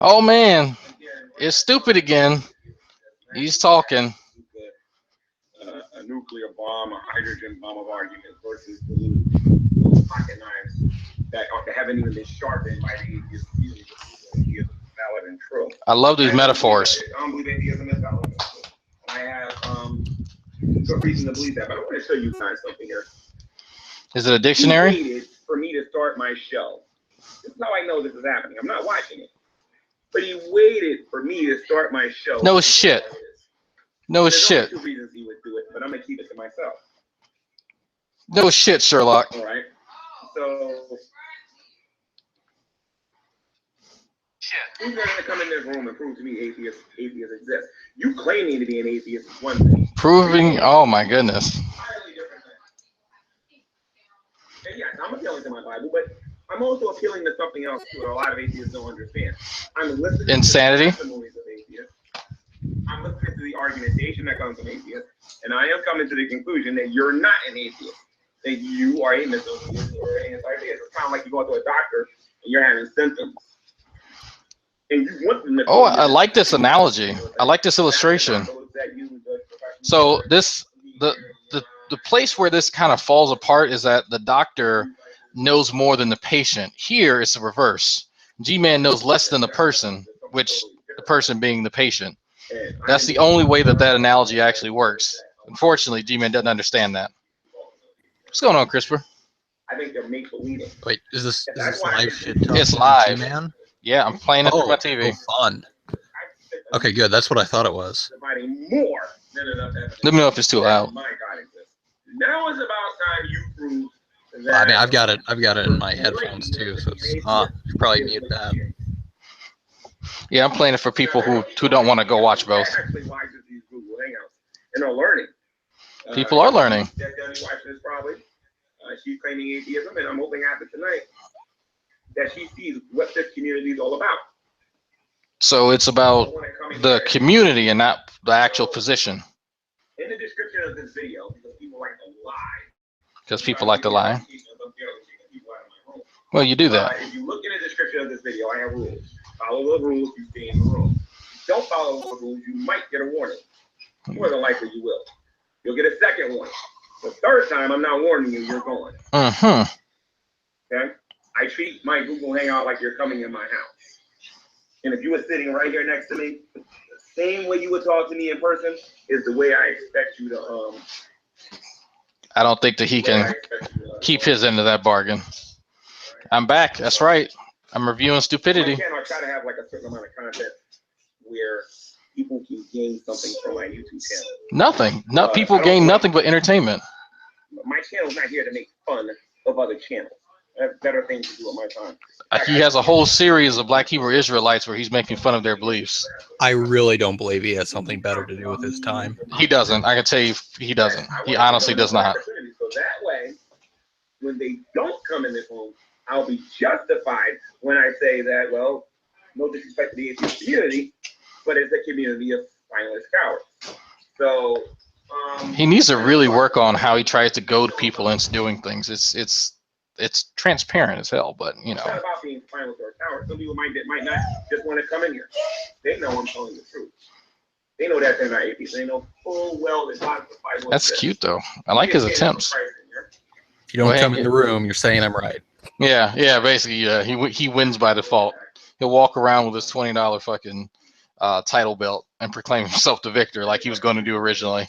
Oh man, it's stupid again. He's talking. A nuclear bomb, a hydrogen bomb of arguments versus those pocket knives that haven't even been sharpened by the atheist community. Atheism is valid and true. I love these metaphors. I don't believe atheism is valid and true. And I have good reason to believe that. But I want to show you guys something here. Is it a He dictionary? waited for me to start my show. This is how I know this is happening. I'm not watching it. But he waited for me to start my show. No shit. No shit. There's only 2 reasons he would do it, but I'm gonna keep it to myself. No shit, Sherlock. All right. So who's gonna come in this room and prove to me atheists exist? You claiming to be an atheist is one thing. Proving. Oh my goodness. Entirely different thing. And yes, I'm appealing to my Bible, but I'm also appealing to something else too that a lot of atheists don't understand. I'm listening Insanity. to the testimonies of atheists. I'm listening to the argumentation that comes from atheists, and I am coming to the conclusion that you're not an atheist, that you are a misotheist or an anti-theist. It's kind of like you go to a doctor and you're having symptoms, and you want them to. Oh, I like this analogy. I like this illustration. So the place where this kind of falls apart is that the doctor knows more than the patient. Here it's the reverse. G-Man knows less than the person, which the person being the patient. That's the only way that analogy actually works. Unfortunately, G-Man doesn't understand that. What's going on, CRISPR? I think they're make believing. Wait, is this live shit talk? It's live. G-Man? Yeah, I'm playing it through my TV. Oh, fun. Okay, good. That's what I thought it was. Providing more than enough evidence. Let me know if it's too loud. My God exists. Now is about time you prove that. I mean, I've got it in my headphones too, so it's you probably mute that. Yeah, I'm playing it for people who don't want to go watch both. Actually watches these Google Hangouts and are learning. People are learning. Debbie watching this probably. She's claiming atheism, and I'm hoping after tonight that she sees what this community is all about. So it's about the community and not the actual position. In the description of this video, because people like to lie. Because people like to lie. Well, you do that. If you look in the description of this video, I have rules. Follow the rules, you stay in the room. Don't follow the rules, you might get a warning. More than likely, you will. You'll get a second warning. The third time, I'm not warning you, you're going. Okay? I treat my Google Hangout like you're coming in my house. And if you were sitting right here next to me, the same way you would talk to me in person is the way I expect you to. I don't think that he can keep his end of that bargain. I'm back. That's right. I'm reviewing stupidity. I try to have like a certain amount of content where people can gain something from my YouTube channel. Nothing. No, people gain nothing but entertainment. My channel's not here to make fun of other channels. I have better things to do with my time. He has a whole series of Black Hebrew Israelites where he's making fun of their beliefs. I really don't believe he has something better to do with his time. He doesn't. I can tell you he doesn't. He honestly does not. So that way, when they don't come in this room, I'll be justified when I say that, well, no disrespect to the atheist community, but it's a community of spineless cowards. So he needs to really work on how he tries to goad people into doing things. It's transparent as hell, but you know. It's not about being spineless or a coward. Some people might not just want to come in here. They know I'm telling the truth. They know that they're not atheists. They know full well that God the Bible. That's cute though. I like his attempts. If you don't come in the room, you're saying I'm right. Yeah, basically, yeah. He wins by default. He'll walk around with his $20 fucking title belt and proclaim himself the victor like he was going to do originally.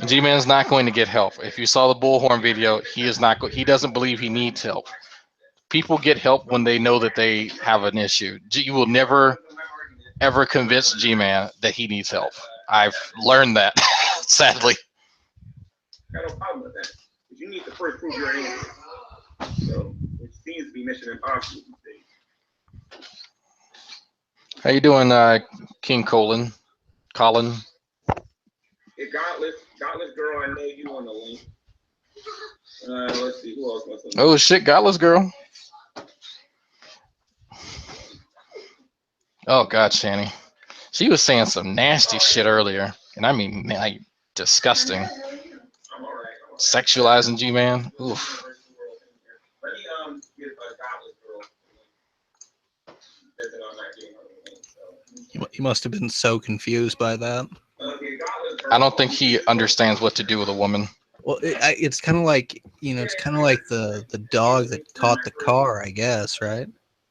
G-Man's not going to get help. If you saw the bullhorn video, he is not. He doesn't believe he needs help. People get help when they know that they have an issue. You will never, ever convince G-Man that he needs help. I've learned that, sadly. I got no problem with that. But you need to first prove your answer. So it seems to be mission impossible these days. How you doing, King Colin? Hey, Godless girl, I know you on the link. Let's see, who else wants to know? Oh shit, Godless girl. Oh God, Shani. She was saying some nasty shit earlier, and I mean, like, disgusting. I'm all right. Sexualizing G-Man. Oof. He must have been so confused by that. I don't think he understands what to do with a woman. Well, it's kind of like, it's kind of like the dog that caught the car, I guess, right?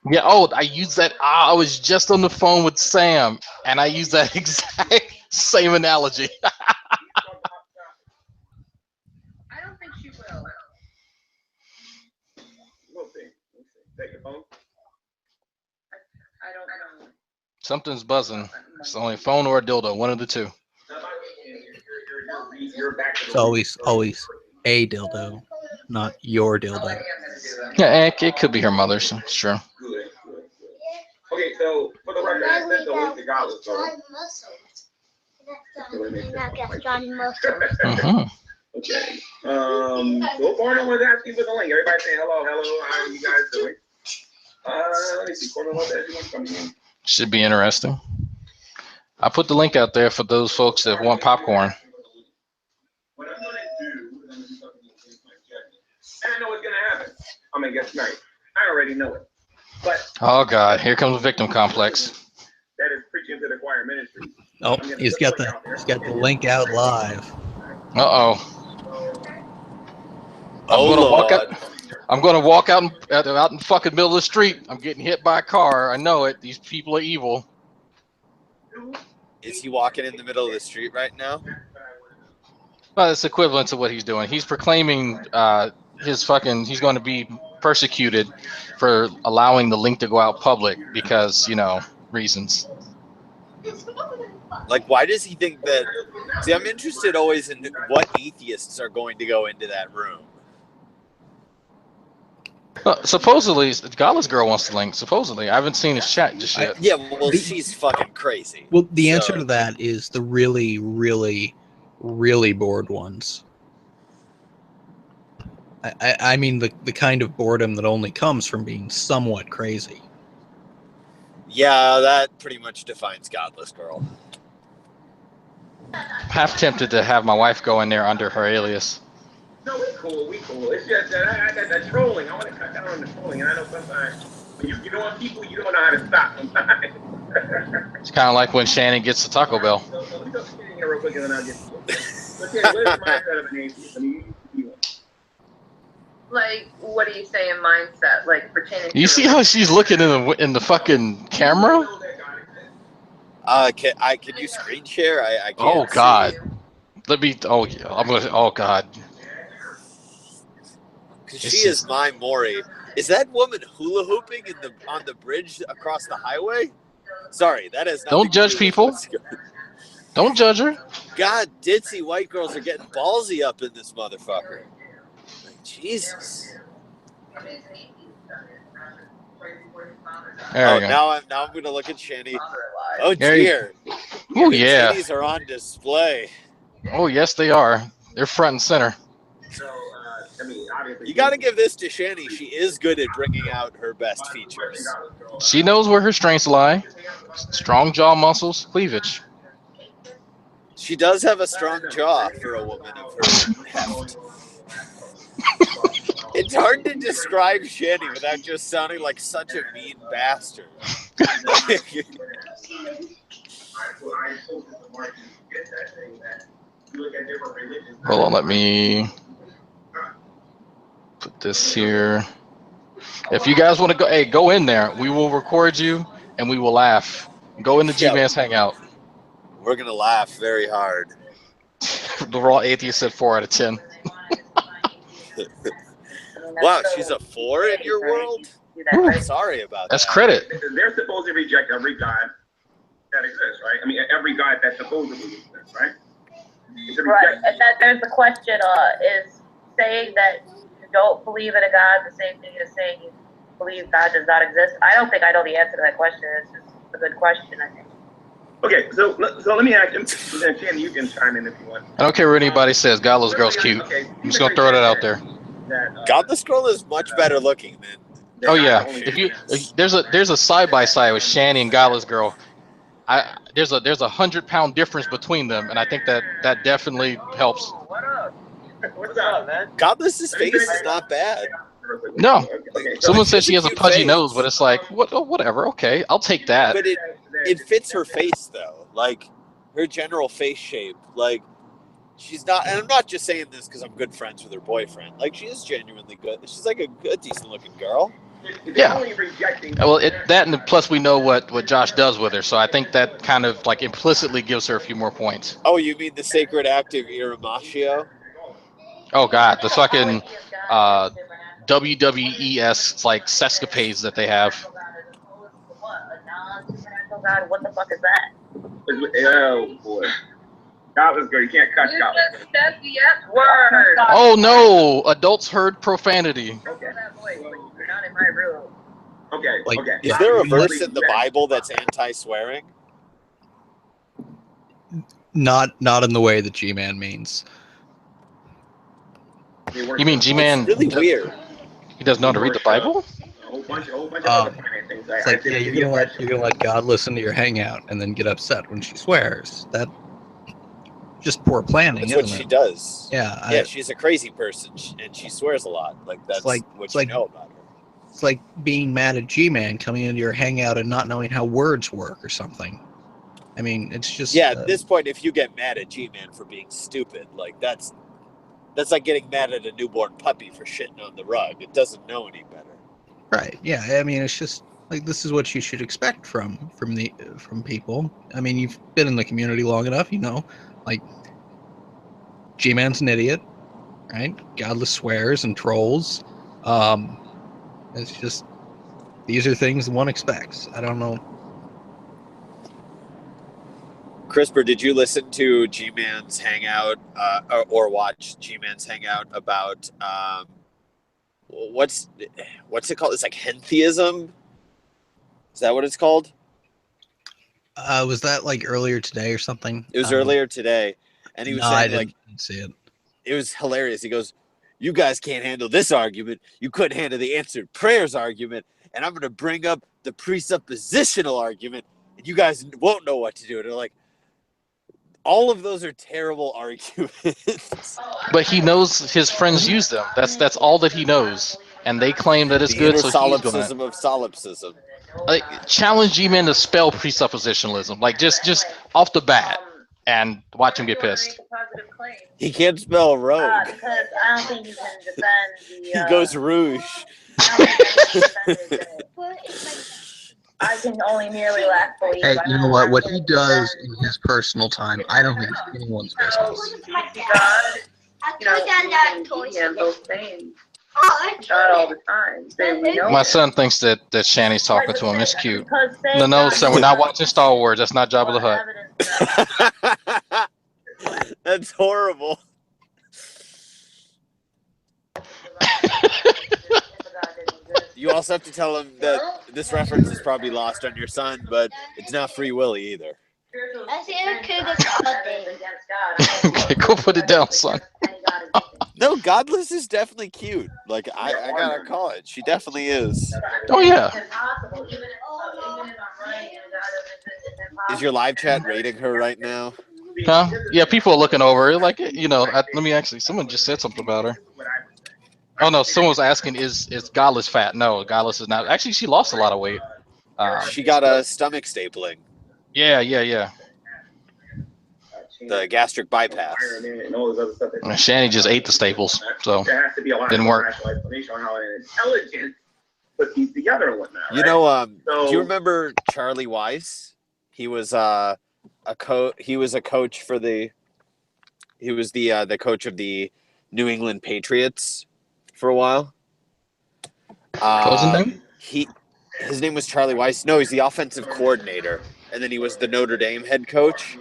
Yeah. Oh, I use that. I was just on the phone with Sam, and I use that exact same analogy. I don't think she will. We'll see. Take your phone. I don't. Something's buzzing. It's only a phone or a dildo, one of the two. It's always a dildo, not your dildo. Yeah, it could be her mother's. Sure. Good. Okay, so for the record, I sent the link to Godless Girl. Mm-hmm. Okay. So far, no one's asking for the link. Everybody saying hello. How are you guys doing? Let me see. Corner one, everyone's coming in. Should be interesting. I put the link out there for those folks that want popcorn. What I'm gonna do is I'm gonna do something and I know what's gonna happen. I'm gonna get sniped. I already know it. But Oh God, here comes the victim complex. that is preaching to the choir ministry. Oh, he's got the link out live. Uh-oh. I'm gonna walk out in fucking middle of the street. I'm getting hit by a car. I know it. These people are evil. Is he walking in the middle of the street right now? Well, it's equivalent to what he's doing. He's proclaiming he's going to be persecuted for allowing the link to go out public because, reasons. Like, why does he think that? See, I'm interested always in what atheists are going to go into that room. Supposedly, Godless Girl wants the link. Supposedly, I haven't seen his chat just yet. Yeah, well, she's fucking crazy. Well, the answer to that is the really, really, really bored ones. I mean the kind of boredom that only comes from being somewhat crazy. Yeah, that pretty much defines Godless Girl. Half tempted to have my wife go in there under her alias. No, we cool. It's just that trolling. I want to cut down on the trolling, and I know sometimes when you know on people, you don't know how to stop sometimes. It's kind of like when Shannon gets the Taco Bell. So let me go here real quick, and then I'll get to it. But yeah, what is the mindset of an atheist? I mean, you one. Like, what do you say in mindset? Like pertaining to You see how she's looking in the fucking camera? Can you screen share? I can't. Oh God. Let me. Oh yeah. I'm gonna. Oh God. Because she is my Maury. Is that woman hula hooping on the bridge across the highway? Sorry, that is. Don't judge people. Don't judge her. God, ditzy white girls are getting ballsy up in this motherfucker. Like, Jesus. There you go. Now I'm gonna look at Shanny. Oh There dear. Oh yeah. Titties are on display. Oh yes, they are. They're front and center. So, I mean, obviously, You got to give this to Shanny. She is good at bringing out her best features. She knows where her strengths lie. Strong jaw muscles, cleavage. She does have a strong jaw for a woman of her heft. It's hard to describe Shanny without just sounding like such a mean bastard. Hold on, let me put this here. If you guys want to go, hey, go in there. We will record you and we will laugh. Go in the G-Man's hangout. We're going to laugh very hard. The Raw Atheist said 4 out of 10. Wow, she's a 4 in your world? Ooh. Sorry about That's that. credit. They're supposed to reject every God that exists, right? I mean, every God that supposedly exists, right? Right, and that there's the question, is saying that you don't believe in a God the same thing as saying you believe God does not exist? I don't think I know the answer to that question. It's just a good question, I think. Okay, so let me ask him, and Shannon, you can chime in if you want. I don't care what anybody says. Godless Girl's cute. I'm just gonna throw that out there. Godless Girl is much better looking than. Oh yeah. There's a side by side with Shanny and Godless Girl. There's a 100-pound difference between them, and I think that definitely helps. What's up, man? Godless's face is not bad. No. Someone She says has she a has a cute pudgy face. nose, but it's like, what? Oh, whatever. Okay, I'll take that. But it fits her face though, like her general face shape. Like she's not, and I'm not just saying this because I'm good friends with her boyfriend. Like she is genuinely good. She's like a good, decent looking girl. Yeah. Well, that and plus we know what Josh does with her, so I think that kind of like implicitly gives her a few more points. Oh, you mean the sacred act of Iramatio? Oh God, the fucking WWES like sescapades that they have. God, what the fuck is that? Oh boy. God was good. You can't cut God. Word. Oh no, adults heard profanity. You're not in my room. Okay. Like, Okay. Is yeah, there a you know, verse in the Bible that's anti-swearing? not in the way that G-Man means. You mean G-Man? It's really weird. He doesn't know how to read the Bible? A whole bunch of other things. It's like, yeah, you're gonna let God listen to your hangout and then get upset when she swears. That just poor planning, That's what isn't she it? does. Yeah, Yeah, she's a crazy person, and she swears a lot. Like that's like- what it's you like- know about her. It's like being mad at G-Man coming into your hangout and not knowing how words work or something. I mean, it's just Yeah, at this point, if you get mad at G-Man for being stupid, like that's like getting mad at a newborn puppy for shitting on the rug. It doesn't know any better. right. Yeah, I mean, it's just like this is what you should expect from people. I mean, you've been in the community long enough, you know, like G-Man's an idiot, right? Godless swears and trolls. It's just these are things one expects. I don't know. CRISPR, did you listen to G-Man's hangout or watch G-Man's hangout about what's it called? It's like hentheism. Is that what it's called? Was that like earlier today or something? It was earlier today, and he was No, I saying like didn't see it. it was hilarious. He goes, "You guys can't handle this argument. You couldn't handle the answered prayers argument, and I'm going to bring up the presuppositional argument, and you guys won't know what to do." And they're like, all of those are terrible arguments. But he knows his friends use them. That's all that he knows, and they claim that it's The good, inner so he's doing it. solipsism of solipsism. Like, challenge G-Man to spell presuppositionalism, like just off the bat, and watch him get pissed. He can't spell rogue. Because I don't think you can defend the. He goes rouge. I can only merely lack belief. Hey, you know what? What he does in his personal time, I don't think it's anyone's business. Those things. Not all the time. So we know My son thinks that Shani's talking to him. It's cute. because they No, son, we're not watching Star Wars. That's not Jabba the Hutt. That's horrible. You also have to tell him that this reference is probably lost on your son, but it's not Free Willy either. Okay, go put it down, son. No, Godless is definitely cute. Like I gotta call it. She definitely is. Oh yeah. Is your live chat rating her right now? Huh? Yeah, people are looking over it. Like, you know, let me actually. Someone just said something about her. Oh no, someone was asking, is Godless fat? No, Godless is not. Actually, she lost a lot of weight. She got a stomach stapling, Yeah. the gastric bypass. Shani just ate the staples, so There has to be a lot didn't of work. rational explanation on how an intelligence puts these together and whatnot. You know, do you remember Charlie Weiss? He was he was a coach for the. He was the coach of the New England Patriots for a while. What was his name? His name was Charlie Weiss. No, he's the offensive coordinator, and then he was the Notre Dame head coach.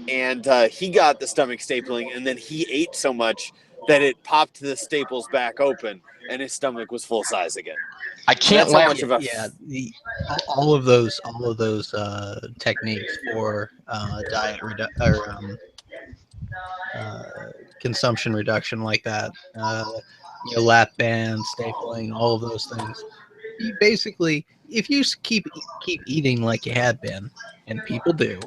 And he got the stomach stapling, and then he ate so much that it popped the staples back open, and his stomach was full size again. I can't laugh. All of those techniques for diet consumption reduction like that, lap band, stapling, all of those things. You basically, if you keep eating like you had been, and people do,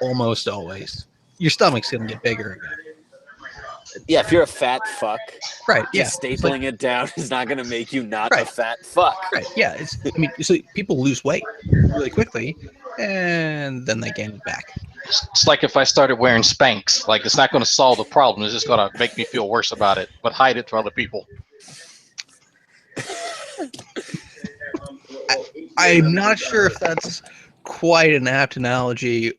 almost always, your stomach's gonna get bigger again. Yeah, if you're a fat fuck, Right? Yeah, just stapling it down is not going to make you not a Right. fat fuck. right. Yeah, I mean, so people lose weight really quickly, and then they gain it back. It's like if I started wearing Spanx. Like, it's not going to solve the problem. It's just going to make me feel worse about it, but hide it to other people. I'm not sure if that's quite an apt analogy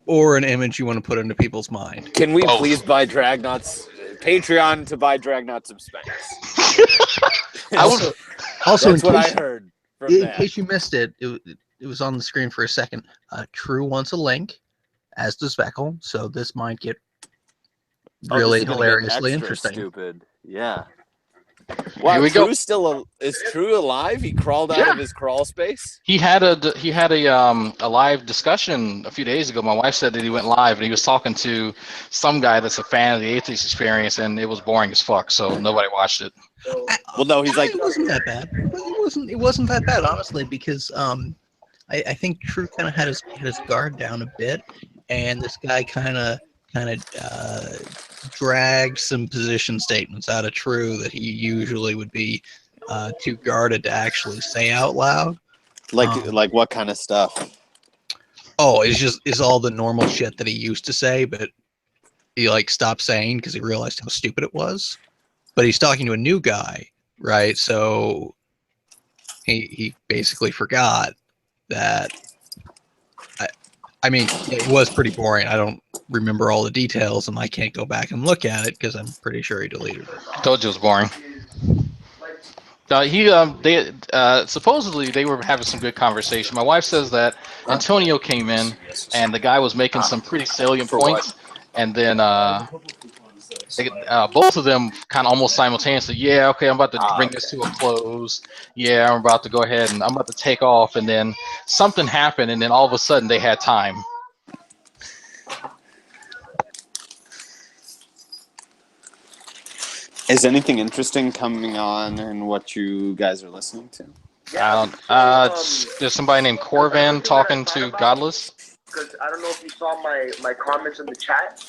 or an image you want to put into people's mind. Can we Both. please buy Dragnauts? Patreon to buy Dragnauts some Spanx. Also, That's what I heard from in that. case you missed it, it was on the screen for a second. True wants a link, as does Veckle, so this might get really this is gonna get hilariously extra interesting. Stupid. Yeah. Wow, Here we go. Is True alive? He crawled out of his crawl space? He had a live discussion a few days ago. My wife said that he went live and he was talking to some guy that's a fan of the Atheist Experience, and it was boring as fuck, so nobody watched it. Well, no, he's like, It wasn't that bad. It wasn't that bad, honestly, because I think True kind of had his guard down a bit, and this guy kind of dragged some position statements out of True that he usually would be too guarded to actually say out loud. like what kind of stuff? Oh, it's all the normal shit that he used to say, but he like stopped saying because he realized how stupid it was. But he's talking to a new guy, right? So he basically forgot that. I mean, it was pretty boring. I don't remember all the details, and I can't go back and look at it because I'm pretty sure he deleted it. Told you it was boring. Supposedly they were having some good conversation. My wife says that Antonio came in and the guy was making some pretty salient points, and then both of them kind of almost simultaneously. Yeah, okay, I'm about to bring this to a close. Yeah, I'm about to go ahead and I'm about to take off, and then something happened, and then all of a sudden they had time. Is anything interesting coming on in what you guys are listening to? There's somebody named Corvan talking to Godless. Because I don't know if you saw my comments in the chat.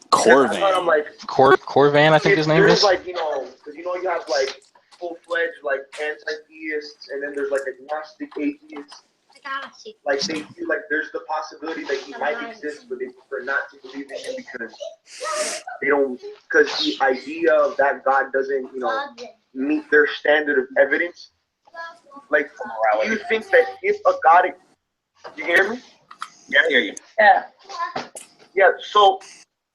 Corvan. I'm like, Corvan, I think his name is. Like, because you have like full-fledged like anti-theists, and then there's like agnostic atheists. Like they feel like there's the possibility that he might exist, but they prefer not to believe in him because because the idea of that God doesn't, meet their standard of evidence. Like, do you think that if a God, you hear me? Yeah, I hear you. Yeah. Yeah. So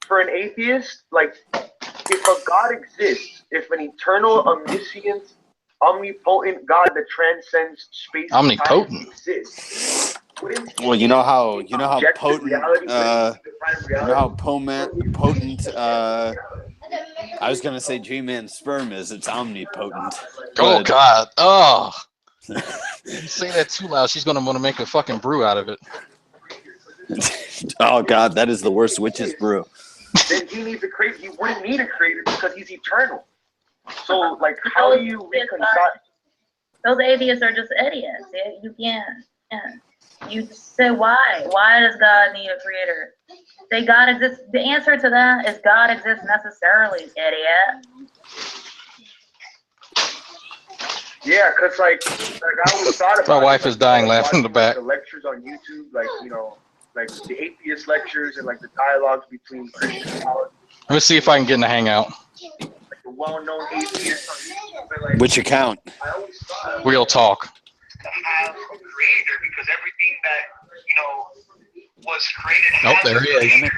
for an atheist, like, if a God exists, if an eternal, omniscient, omnipotent God that transcends space and time exists. Well, you know how potent I was gonna say G-Man's sperm is. It's omnipotent. Oh God! Oh, you say that too loud. She's gonna want to make a fucking brew out of it. Oh God, that is the worst witch's brew. Then he needs a creator. He wouldn't need a creator because he's eternal. So, like, how do you reconcile? Those atheists are just idiots. You can't. You say why? Why does God need a creator? Say God exists. The answer to that is God exists necessarily, idiot. Yeah, because like I always thought about my wife is dying laughing in the back. The lectures on YouTube, like like the atheist lectures and like the dialogues between Christian scholars. Let me see if I can get in the hangout. Like the well-known atheists on YouTube. Like, Which account? I always thought Real talk. have a creator because everything that was created. Oh, there he is.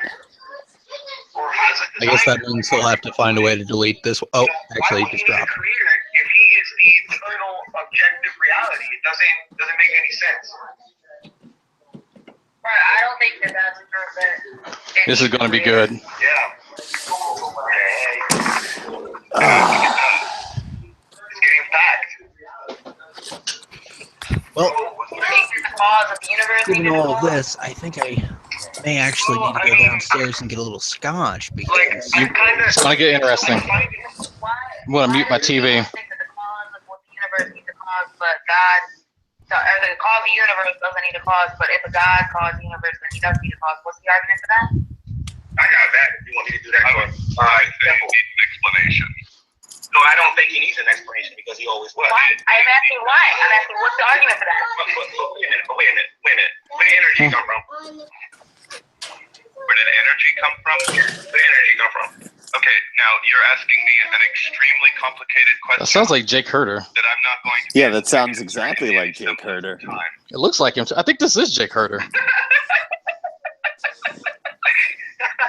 Or has a I guess that means he'll have to find a way to delete this. Oh, actually, he just dropped. Creator, if he is the eternal objective reality, it doesn't make any sense. Right, I don't think that's true. This is gonna be good. Yeah. It's getting packed. Well, The cause of the universe. given all of this, I think I may actually need to go downstairs and get a little scotch because It's gonna get interesting. I'm gonna mute my TV. I think that the cause of what the universe needs a cause, but God, the cause of the universe doesn't need a cause, but if a God caused the universe, then he does need a cause. What's the argument for that? I got that. If you you want me to do that? I think you need an explanation. No, I don't think he needs an explanation because he always was. Why? I'm asking why. I'm asking what's the argument for that? Wait a minute. Where did energy come from? Where did energy come from? Where did energy come from? Okay, now you're asking me an extremely complicated question. That sounds like Jake Herder. That I'm not going to. Yeah, that sounds exactly like Jake Herder. It looks like him. I think this is Jake Herder.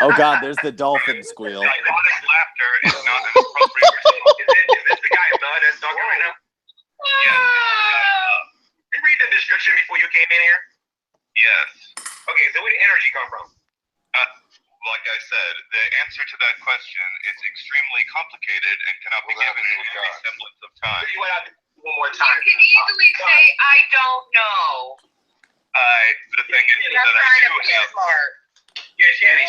Oh God, there's the dolphin squeal. All this laughter is not an appropriate response. Is this the guy that's talking right now? Yes. You read the description before you came in here? Yes. Okay, so where did energy come from? Like I said, the answer to that question is extremely complicated and cannot be given in any semblance of time. You went out one more time. You can easily say, I don't know. The thing is You're that I trying do to be have. smart. Yeah, Shanny,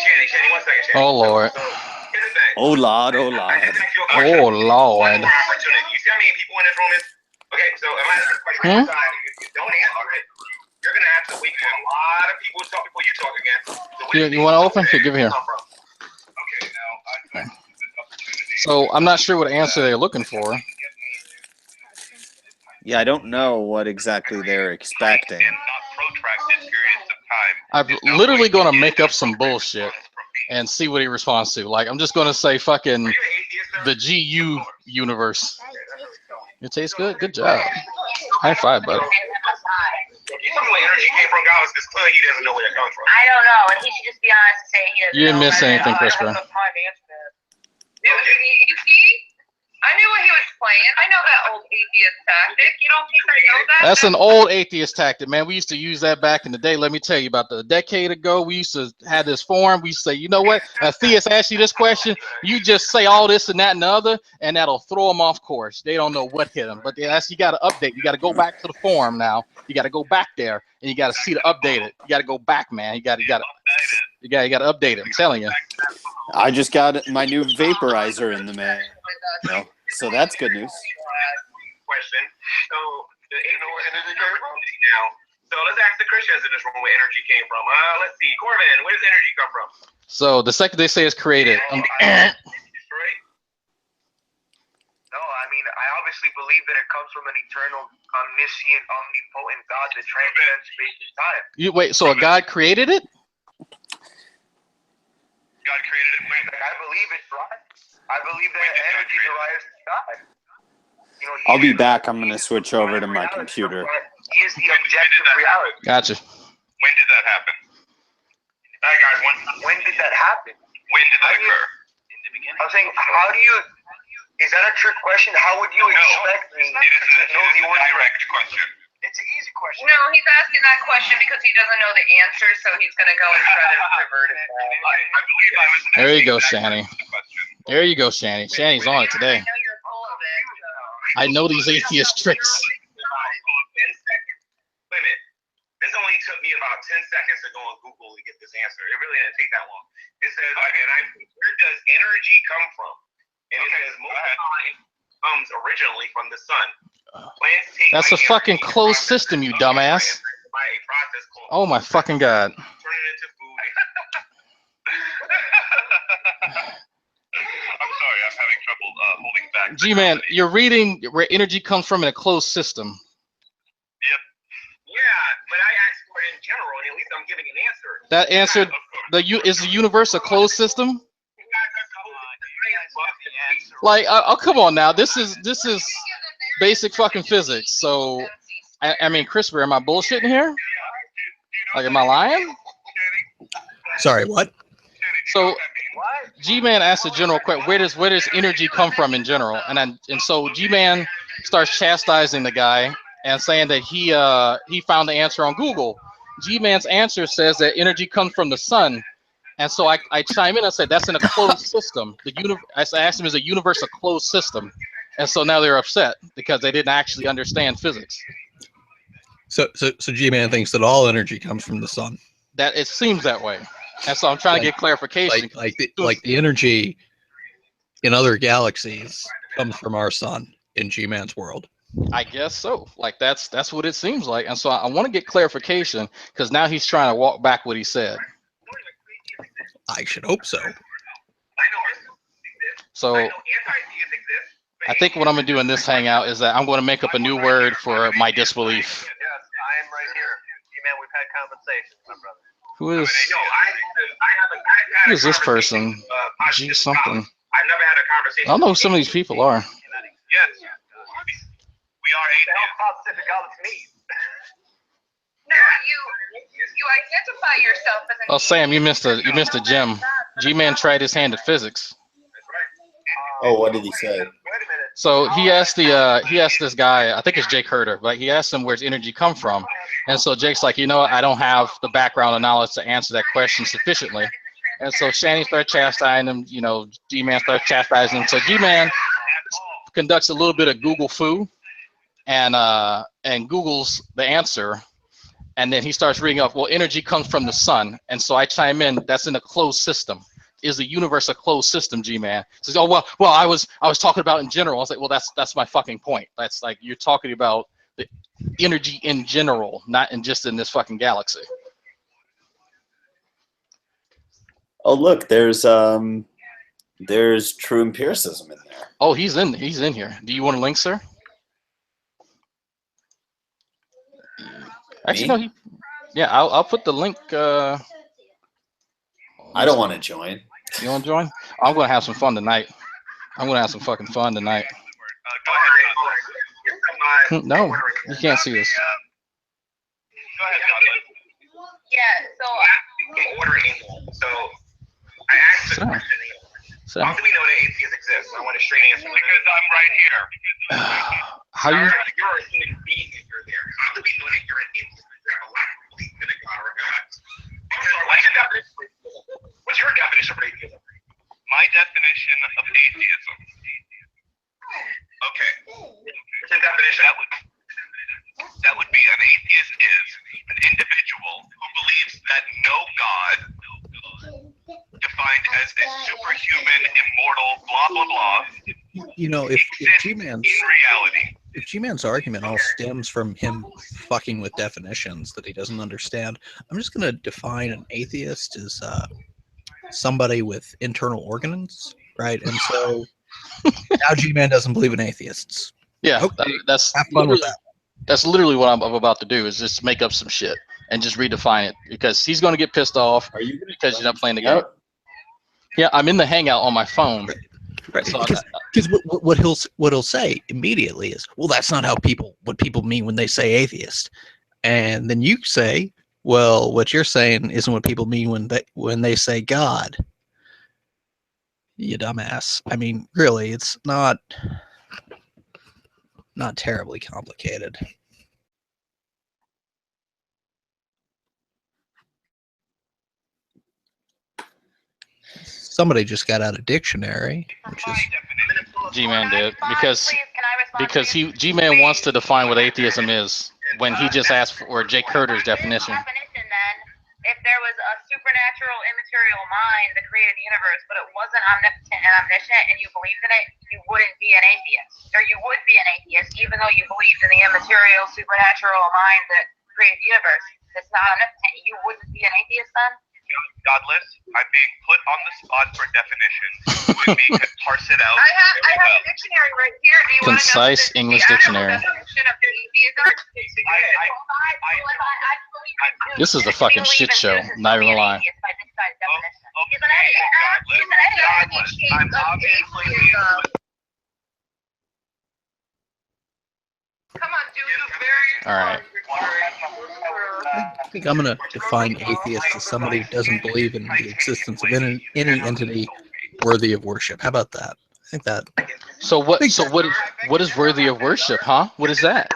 1 second, Shanny. Oh Lord. So, here's the thing. Oh Lord, oh Lord. I just asked you a question. Oh One Lord. more opportunity. You see how many people in this room is? Okay, so if I ask a question one time, if you don't answer it, you're gonna have to wait for a lot of people to talk before you talk again. So You want to open? Here, give it here. Okay, now I this opportunity. So I'm not sure what answer they're looking for. Yeah, I don't know what exactly they're expecting. And not protracted periods of time. I'm literally going to make up some bullshit and see what he responds to. Like, I'm just going to say fucking the GU universe. It tastes good. Good job. High five, bud. You told me where energy came from, guys. It's clear he doesn't know where it comes from. I don't know, and he should just be honest and say he doesn't You didn't know. miss anything, Christopher. You see? I knew what he was playing. I know that old atheist tactic. You don't think I know that? That's an old atheist tactic, man. We used to use that back in the day. Let me tell you, about a decade ago, we used to have this forum. We used to say, you know what? A theist asks you this question, you just say all this and that and the other, and that'll throw them off course. They don't know what hit them. But that's, you got to update. You got to go back to the forum now. You got to go back there, and you got to see the updated. You got to go back, man. You got to update it. I'm telling you. I just got my new vaporizer in the mail. So that's good news. Question. So, you know where energy came from? Now, so let's ask the Christians in this room where energy came from. Let's see. Corbin, where does energy come from? So the second they say it's created. Right? No, I mean, I obviously believe that it comes from an eternal, omniscient, omnipotent God that transcends space and time. Wait, so a God created it? God created it when? Like, I believe it's right. I believe that energy derives from God. You know, I'll be back. I'm going to switch over to my computer. He is the objective reality. Gotcha. When did that happen? All right, guys. When did that happen? When did that occur? In the beginning. I'm saying, how do you? Is that a trick question? How would you expect me It is to know the a order? direct question. It's an easy question. No, he's asking that question because he doesn't know the answer, so he's going to go and try to revert it. I believe I was There you go, asking Shanny. the question. There you go, Shanny. Shanny's on it today. I know you're full of it. So. I know these atheist tricks. 10 seconds. Wait a minute. This only took me about 10 seconds to go on Google to get this answer. It really didn't take that long. It says, where does energy come from? And it says, most time comes originally from the sun. Plants take That's a light fucking energy closed from system, you the dumbass. by a process called Oh my fucking God. turn it into food. I'm sorry, I'm having trouble holding back. G-Man, you're reading where energy comes from in a closed system. Yeah, but I asked for it in general, and at least I'm giving an answer. That answered is the universe a closed system? Like, oh come on now, this is basic fucking physics. So, I mean, Christopher, am I bullshitting here? Like, am I lying? Sorry, what? So, G-Man asked a general question: where does energy come from in general? And so G-Man starts chastising the guy and saying that he found the answer on Google. G-Man's answer says that energy comes from the sun. And so I chime in and said that's in a closed system. I asked him, is the universe a closed system? And so now they're upset because they didn't actually understand physics. So G-Man thinks that all energy comes from the sun. That it seems that way. And so I'm trying to get clarification. Like the energy in other galaxies comes from our sun in G-Man's world. I guess so. Like that's what it seems like. And so I want to get clarification because now he's trying to walk back what he said. I should hope so. So I know anti-theists exist. I think what I'm gonna do in this hangout is that I'm gonna make up a new word for my disbelief. Yes, I am right here. G-Man, we've had conversations, my brother. Who is I've who is this person? G something. I've never had a conversation. I don't know who some of these people are. Yes. We are atheists. How specific all this means. No, you identify yourself as an Oh, Sam, you missed a gem. G-Man tried his hand at physics. Oh, what did he say? Wait a minute. So he asked this guy, I think it's Jake Herder, but he asked him where's energy come from, and so Jake's like, you know, I don't have the background and knowledge to answer that question sufficiently, and so Shanny started chastising him, you know, G-Man started chastising him, so G-Man conducts a little bit of Google foo, and Google's the answer, and then he starts reading up, well, energy comes from the sun, and so I chime in, that's in a closed system. Is the universe a closed system, G-Man? Says, oh well, I was talking about in general. I was like, well, that's my fucking point. That's like you're talking about the energy in general, not in just in this fucking galaxy. Oh, look, there's true empiricism in there. Oh, he's in here. Do you want a link, sir? Actually, Me? no. Yeah, I'll put the link. I don't want to join. You want to join? I'm gonna have some fun tonight. I'm gonna have some fucking fun tonight. No, you can't see this. Go ahead, Douglas. Yeah, so So I asked the question. So, How do we know that atheists exist? I want a straight answer. Because I'm right here. how you? You're a human being and you're there. How do we know that you're an atheist? You have a lot of belief in a God or God. What's your definition of atheism? My definition of atheism. Okay. What's your definition? That would be an atheist is an individual who believes that no God, defined as a superhuman, immortal, blah blah blah, You know, if exists G-Man's in reality. if G-Man's argument all stems from him fucking with definitions that he doesn't understand, I'm just gonna define an atheist as somebody with internal organs, right? And so now G-Man doesn't believe in atheists. Yeah, Okay, that's have fun with that. That's literally what I'm about to do is just make up some shit and just redefine it because he's going to get pissed off Are you because you're not playing the game. Yeah, I'm in the hangout on my phone. Right, So because what he'll say immediately is, well, that's not what people mean when they say atheist, and then you say, well, what you're saying isn't what people mean when they say God. You dumbass. I mean, really, it's not terribly complicated. Somebody just got out a dictionary, which is G-Man did because please, can I respond, please? G-Man wants to define what atheism is when he just asked for Jake Herder's definition. Definition then, if there was a supernatural immaterial mind that created the universe, but it wasn't omnipotent and omniscient, and you believed in it, you wouldn't be an atheist. Or you would be an atheist, even though you believed in the immaterial supernatural mind that created the universe. It's not omnipotent. You wouldn't be an atheist then? Godless, I'm being put on the spot for definitions. With me can parse it out. I have a dictionary right here. Do you want to know Concise English the dictionary. definition of atheism? This is a fucking shit show. Not even gonna lie. I'm obviously being Come on, dude. All right. I think I'm gonna define atheist as somebody who doesn't believe in the existence of any entity worthy of worship. How about that? I think that. So what is worthy of worship, huh? What is that?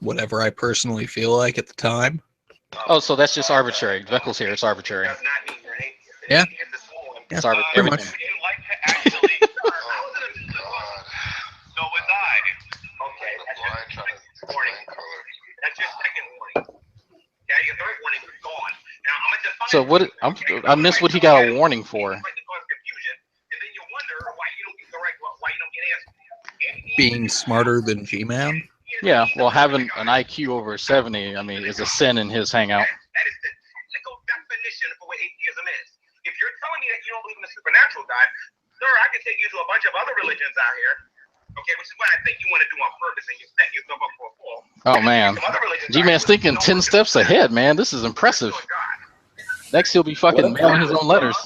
Whatever I personally feel like at the time. Oh, so that's just arbitrary. Beckles here, it's arbitrary. Yeah. It's Yeah, arbitrary. pretty much. Would you like to actually? So was I. Okay, that's your second warning. Yeah, your third warning was gone. Now I'm gonna define. So what? I missed what he got a warning for. And then you wonder why you don't get the right, why you don't get answers. Being smarter than G-Man. Yeah, well, having an IQ over 70, I mean, is a sin in his hangout. That is the technical definition for what atheism is. If you're telling me that you don't believe in the supernatural God, Sir, I can take you to a bunch of other religions out here. Okay, which is what I think you want to do on purpose, and you're setting yourself up for a fall. Oh man, G-Man's thinking 10 steps ahead, man. This is impressive. Next, he'll be fucking mailing his own letters.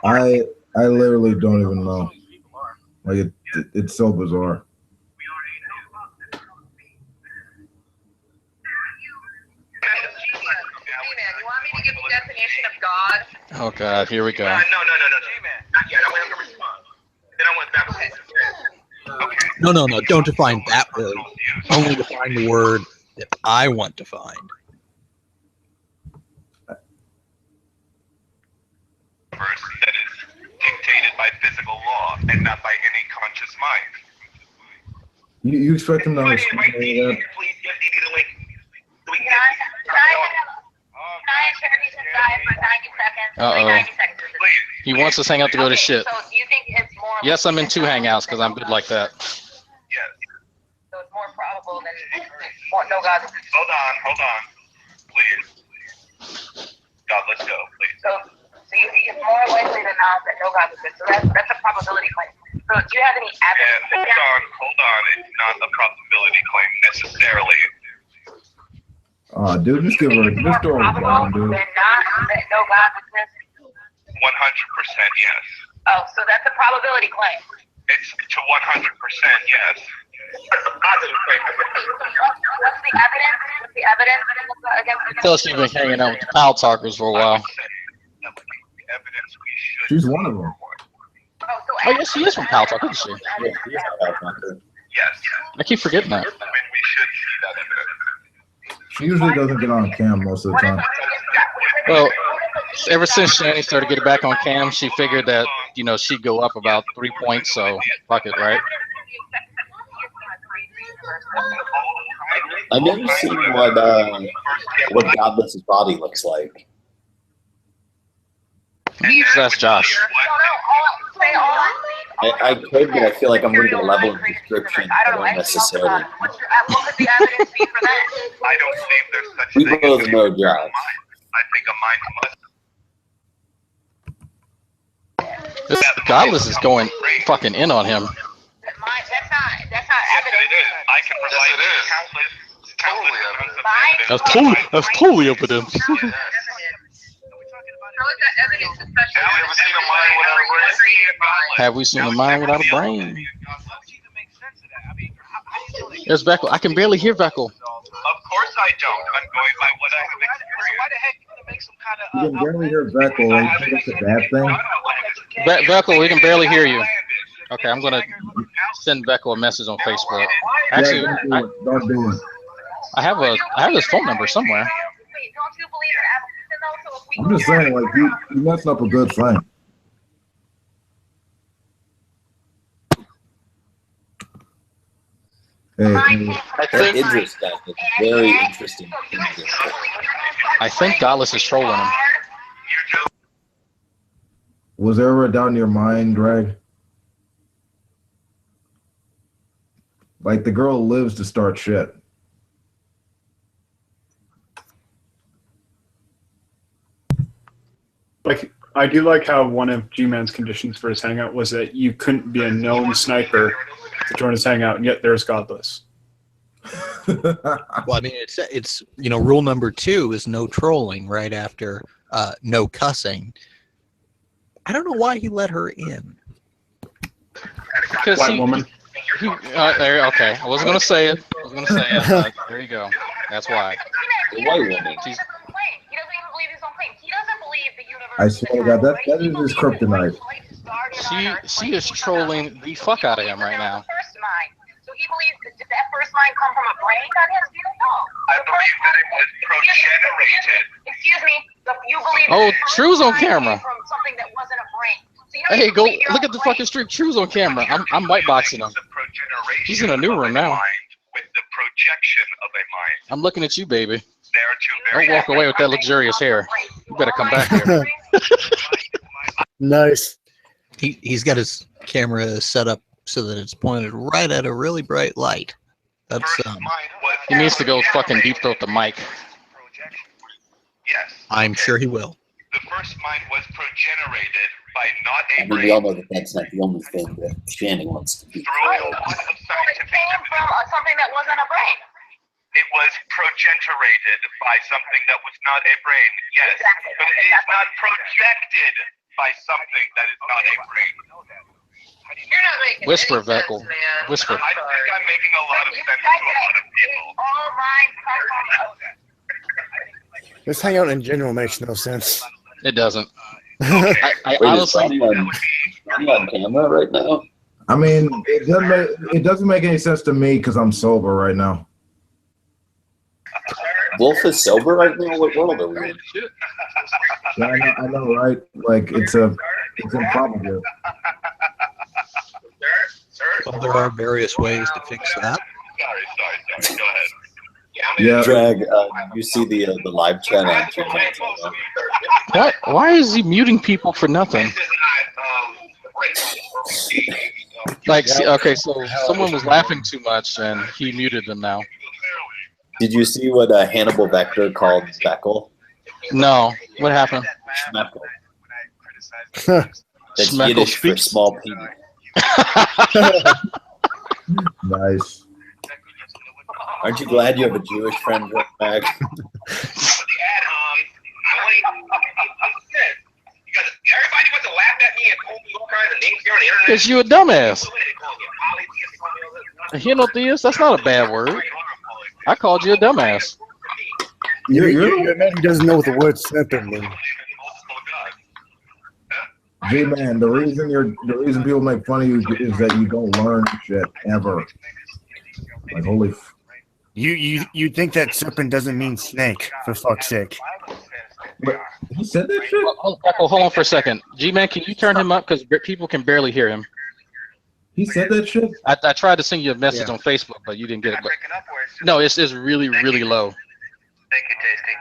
I literally don't even know. Like it's so bizarre. You want me to give the definition of God? Oh god, here we go. No. Not yet. I want him to respond. Then I want that to No. Don't define that word. Only define the word that I want defined. That is dictated by physical law and not by any conscious mind. You expect him to understand that? Can I share these inside for 90 seconds? Only 90 seconds. He wants us hang out to go to shit. So do you think it's more? Yes, I'm in 2 hangouts because I'm good like that. Yes. So it's more probable than no God. Hold on. Please. God, let's go, please. So you think it's more likely than not that no God exists. So that's a probability claim. So do you have any evidence? Hold on. It's not a probability claim necessarily. Dude, just give her, just throw her down, dude. Than not that no God exists. 100% yes. Oh, so that's a probability claim. It's to 100% yes. That's a positive claim. What's the evidence? What's the evidence against? Tell us you've been hanging out with the pal talkers for a while. She's one of them. Oh yes, she is from Pal Talk, isn't she? Yes. I keep forgetting that. I mean, we should see that evidence. She usually doesn't get on cam most of the time. Well, ever since Shani started getting back on cam, she figured that, you know, she'd go up about 3 points, so fuck it, right? I've never seen what Godless's body looks like. That's Josh. I could, but I feel like I'm going to get a level of description. I don't necessarily. What would the evidence be for that? I don't believe there's such We thing both as know a Josh. mind. I think a mind must. This Godless is going fucking in on him. That's not Yes, evidence. it is. I can provide countless evidence. That's totally evidence. Have we seen a mind without a brain? There's Beckel. I can barely hear Beckel. Of course I don't. I'm going by what I have experienced. Why the heck you make some kind of You can barely hear Beckel. Like, it's a bad thing. Beckel, we can barely hear you. Okay, I'm gonna send Beckel a message on Facebook. Actually, Yeah, don't do it. I have his phone number somewhere. I'm just saying, like, you messing up a good thing. Hey, That's interesting. It's very interesting. I think Godless is trolling him. was there ever a doubt in your mind, Greg? Like, the girl lives to start shit. Like, I do like how one of G-Man's conditions for his hangout was that you couldn't be a known sniper to join his hangout, and yet there's Godless. Well, I mean, it's you know, rule number 2 is no trolling right after no cussing. I don't know why he let her in. Because White woman. Okay, I wasn't gonna say it. There you go. That's why. The white woman. She's, I swear to God, that is his kryptonite. she is trolling the fuck out of him right now. So he believes that first line come from a brain on his view? No. I believe that it was progenerated. Excuse me. You believe Oh, that True's on camera. from something that wasn't a brain. So Hey, go look at the fucking streak. True's on camera. I'm whiteboxing him. He's in a new room now. With the projection of a mind. I'm looking at you, baby. There to Don't walk away with that luxurious hair. You better come back here. Nice. He's got his camera set up so that it's pointed right at a really bright light. That's He needs to go fucking deep throat the mic. Yes. I'm sure he will. the first mind was progenerated by not a I mean, we brain all know that that's not the only thing that Shannon wants to be. through a lot of Well, it scientific came from evidence. something that wasn't a brain. It was progenerated by something that was not a brain. Yes, Exactly. but it is not projected by something that is not a brain. You're not making Whisper, any sense, Veckel. man. Whisper. I think I'm making a lot of You sense said to a lot of people. all minds come from This hangout in general makes no sense. It doesn't. Wait, I is honestly, Ronnie on camera right now? I mean, it doesn't make any sense to me because I'm sober right now. Wolf is sober right now? What world are we in? Yeah, I know, right? Like it's improbable. Well, there are various ways to fix that. Sorry. Go ahead. Yeah. Drag, you see the live chat on G-bunking. what? Why is he muting people for nothing? Like, see, okay, so someone was laughing too much and he muted them now. Did you see what Hannibal Vector called Beckel? No, what happened? Schmeckel. That's Schmeckel Yiddish for speaks? small penis. Nice. Aren't you glad you have a Jewish friend back? Everybody wants to laugh at me and call me all kinds of names here on the internet. Because you a dumbass. A henotheist? That's not a bad word. I called you a dumbass. You're a man who doesn't know what the word serpent means. G-Man, the reason people make fun of you is that you don't learn shit ever. Like holy. You think that serpent doesn't mean snake, for fuck's sake. But he said that shit. Hold on for a second. G-Man, can you turn him up? Because people can barely hear him. He said that shit. I tried to send you a message on Facebook, but you didn't get it. But no, it's really low. Thank you, Tasty.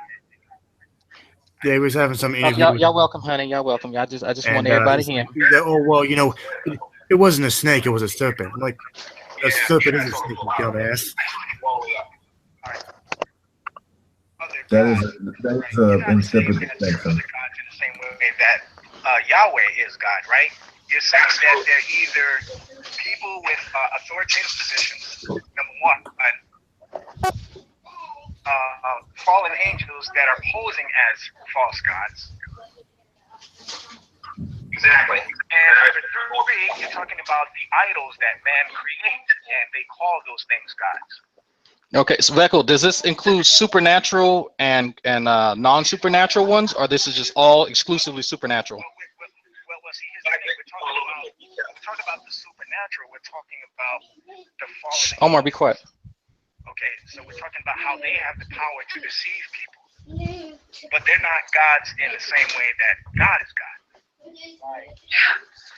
Yeah, he was having some interview. Y'all welcome, honey. Y'all welcome. I just and, want everybody here. Oh well, it wasn't a snake; it was a serpent. I'm like, a serpent is a snake, you dumbass. That is a insipid distinction. The same way that Yahweh is God, right? You're saying that they're either people with authoritative positions, number one, fallen angels that are posing as false gods. Exactly. And number three, you're talking about the idols that man creates, and they call those things gods. Okay, so Veckel, does this include supernatural and non-supernatural ones, or this is just all exclusively supernatural? Well, see, here's the thing. We're talking about the supernatural. We're talking about the fallen. Omar, be quiet. Okay, so we're talking about how they have the power to deceive people, but they're not gods in the same way that God is God.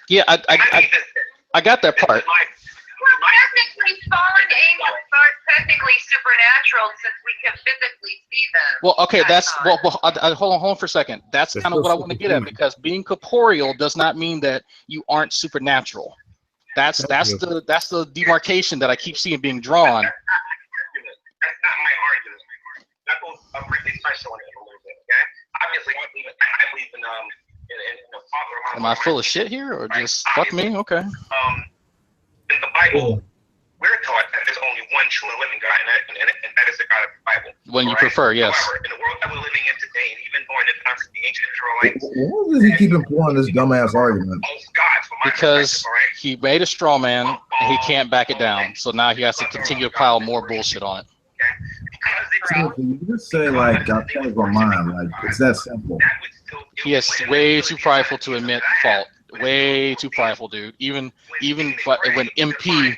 Yeah, I got that part. Well, technically, fallen angels aren't technically supernatural since we can physically see them. Well, okay, hold on for a second. That's kind of what I want to get at, because being corporeal does not mean that you aren't supernatural. That's the demarcation that I keep seeing being drawn. That's not my argument. That goes really special in it a little bit, okay? Obviously, I believe in the Father. Am I full of shit here, or just fuck me? Okay. In the Bible, we're taught that there's only one true and living God, and that is the God of the Bible. When you prefer, yes. However, in the world that we're living in today, and even during the times of the ancient Israelites, Why does he keep employing this dumbass argument? Because he made a straw man and he can't back it down, so now he has to continue to pile more bullshit on it. You just say like I changed my mind. Like it's that simple. He is way too prideful to admit fault. Way too prideful, dude. Even when MP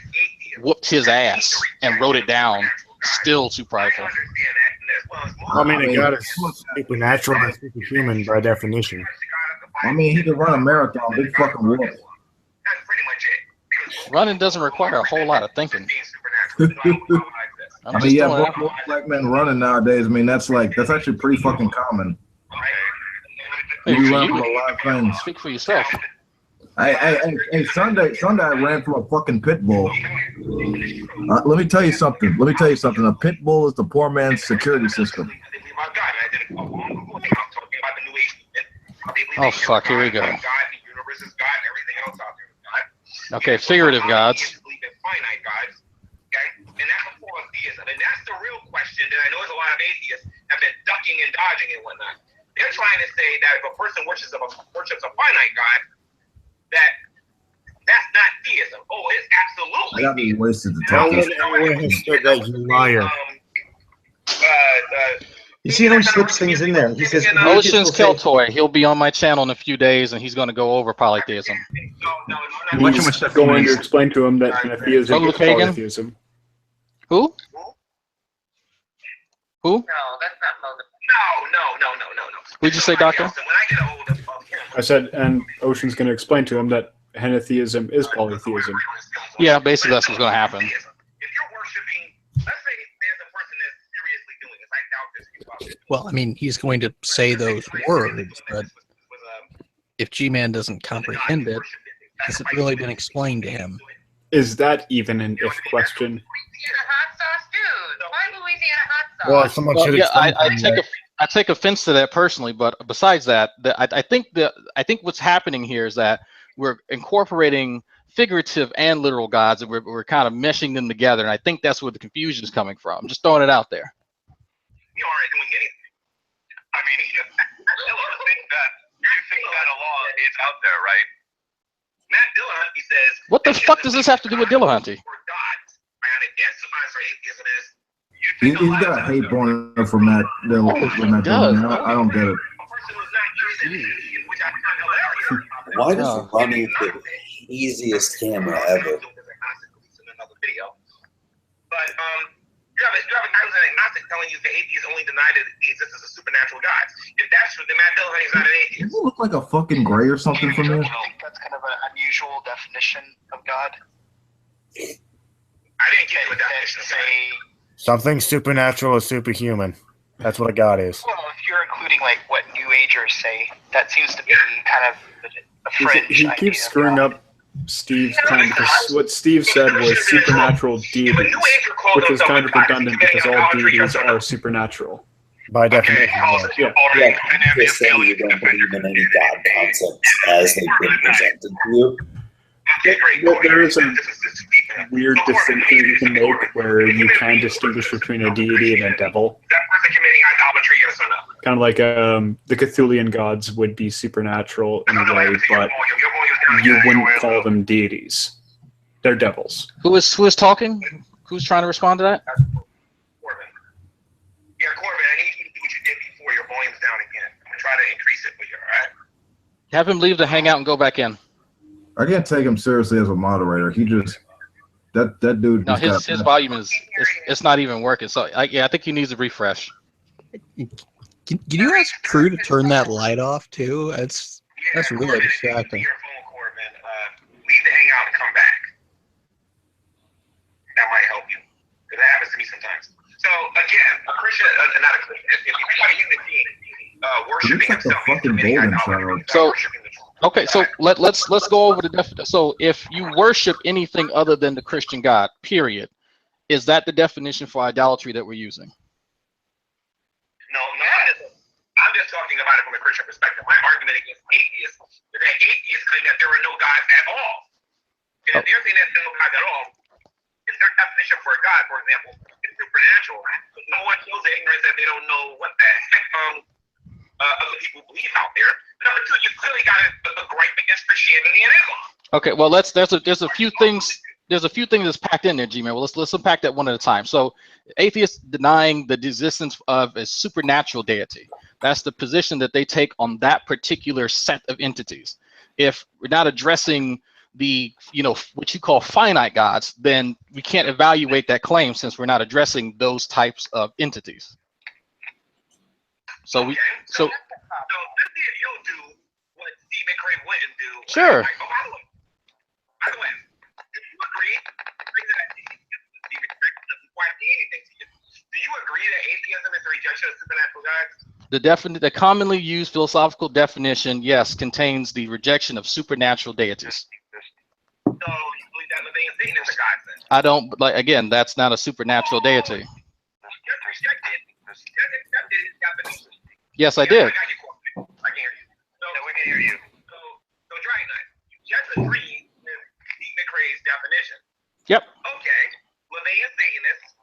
whooped his ass and wrote it down, still too prideful. I mean, a god is supernatural and superhuman by definition. I mean, he can run a marathon, big fucking whoop. Running doesn't require a whole lot of thinking. I mean, yeah, most black men running nowadays. I mean, that's actually pretty fucking common. Hey, run from a lot of things. Speak for yourself. Hey, Sunday I ran from a fucking pit bull. Let me tell you something. A pit bull is the poor man's security system. They believe Oh fuck, here we go. God, the universe is God, and everything else out there is God. Okay, figurative gods. You believe in finite gods, okay? And that's a form of theism. And that's the real question that I know there's a lot of atheists have been ducking and dodging and whatnot. They're trying to say that if a person worships a finite God, that's not theism. Oh, it's absolutely I got me theism. wasted the No time. one anywhere has said that, you liar. You see how he slips things in there? He says Ocean's Keltoy. He'll be on my channel in a few days, and he's going to go over polytheism. He's going to explain to him that henotheism Oh, is Luke Hagen? polytheism. Who? Who? No, that's not no. What'd you say, Doctor? I said, and Ocean's going to explain to him that henotheism is polytheism. Yeah, basically that's what's going to happen. If you're worshiping, let's say there's a person that's seriously doing this. I doubt this. Well, I mean, he's going to say those words, but if G-Man doesn't comprehend it, has it really been explained to him? Is that even an if question? Hot sauce, dude. Why Louisiana hot sauce? Well, someone should Yeah, explain I take offense to that personally, but besides that, I think what's happening here is that we're incorporating figurative and literal gods, and we're kind of meshing them together, and I think that's where the confusion is coming from. Just throwing it out there. You aren't doing anything. I mean, you think that a law is out there, right? Matt Dillahunty says. What the fuck does this have to do with Dillahunty? He's got hate born from that. I don't get it. Why does Ronnie the easiest camera ever? But you have a guy who's an agnostic telling you the atheists only deny the existence of supernatural gods. If that's true, then Matt Dillahunty's not an atheist. Does he look like a fucking gray or something from there? I think that's kind of an unusual definition of God. I didn't get you a definition. something supernatural or superhuman. That's what a god is. Well, if you're including like what New Agers say, that seems to be kind of a fringe He idea. keeps screwing up Steve's claim because what Steve said was supernatural deities, which is kind of redundant because all deities are supernatural. By definition, yeah. Just say you don't believe in any god concepts as they've been presented to you. There is a weird distinction you can make where you can distinguish between a deity and a devil. Kind of like the Cthulhian gods would be supernatural in a way, but you wouldn't call them deities. They're devils. Who is talking? Who's trying to respond to that? Yeah, Corbin, I need you to do what you did before. Your volume's down again. I'm gonna try to increase it for you, all right? Have him leave the hangout and go back in. I can't take him seriously as a moderator. He just that dude. No, just his volume is it's not even working. So I think he needs a refresh. Can you ask Crew to turn that light off too? That's really distracting. Leave the hangout and come back. That might help you. Because that happens to me sometimes. So again, a Christian, not a Christian. If you try to use the deity, worshiping himself, So okay, so let's go over the definition. So if you worship anything other than the Christian God, period, is that the definition for idolatry that we're using? No, I'm just talking about it from a Christian perspective. My argument against atheists is that atheists claim that there are no gods at all. And if they're saying that there are no gods at all, is their definition for a God, for example, is supernatural. No one shows the ignorance that they don't know what the heck other people believe out there. Number two, you clearly got a gripe against Christianity and Islam. Okay, well there's a few things that's packed in there, G-Man. Well, let's unpack that one at a time. So atheists denying the existence of a supernatural deity. That's the position that they take on that particular set of entities. If we're not addressing the, what you call finite gods, then we can't evaluate that claim since we're not addressing those types of entities. So let's see if you'll do what Steve McCrae wouldn't do. Sure. By the way, if you agree, Steve McCrae doesn't quite say anything to you. Do you agree that atheism is a rejection of supernatural gods? The commonly used philosophical definition, yes, contains the rejection of supernatural deities. So you believe that Leviathan Satan is a god then? I don't, again, that's not a supernatural deity. Yes, I did. hear you. So Dragonite, you just agreed with Steve McRae's definition. Yep. Okay. Well, they and Satanists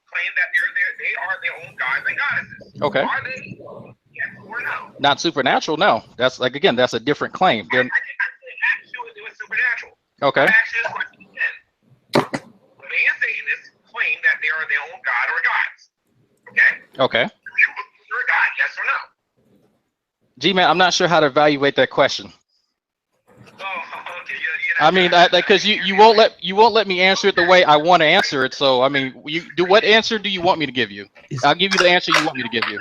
claim that they are their own gods and goddesses. Okay. Are they? Yes or no? Not supernatural. No, that's like again, that's a different claim. They're I asked you if it was supernatural. okay. I asked you this question again. They and Satanists claim that they are their own god or gods. Okay. Okay. You're a god, yes or no? G-Man, I'm not sure how to evaluate that question. Oh, okay. I mean, because you won't let me answer it the way I want to answer it. So I mean, what answer do you want me to give you? I'll give you the answer you want me to give you.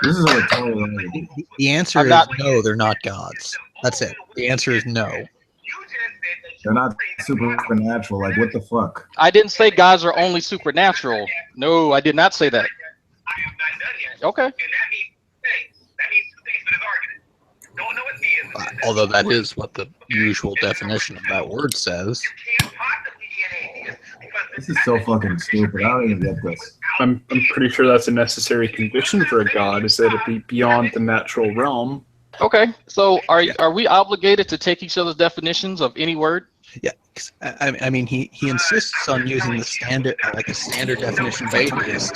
This is a retarded. The answer is no, they're not gods. That's it. The answer is no. They're not supernatural. Like, what the fuck? I didn't say gods are only supernatural. No, I did not say that. Okay. Although that is what the usual definition of that word says. This is so fucking stupid. I don't even get this. I'm pretty sure that's a necessary condition for a god, is that it be beyond the natural realm. Okay. So are we obligated to take each other's definitions of any word? Yeah. I mean, he insists on using the standard, like a standard definition of atheist,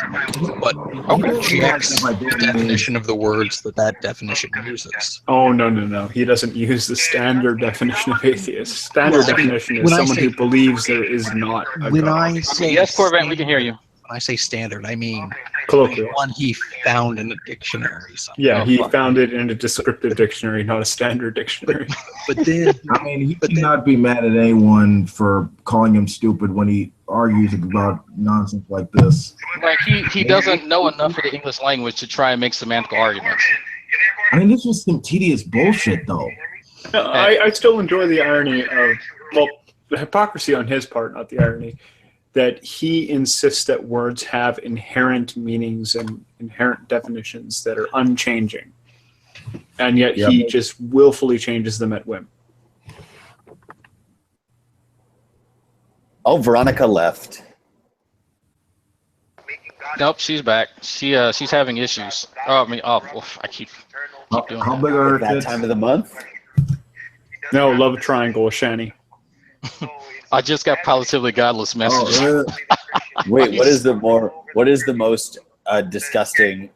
but rejects the definition of the words that definition uses. Oh, no. He doesn't use the standard definition of atheist. Standard definition is someone who believes there is not a when god. I say yes, Corvette, we can hear you. When I say standard, I mean colloquial. One he found in a dictionary. Yeah, he found it in a descriptive dictionary, not a standard dictionary. But then, I mean, he should not be mad at anyone for calling him stupid when he argues about nonsense like this. Like he doesn't know enough of the English language to try and make semantic arguments. I mean, this was some tedious bullshit, though. No, I still enjoy the irony of, well, the hypocrisy on his part, not the irony, that he insists that words have inherent meanings and inherent definitions that are unchanging. And yet he just willfully changes them at whim. Oh, Veronica left. Nope, she's back. She's having issues. Oh, I mean, I keep doing How big are her That tits? time of the month? No, love triangle, Shani. I just got positively godless messages. Wait, what is the most disgusting?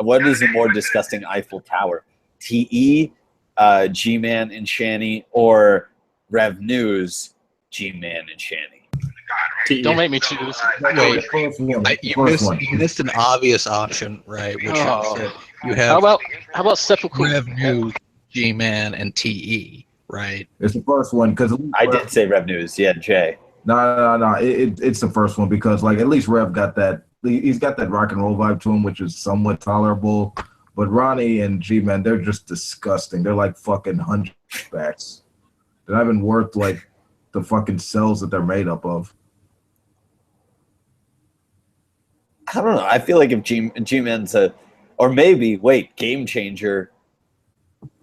What is the more disgusting Eiffel Tower? TE, G-Man and Shani, or Rev News, G-Man and Shani? Don't make me choose. You missed an obvious option, right? Which is that you have how about sepulchre? Rev News, G-Man, and TE, right? It's the first one because I did say Rev News, yeah, Jay. No. It's the first one because like at least Rev got that. He's got that rock and roll vibe to him, which is somewhat tolerable. But Ronnie and G-Man, they're just disgusting. They're like fucking hunchbacks. They're not even worth like the fucking cells that they're made up of. I don't know. I feel like if G-Man's Game Changer,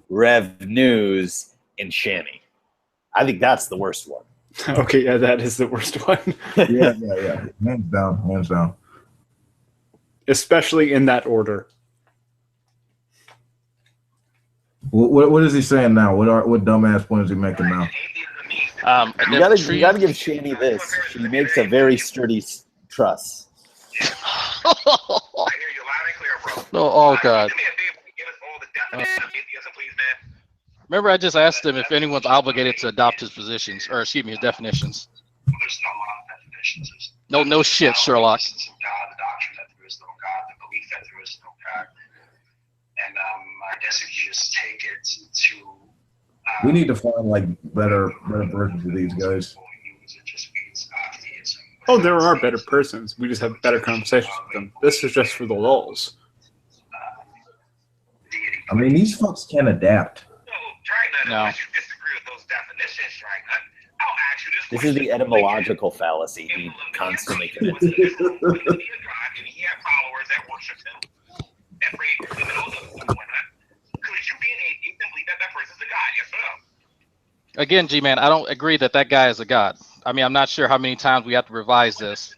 Rev News, and Shani. I think that's the worst one. Okay, yeah, that is the worst one. yeah. Hands down. Especially in that order. What is he saying now? What dumbass point is he making now? You gotta give Shani this. She makes a very sturdy truss. Oh God. Remember, I just asked him if anyone's obligated to adopt his positions, or excuse me, his definitions. There's not a lot of definitions. No shit, Sherlock. The doctrine that there is no God, the belief that there is no God. And I guess if you just take it to We need to find like better versions of these guys. Oh, there are better persons. We just have better conversations with them. This is just for the lulz. I mean, these fucks can adapt. No. This is the etymological fallacy he constantly commits. Again, G-Man, I don't agree that guy is a god. I mean, I'm not sure how many times we have to revise this.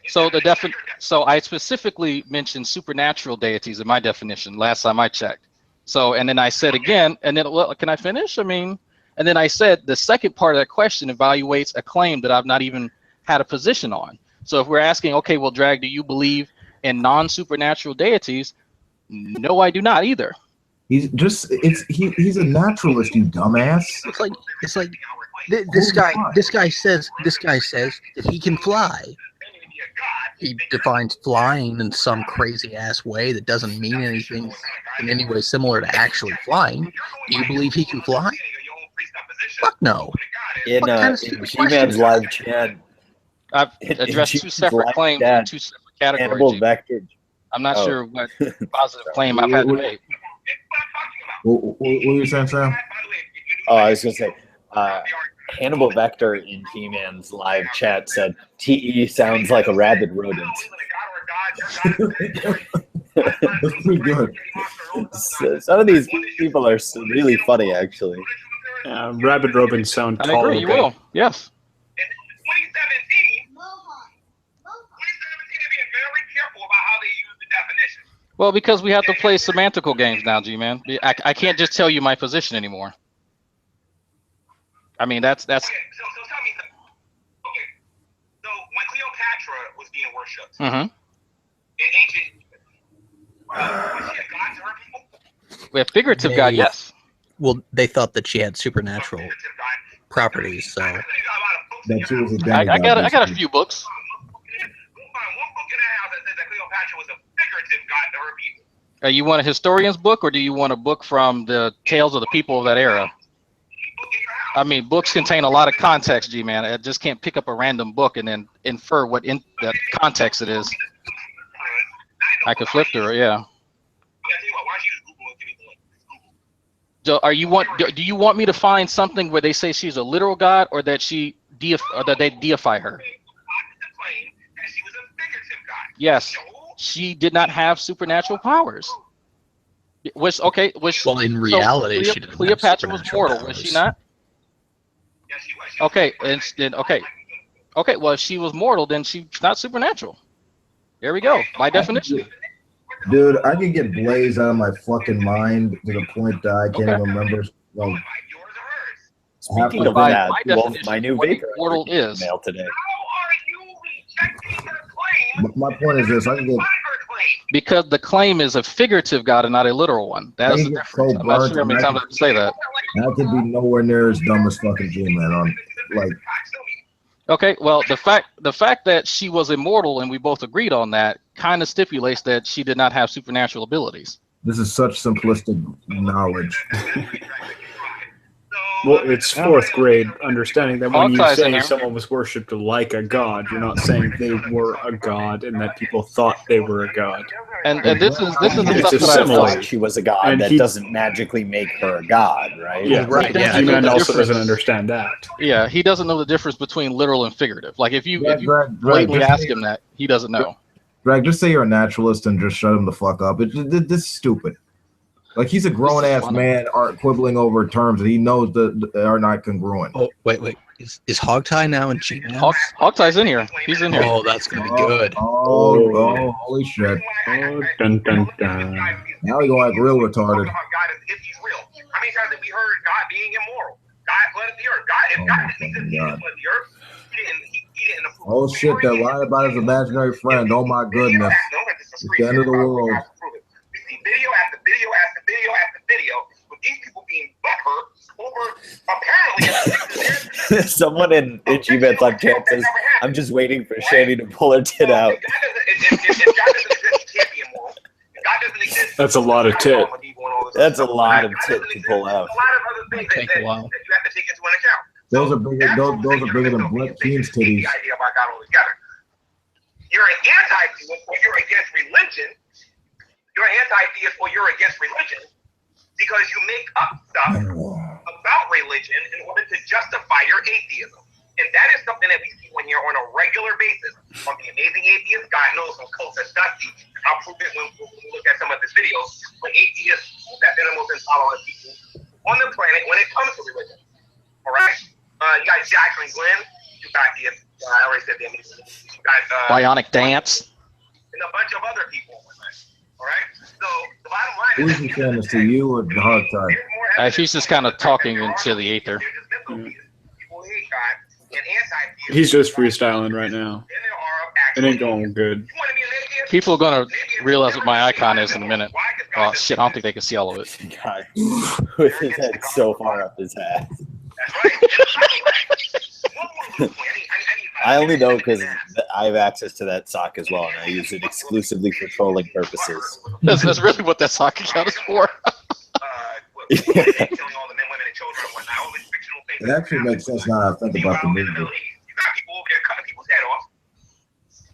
So I specifically mentioned supernatural deities in my definition last time I checked. So, and then I said again, and then, well, can I finish? I mean, and then I said the second part of that question evaluates a claim that I've not even had a position on. So if we're asking, okay, well, Drag, do you believe in non-supernatural deities? No, I do not either. He's a naturalist, you dumbass. It's like this guy says that he can fly. He defines flying in some crazy ass way that doesn't mean anything in any way similar to actually flying. Do you believe he can fly? Fuck no. In G-Man's live chat, I've addressed two separate claims in two separate categories. Hannibal Vector. I'm not sure what positive claim I've had to make. What were you saying, Sam? Oh, I was going to say, Hannibal Vector in G-Man's live chat said, TE sounds like a rabid rodent. That's pretty good. Some of these people are really funny, actually. Rabid rodents sound I agree, you will, yes. Well, because we have to play semantical games now, G-Man. I can't just tell you my position anymore. I mean, that's. Okay, so tell me something. Okay, so when Cleopatra was being worshipped in ancient, was she a god to her people? We have figurative god, yes. Well, they thought that she had supernatural properties, so. That she was a I got a few books. You want a historian's book, or do you want a book from the tales of the people of that era? I mean, books contain a lot of context, G-Man. I just can't pick up a random book and then infer what in the context it is. I could flip through it, yeah. So, do you want me to find something where they say she's a literal god, or that that they deify her? Yes, she did not have supernatural powers. Well, in reality, she didn't. Cleopatra was mortal, was she not? Okay, okay. Well, if she was mortal, then she's not supernatural. There we go. By definition. Dude, I can get blazed out of my fucking mind to the point that I can't even remember. Like, Speaking of that, my new vapor mortal is mail today. My point is this: I can get. Because the claim is a figurative god and not a literal one. That is the difference. I'm not sure how many times I have to say that. I could be nowhere near as dumb as fucking G-Man on, like. Okay, well, the fact that she was immortal and we both agreed on that kind of stipulates that she did not have supernatural abilities. This is such simplistic knowledge. Well, it's fourth grade understanding that when you say someone was worshipped like a god, you're not saying they were a god and that people thought they were a god. And this is the it's stuff that I thought she was a god. And that doesn't magically make her a god, right? Yeah, right. Yeah, G-Man also doesn't understand that. Yeah, he doesn't know the difference between literal and figurative. Like if you blatantly ask him that, he doesn't know. Greg, just say you're a naturalist and just shut him the fuck up. This is stupid. Like he's a grown ass man, quibbling over terms that he knows that are not congruent. Oh wait, is Hogtie now in G-Man? Hogtie's in here. He's in here. Oh, that's gonna be good. Oh, holy shit! Oh, dun, dun, dun. Now we gonna act real retarded. If he's real, how many times have we heard God being immoral? God flooded the earth. If God didn't exist, he didn't flood the earth. He didn't approve. Oh shit! That lie about his imaginary friend. Oh my goodness! It's the end of the world. Video after video after video after video with these people being butthurt over apparently. Someone in G-Man's live chat says, "I'm just waiting for Shanny to pull her tit out." That's a lot of tit. That's a lot of tit to pull out. It'll take a while. Those are bigger than Brett Keen's titties. You're an anti-theist or you're against religion. You're an anti-theist or you're against religion because you make up stuff about religion in order to justify your atheism. And that is something that we see on here on a regular basis. On The Amazing Atheist, God knows some cults are dusty. I'll prove it when we look at some of his videos. But atheists that are the most intolerant people on the planet when it comes to religion. All right? You got Jacqueline Glenn. You got I already said the Amazing. You got Bionic Dance. And a bunch of other people. All right. So the bottom line Who's he saying this to, you or the hard time? He's just kind of talking into the ether. He's just freestyling right now. It ain't going good. People are gonna realize what my icon is in a minute. Oh shit! I don't think they can see all of it. God, with his head so far up his ass. I only know because I have access to that sock as well, and I use it exclusively for trolling purposes. That's really what that sock account is for. It actually makes sense now I think about the movie. You got people over there cutting people's head off,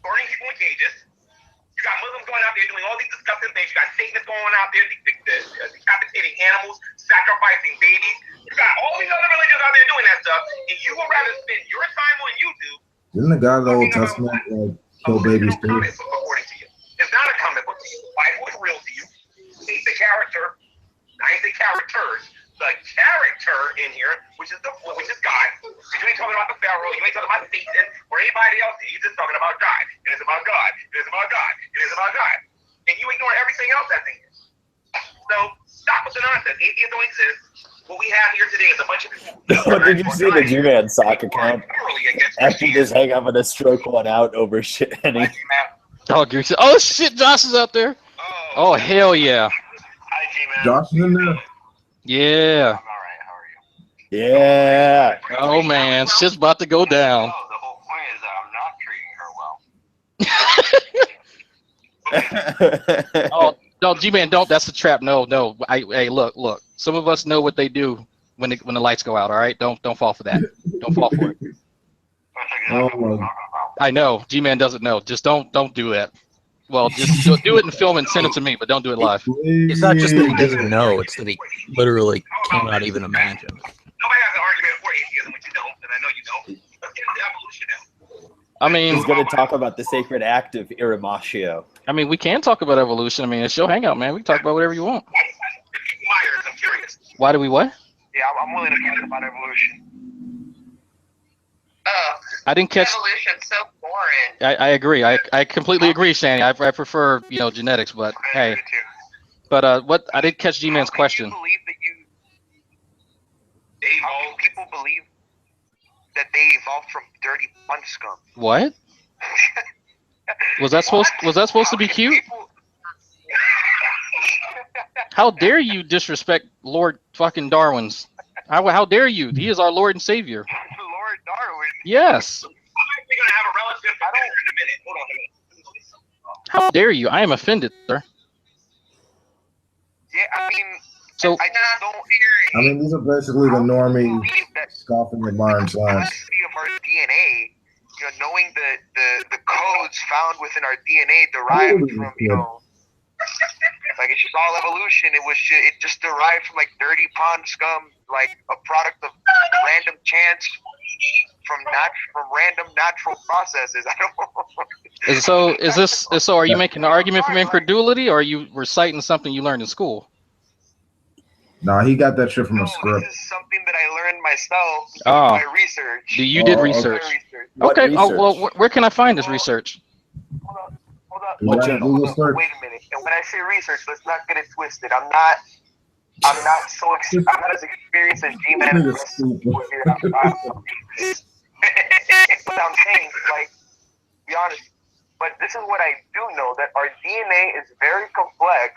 burning people in cages. You got Muslims going out there doing all these disgusting things. You got Satanists going out there decapitating animals, sacrificing babies. You got all these other religions out there doing that stuff, and you would rather spend your time on YouTube. Didn't the God of the Old Testament kill babies too? According to you, it's not a comic book to you. The Bible is real to you. He's the character. I say characters. The character in here, which is God. You ain't talking about the Pharaoh. You ain't talking about Satan or anybody else. You're just talking about God. And it's about God. It is about God. It is about God. And you ignore everything else that's in here. So stop with the nonsense. Atheists don't exist. What we have here today is a bunch of people. Did you see the G-Man sock account? After you just hang up and a stroke one out over shit. Oh shit! Josh is out there. Oh hell yeah. Josh is in there. Yeah. Yeah. Oh man, shit's about to go down. The whole point is that I'm not treating her well. Oh no, G-Man, don't. That's the trap. No. Hey, look. Some of us know what they do when the lights go out. All right, don't fall for that. Don't fall for it. I know G-Man doesn't know. Just don't do that. Well, just do it in film and send it to me, but don't do it live. It's not just that he doesn't know; it's that he literally cannot even imagine. Nobody has an argument for atheism, which you don't, and I know you don't. Let's get into evolution now. I mean, he's going to talk about the sacred act of Iramatio. I mean, we can talk about evolution. I mean, it's your hangout, man. We can talk about whatever you want. Myers, I'm curious. Why do we what? Yeah, I'm willing to talk about evolution. I didn't catch. Evolution's so boring. I agree. I completely agree, Shani. I prefer genetics, but hey. But what I did catch G-Man's question. People believe that they evolved from dirty punch scum. What? Was that supposed to be cute? How dare you disrespect Lord fucking Darwin's? How dare you? He is our Lord and Savior. Lord Darwin? Yes. We're gonna have a relative for dinner in a minute. Hold on. How dare you? I am offended, sir. Yeah, I mean, so I just don't hear it. I mean, these are basically the normie scoffing at modern science. Of our DNA, knowing the codes found within our DNA derived from, like it's just all evolution. It just derived from like dirty pond scum, like a product of random chance from random natural processes. I don't know. So are you making an argument from incredulity, or are you reciting something you learned in school? Nah, he got that shit from a script. This is something that I learned myself through Oh. my research. You did research. Okay. Research? Oh well, where can I find this research? Hold on. What Google search? Wait a minute. And when I say research, let's not get it twisted. I'm not as experienced as G-Man. What I'm saying is, like, be honest. But this is what I do know, that our DNA is very complex,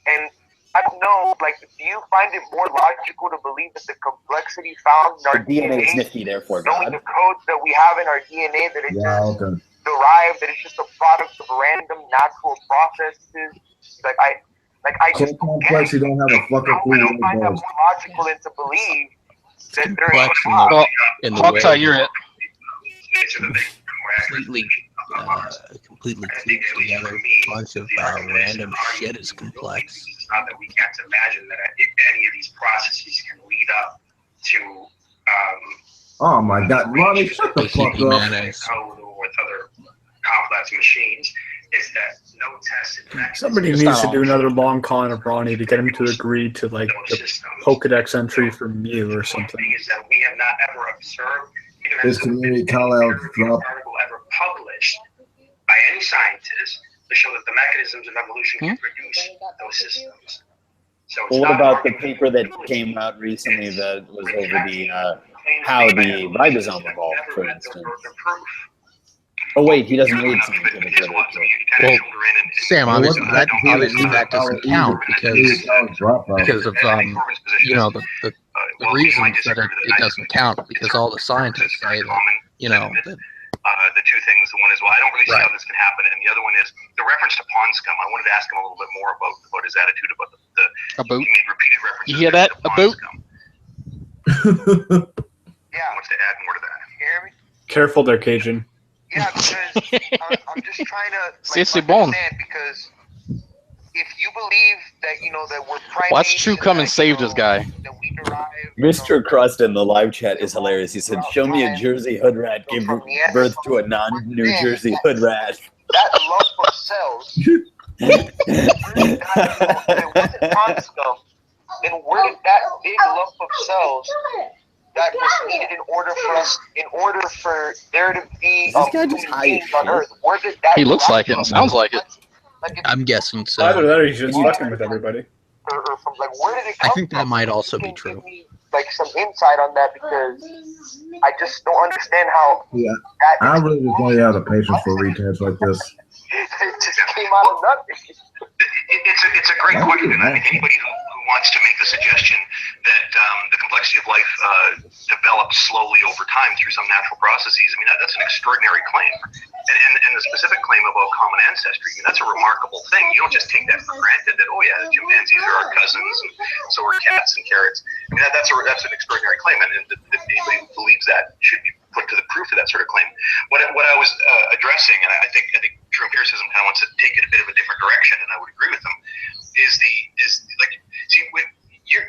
and I don't know, like, do you find it more logical to believe that the complexity found in our DNA is nifty, therefore, knowing God. the codes that we have in our DNA, that it's okay. derived, that it's just a product of random natural processes? I So just complex, you don't have a fucking clue I don't find that what it more logical than to believe that there is Complex a God. in the Hawkeye, way you're it. completely clipped together a bunch of random shit is complex. It's not that we can't imagine that if any of these processes can lead up to Oh my God, Ronnie, shut the fuck up. code or with other complex machines. Is that no tested? Somebody needs to do another long con of Ronnie to get him to agree to like the Pokedex entry from Mew or something. Is that we have not ever observed His community call out drop. article ever published by any scientist to show that the mechanisms of evolution can produce those systems. So it's Well, what not about the arguing paper that came out recently that was over the how the ribosome evolved, for instance? Oh wait, he doesn't read scientific literature. Well, Sam, obviously that doesn't count because of you know the reasons that it doesn't count, because all the scientists say that that. The two things. The one is, well, I don't really see how this can happen, and the other one is the reference to pond scum. I wanted to ask him a little bit more about his attitude about the he made repeated references. You hear that? To pond scum. Yeah, wants to add more to that. You hear me? Careful there, Cajun. Yeah, because I'm just trying to understand, because if you believe that that we're primates, watch True come and save this guy. Mr. Crust in the live chat is hilarious. He said, "Show me a Jersey hood rat gave birth to a non-New Jersey hood rat." That lump of cells. If it wasn't pond scum, then where did that big lump of cells that was needed in order for there to be this guy just high on Earth? Where did that? He looks like it and sounds like it. I'm guessing so. Either that or he's just fucking with everybody. Or from where did it come I think that might also be true. Give me, some insight on that, because I just don't understand how. Yeah, I really just don't have the patience for retards like this. It just came out of nothing. It's a great question. I think anybody who wants to make the suggestion that the complexity of life develops slowly over time through some natural processes, I mean, that's an extraordinary claim. And the specific claim about common ancestry, I mean, that's a remarkable thing. You don't just take that for granted that, oh yeah, chimpanzees are our cousins, and so are cats and carrots. I mean, that's an extraordinary claim, and anybody who believes that should be put to the proof of that sort of claim. What I was addressing, and I think true empiricism kind of wants to take it a bit of a different direction, and I would agree with them, is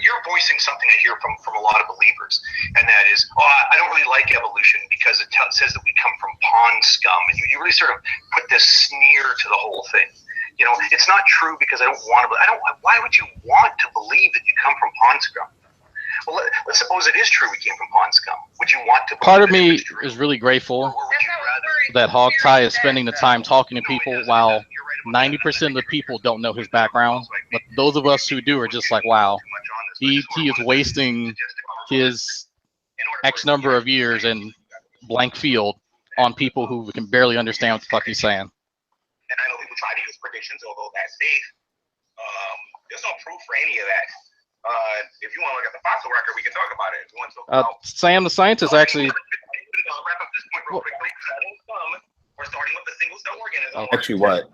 you're voicing something I hear from a lot of believers, and that is, I don't really like evolution because it says that we come from pond scum, and you really sort of put this sneer to the whole thing. It's not true because I don't want to. Why would you want to believe that you come from pond scum? Well, let's suppose it is true we came from pond scum. Would you want to? Part of me is really grateful that Hogtie is spending the time talking to people, while 90% of the people don't know his background. But those of us who do are just like, wow, he is wasting his X number of years in blank field on people who can barely understand what the fuck he's saying. And I know people try to use predictions, although that's safe. There's no proof for any of that. If you want to look at the fossil record, we can talk about it. If you want to talk about Sam, the scientist, actually. I'll wrap up this point real quickly. We're starting with the single cell organism. Actually, what?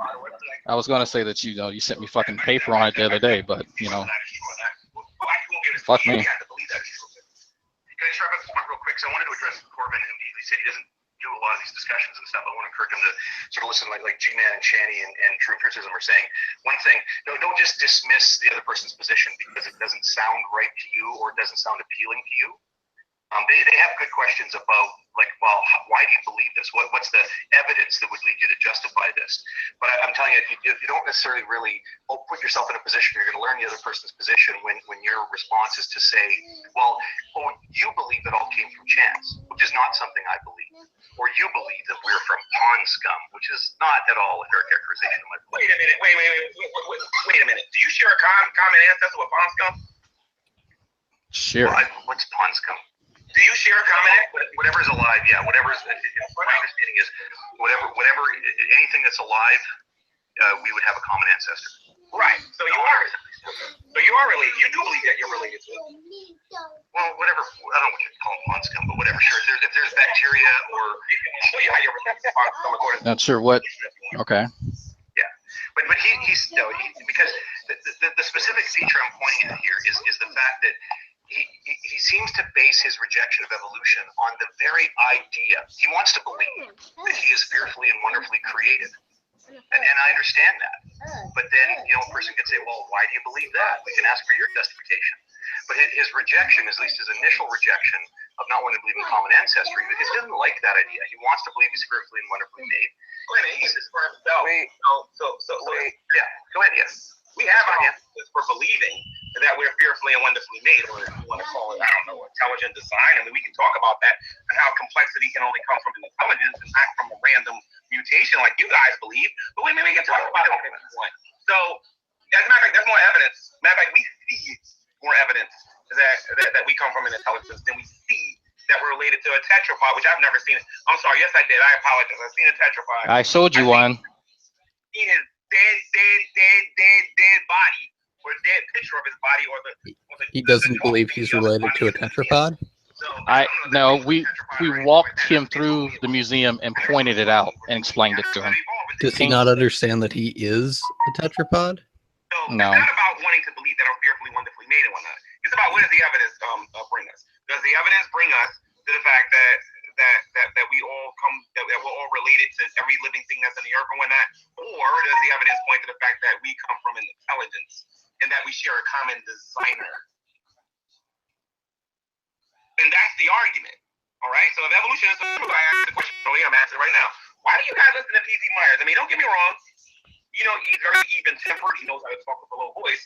I was going to say that you sent me fucking paper on it the other day, but fuck me. Can I just wrap up this point real quick? So I wanted to address Corbin, and he said he doesn't do a lot of these discussions and stuff. I want to encourage him to sort of listen like G-Man and Shanny and True Empiricism are saying. One thing, don't just dismiss the other person's position because it doesn't sound right to you or it doesn't sound appealing to you. They have good questions about, like, well, why do you believe this? What's the evidence that would lead you to justify this? But I'm telling you, you don't necessarily really put yourself in a position where you're going to learn the other person's position when your response is to say, well, you believe it all came from chance, which is not something I believe. Or you believe that we're from pond scum, which is not at all a fair characterization of my belief. Wait a minute. Do you share a common ancestor with pond scum? Sure. What's pond scum? Do you share a common ancestor? Whatever is alive, yeah. Whatever is. My understanding is, whatever anything that's alive, we would have a common ancestor. Right. So you are. So you are related. You do believe that you're related to. Well, whatever. I don't know what you call them, pond scum, but whatever. Sure. If there's bacteria or. Show you how you're related to pond scum. Not sure what. Okay. Yeah, but he's because the specific feature I'm pointing at here is the fact that. He seems to base his rejection of evolution on the very idea. He wants to believe that he is fearfully and wonderfully created. And I understand that. But then, a person could say, well, why do you believe that? We can ask for your justification. But his rejection, at least his initial rejection of not wanting to believe in common ancestry, he doesn't like that idea. He wants to believe he's fearfully and wonderfully made. He uses for himself. Wait. Yeah, go ahead, yes. We have ideas for believing that we're fearfully and wonderfully made, or if you want to call it, I don't know, intelligent design. I mean, we can talk about that and how complexity can only come from intelligence and not from a random mutation like you guys believe, but we can talk about it if you want. So, as a matter of fact, there's more evidence. Matter of fact, we see more evidence that we come from an intelligence than we see that we're related to a tetrapod, which I've never seen. I'm sorry, yes I did. I apologize. I've seen a tetrapod. I showed you one. Seen his dead body, or dead picture of his body, or the He doesn't believe he's related to a tetrapod. No, we walked him through the museum and pointed it out and explained it to him. Does he not understand that he is a tetrapod? No. It's not about wanting to believe that I'm fearfully, wonderfully made and whatnot. It's about what does the evidence bring us? Does the evidence bring us to the fact that we all come, that we're all related to every living thing that's in the earth and whatnot? Or does the evidence point to the fact that we come from an intelligence and that we share a common designer? And that's the argument. All right? So if evolution is true, I asked the question earlier, I'm asking right now. Why do you guys listen to P.Z. Myers? I mean, don't get me wrong. You know, he's very even-tempered. He knows how to talk with a low voice.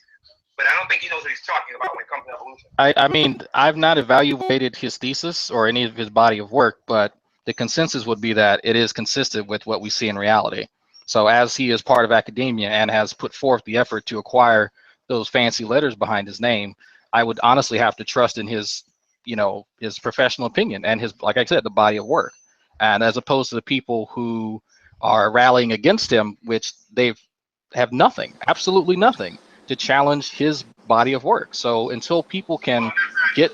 But I don't think he knows what he's talking about when it comes to evolution. I mean, I've not evaluated his thesis or any of his body of work, but the consensus would be that it is consistent with what we see in reality. So as he is part of academia and has put forth the effort to acquire those fancy letters behind his name, I would honestly have to trust in his, you know, his professional opinion and his, like I said, the body of work. And as opposed to the people who are rallying against him, which they have nothing, absolutely nothing, to challenge his body of work. So until people can get,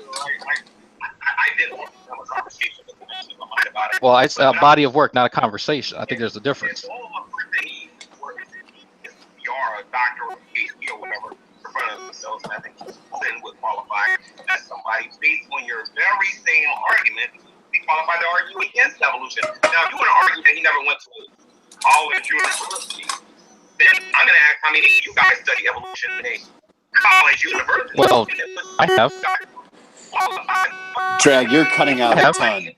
well, it's a body of work, not a conversation. I think there's a difference. A doctor or a PhD or whatever in front of themselves, and I think then would qualify as somebody based on your very same argument, be qualified to argue against evolution. Now, if you want to argue that he never went to college university, then I'm going to ask, I mean, you guys study evolution in a college university. Well, I have. Drag, you're cutting out a ton.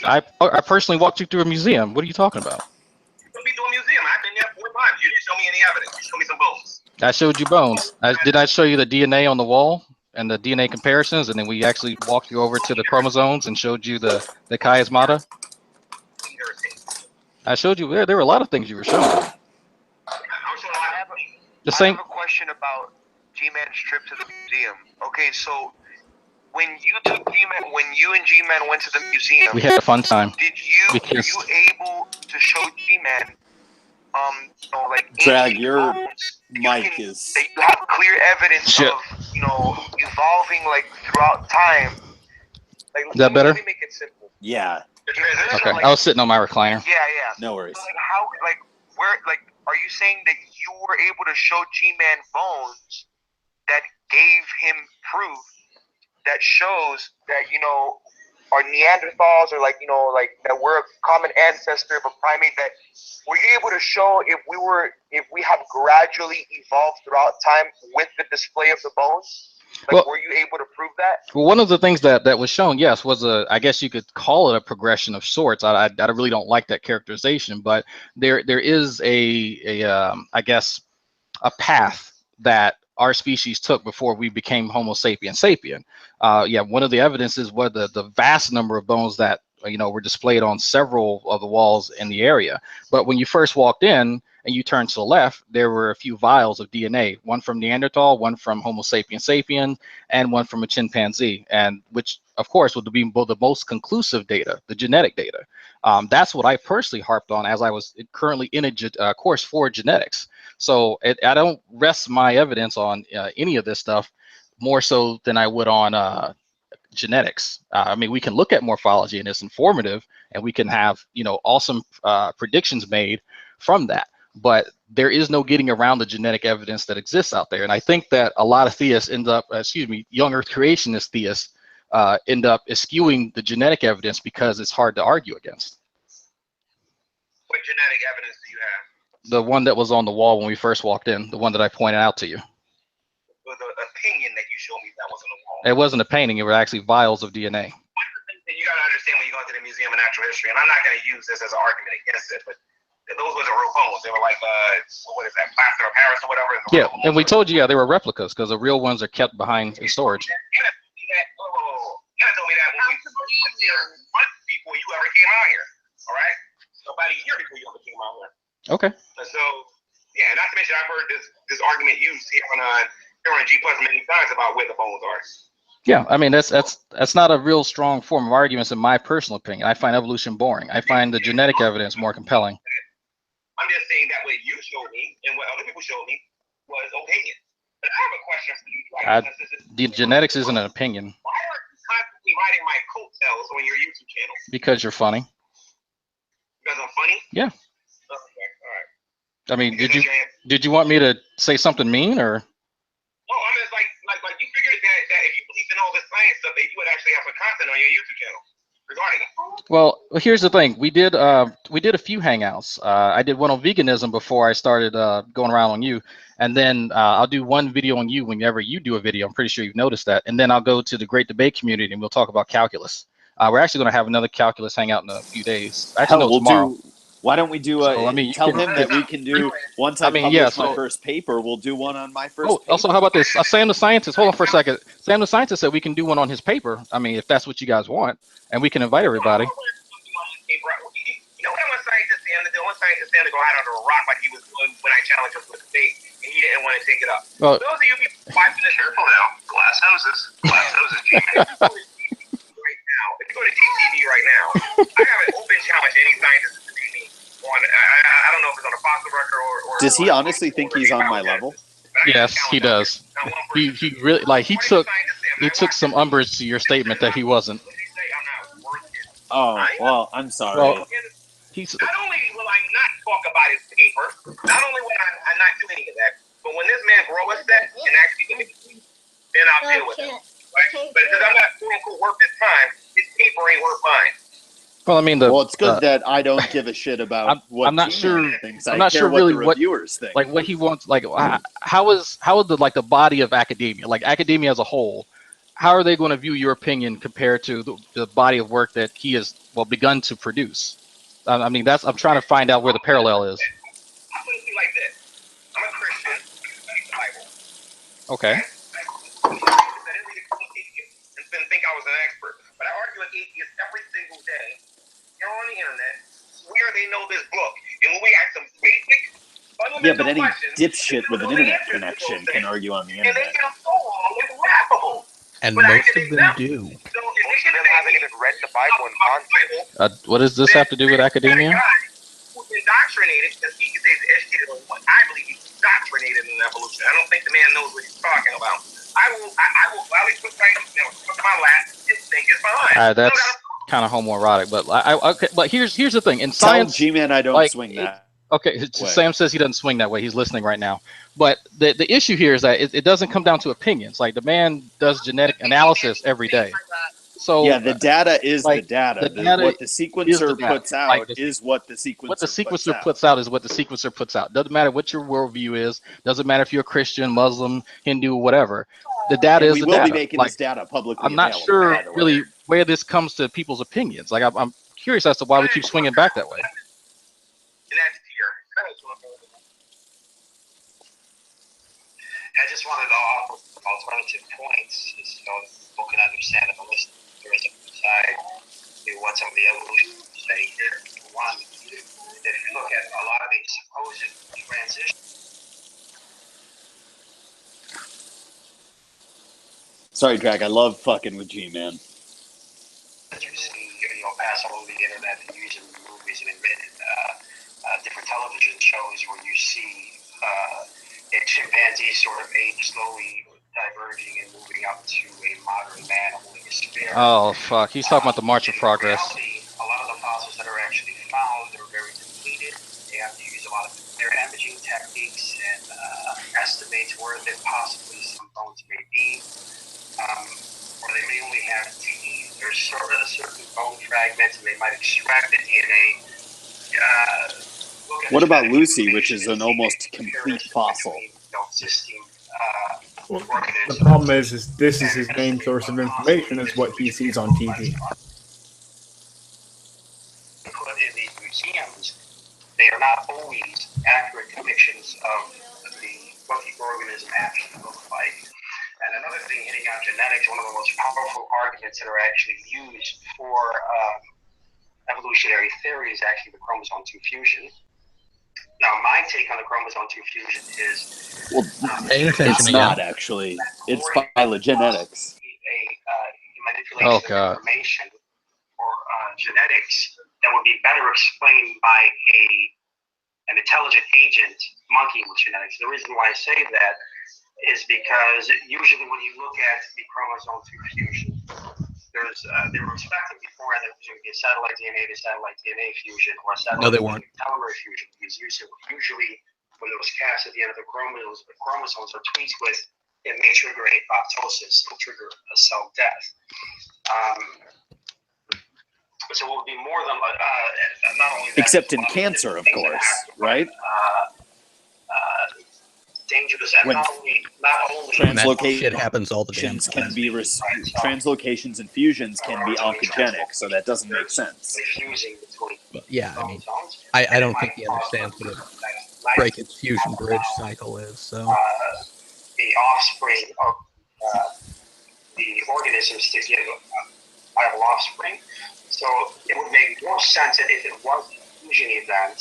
I personally walked you through a museum. What are you talking about? I've been there 4 times. You didn't show me any evidence. You showed me some bones. I showed you bones. Did I show you the DNA on the wall and the DNA comparisons? And then we actually walked you over to the chromosomes and showed you the chiasmata. I showed you there were a lot of things you were showing. I have a question about G-Man's trip to the museum. Okay, so when you and G-Man went to the museum, we had a fun time. Were you able to show G-Man Drag, your mic is. You have clear evidence of, you know, evolving like throughout time. Like, is that better? Let me make it simple. Yeah. Okay. I was sitting on my recliner. Yeah. No worries. So, are you saying that you were able to show G-Man bones that gave him proof that shows that, you know, are Neanderthals or that we're a common ancestor of a primate? That were you able to show if we have gradually evolved throughout time with the display of the bones? Were you able to prove that? Well, one of the things that was shown, yes, was I guess you could call it a progression of sorts. I really don't like that characterization, but there is I guess a path that our species took before we became Homo sapien sapien. One of the evidences was the vast number of bones that were displayed on several of the walls in the area. But when you first walked in and you turned to the left, there were a few vials of DNA, one from Neanderthal, one from Homo sapien sapien, and one from a chimpanzee, and which of course would be the most conclusive data, the genetic data. That's what I personally harped on as I was currently in a course for genetics. So I don't rest my evidence on any of this stuff more so than I would on genetics. I mean, we can look at morphology and it's informative, and we can have awesome predictions made from that. But there is no getting around the genetic evidence that exists out there. And I think that a lot of theists end up, young Earth creationist theists end up eschewing the genetic evidence because it's hard to argue against. What genetic evidence do you have? The one that was on the wall when we first walked in, the one that I pointed out to you. The opinion that you showed me that was on the wall. It wasn't a painting, it were actually vials of DNA. You got to understand when you go into the Museum of Natural History, and I'm not going to use this as an argument against it, but those wasn't real bones. They were like, what is that, plaster of Paris or whatever? Yeah, and we told you, they were replicas because the real ones are kept behind in storage. You gotta tell me that when we before you ever came out here. All right, so about a year before you ever came out here. Okay. And so, yeah, not to mention I've heard this argument used here on G Plus many times about where the bones are. Yeah, I mean that's not a real strong form of arguments in my personal opinion. I find evolution boring. I find the genetic evidence more compelling. I'm just saying that what you showed me and what other people showed me was opinion. But I have a question for you. Right? The genetics isn't an opinion. Why are you constantly riding my coattails on your YouTube channel? Because you're funny. Because I'm funny? Yeah. Okay, all right. I mean, did you want me to say something mean or? No, I'm just like you figured that if you believe in all this science stuff, that you would actually have some content on your YouTube channel regarding it. Well, here's the thing. We did a few hangouts. I did one on veganism before I started going around on you, and then I'll do one video on you whenever you do a video. I'm pretty sure you've noticed that. And then I'll go to the Great Debate community and we'll talk about calculus. We're actually going to have another calculus hangout in a few days. Actually, no, tomorrow. Why don't we do? So, I mean, tell him that we can do once I publish my first paper. We'll do one on my first. Oh, also, how about this? Sam the scientist. Hold on for a second. Sam the scientist said we can do one on his paper. I mean, if that's what you guys want, and we can invite everybody. You know what one scientist Sam to go out under a rock like he was doing when I challenged him to a debate, and he didn't want to take it up. Well, those of you people watching this, careful now. Glass houses, G-Man. Right now, if you go to GTV right now, I have an open challenge to any scientist to debate me on. I don't know if it's on a fossil record or. Does he honestly think he's on my level? Yes, he does. He really he took some umbrage to your statement that he wasn't. Oh well, I'm sorry. Well, not only will I not talk about his paper, not only will I not do any of that, but when this man grow a set and actually give it to me, then I'll deal with it. Right? But because I'm not quote unquote worth his time, his paper ain't worth mine. Well, I mean, it's good that I don't give a shit about what I'm not sure. thinks. I'm not sure really what reviewers think. Like what he wants. Like how is the body of academia, like academia as a whole, how are they going to view your opinion compared to the body of work that he has begun to produce? I mean, I'm trying to find out where the parallel is. I'll put it to you like this: I'm a Christian. I read the Bible. Okay. I didn't read it and then think I was an expert, but I argue with atheists every single day. You're on the internet, swear they know this book, and when we ask some basic, fundamental but any questions, dipshit with an internet connection can argue on the and they internet. get them so wrong, it's laughable. And most of them do. So if they haven't even read the Bible in context. What does this have to do with academia? Who's indoctrinated, because he can say he's educated on what I believe he's indoctrinated in evolution. I don't think the man knows what he's talking about. I will gladly put my lap and think it's behind. That's kind of homoerotic, but okay. But here's the thing. In science, tell G-Man I don't swing that. Okay, Sam says he doesn't swing that way. He's listening right now. But the issue here is that it doesn't come down to opinions. Like the man does genetic analysis every day. So yeah, the data is the data. What the sequencer puts out is what the sequencer. What the sequencer puts out is what the sequencer puts out. Doesn't matter what your worldview is. Doesn't matter if you're a Christian, Muslim, Hindu, whatever. The data is the data. We will be making this data publicly I'm not sure really where this comes to people's opinions. Like I'm curious as to why we keep swinging back that way. I just wanted to offer alternative points, so people can understand if a listener is side to what some of the evolutionists say here. One, if you look at a lot of these supposed transitions. Sorry, Drag. I love fucking with G-Man. That you see, pass all over the internet and use in movies and in different television shows where you see chimpanzees sort of age slowly diverging and moving up to a modern man holding a spear. Oh fuck! He's talking about the March of Progress. Reality, a lot of the fossils that are actually found are very depleted. They have to use a lot of their imaging techniques and estimates where possibly some bones may be, or they may only have teeth. There's sort of certain bone fragments, and they might extract the DNA. What about Lucy, which is an almost complete fossil? Well, the problem is this is his main source of information, is what he sees on TV. Put in these museums, they are not always accurate depictions of what the organism actually looks like. And another thing, hitting on genetics, one of the most powerful arguments that are actually used for evolutionary theory is actually the chromosome 2 fusion. Now, my take on the chromosome 2 fusion is It's not actually. It's phylogenetics. Manipulation of information or genetics that would be better explained by an intelligent agent monkeying with genetics. The reason why I say that is because usually when you look at the chromosome 2 fusion, they were expecting before that there was going to be a satellite DNA to satellite DNA fusion or a satellite telomere fusion. Because usually when those caps at the end of the chromosomes are tweaked with, it may trigger apoptosis, it will trigger a cell death. So it will be more than not only that, except in cancer, of course, right? Dangerous and when not only translocation shit happens all the damn time. Can be translocations and fusions can be oncogenic, so that doesn't make sense. But yeah, I mean, I don't think he understands what a breakage fusion bridge cycle is. So the offspring of the organisms to give viable offspring. So it would make more sense that if it was a fusion event.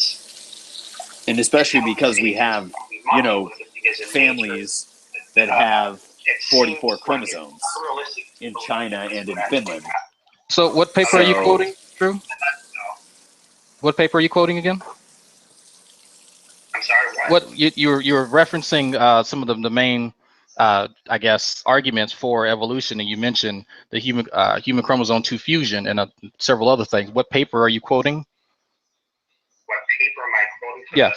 And especially because we have, families that have 44 chromosomes in China and in Finland. So what paper are you quoting, Drew? What paper are you quoting again? I'm sorry, what you're referencing some of the main I guess arguments for evolution, and you mentioned the human chromosome 2 fusion and several other things. What paper are you quoting? What paper am I quoting for yeah. the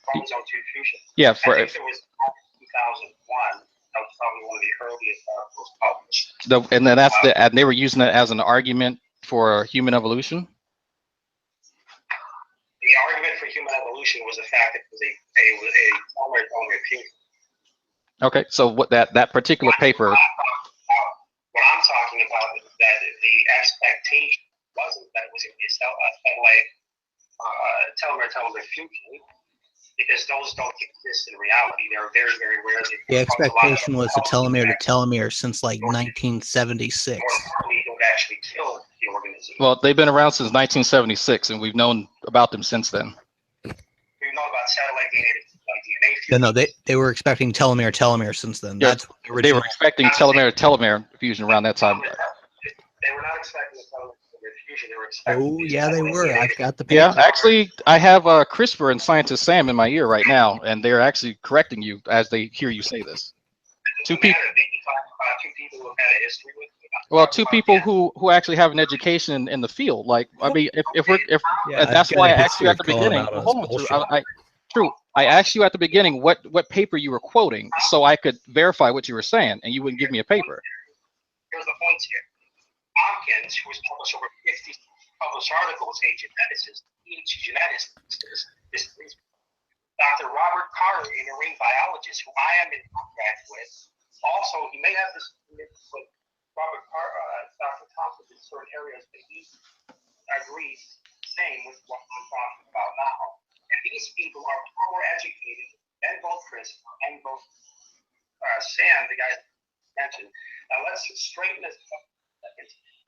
chromosome 2 fusion? Yeah, I think it was 2001. That was probably one of the earliest articles published. And then and they were using it as an argument for human evolution. The argument for human evolution was the fact that it was a telomere fusion. Okay, so what that particular paper. What I'm talking about is that the expectation wasn't that it was going to be a telomere fusion, because those don't exist in reality. They're very, very rare. The expectation was a telomere to telomere since like 1976. They don't actually kill the organism. Well, they've been around since 1976, and we've known about them since then. We've known about satellite DNA fusion. No, they were expecting telomere since then. Yeah, that's they were expecting telomere fusion around that time. They were not expecting a telomere fusion. They were expecting. Oh yeah, they were. I've got the paper. Yeah, actually, I have CRISPR and Scientist Sam in my ear right now, and they're actually correcting you as they hear you say this. Two people. Well, two people who actually have an education in the field. Like, I mean, if that's why I asked you at the beginning. Hold on, True. I asked you at the beginning what paper you were quoting, so I could verify what you were saying, and you wouldn't give me a paper. Here's the point here. Hopkins, who has published over 50 published articles, a geneticist, Dr. Robert Carter, a marine biologist, who I am in contact with. Also, he may have this with Robert Carter, Dr. Thompson in certain areas, but he agrees same with what I'm talking about now. And these people are more educated than both Chris and both Sam, the guy mentioned. Now let's straighten this up.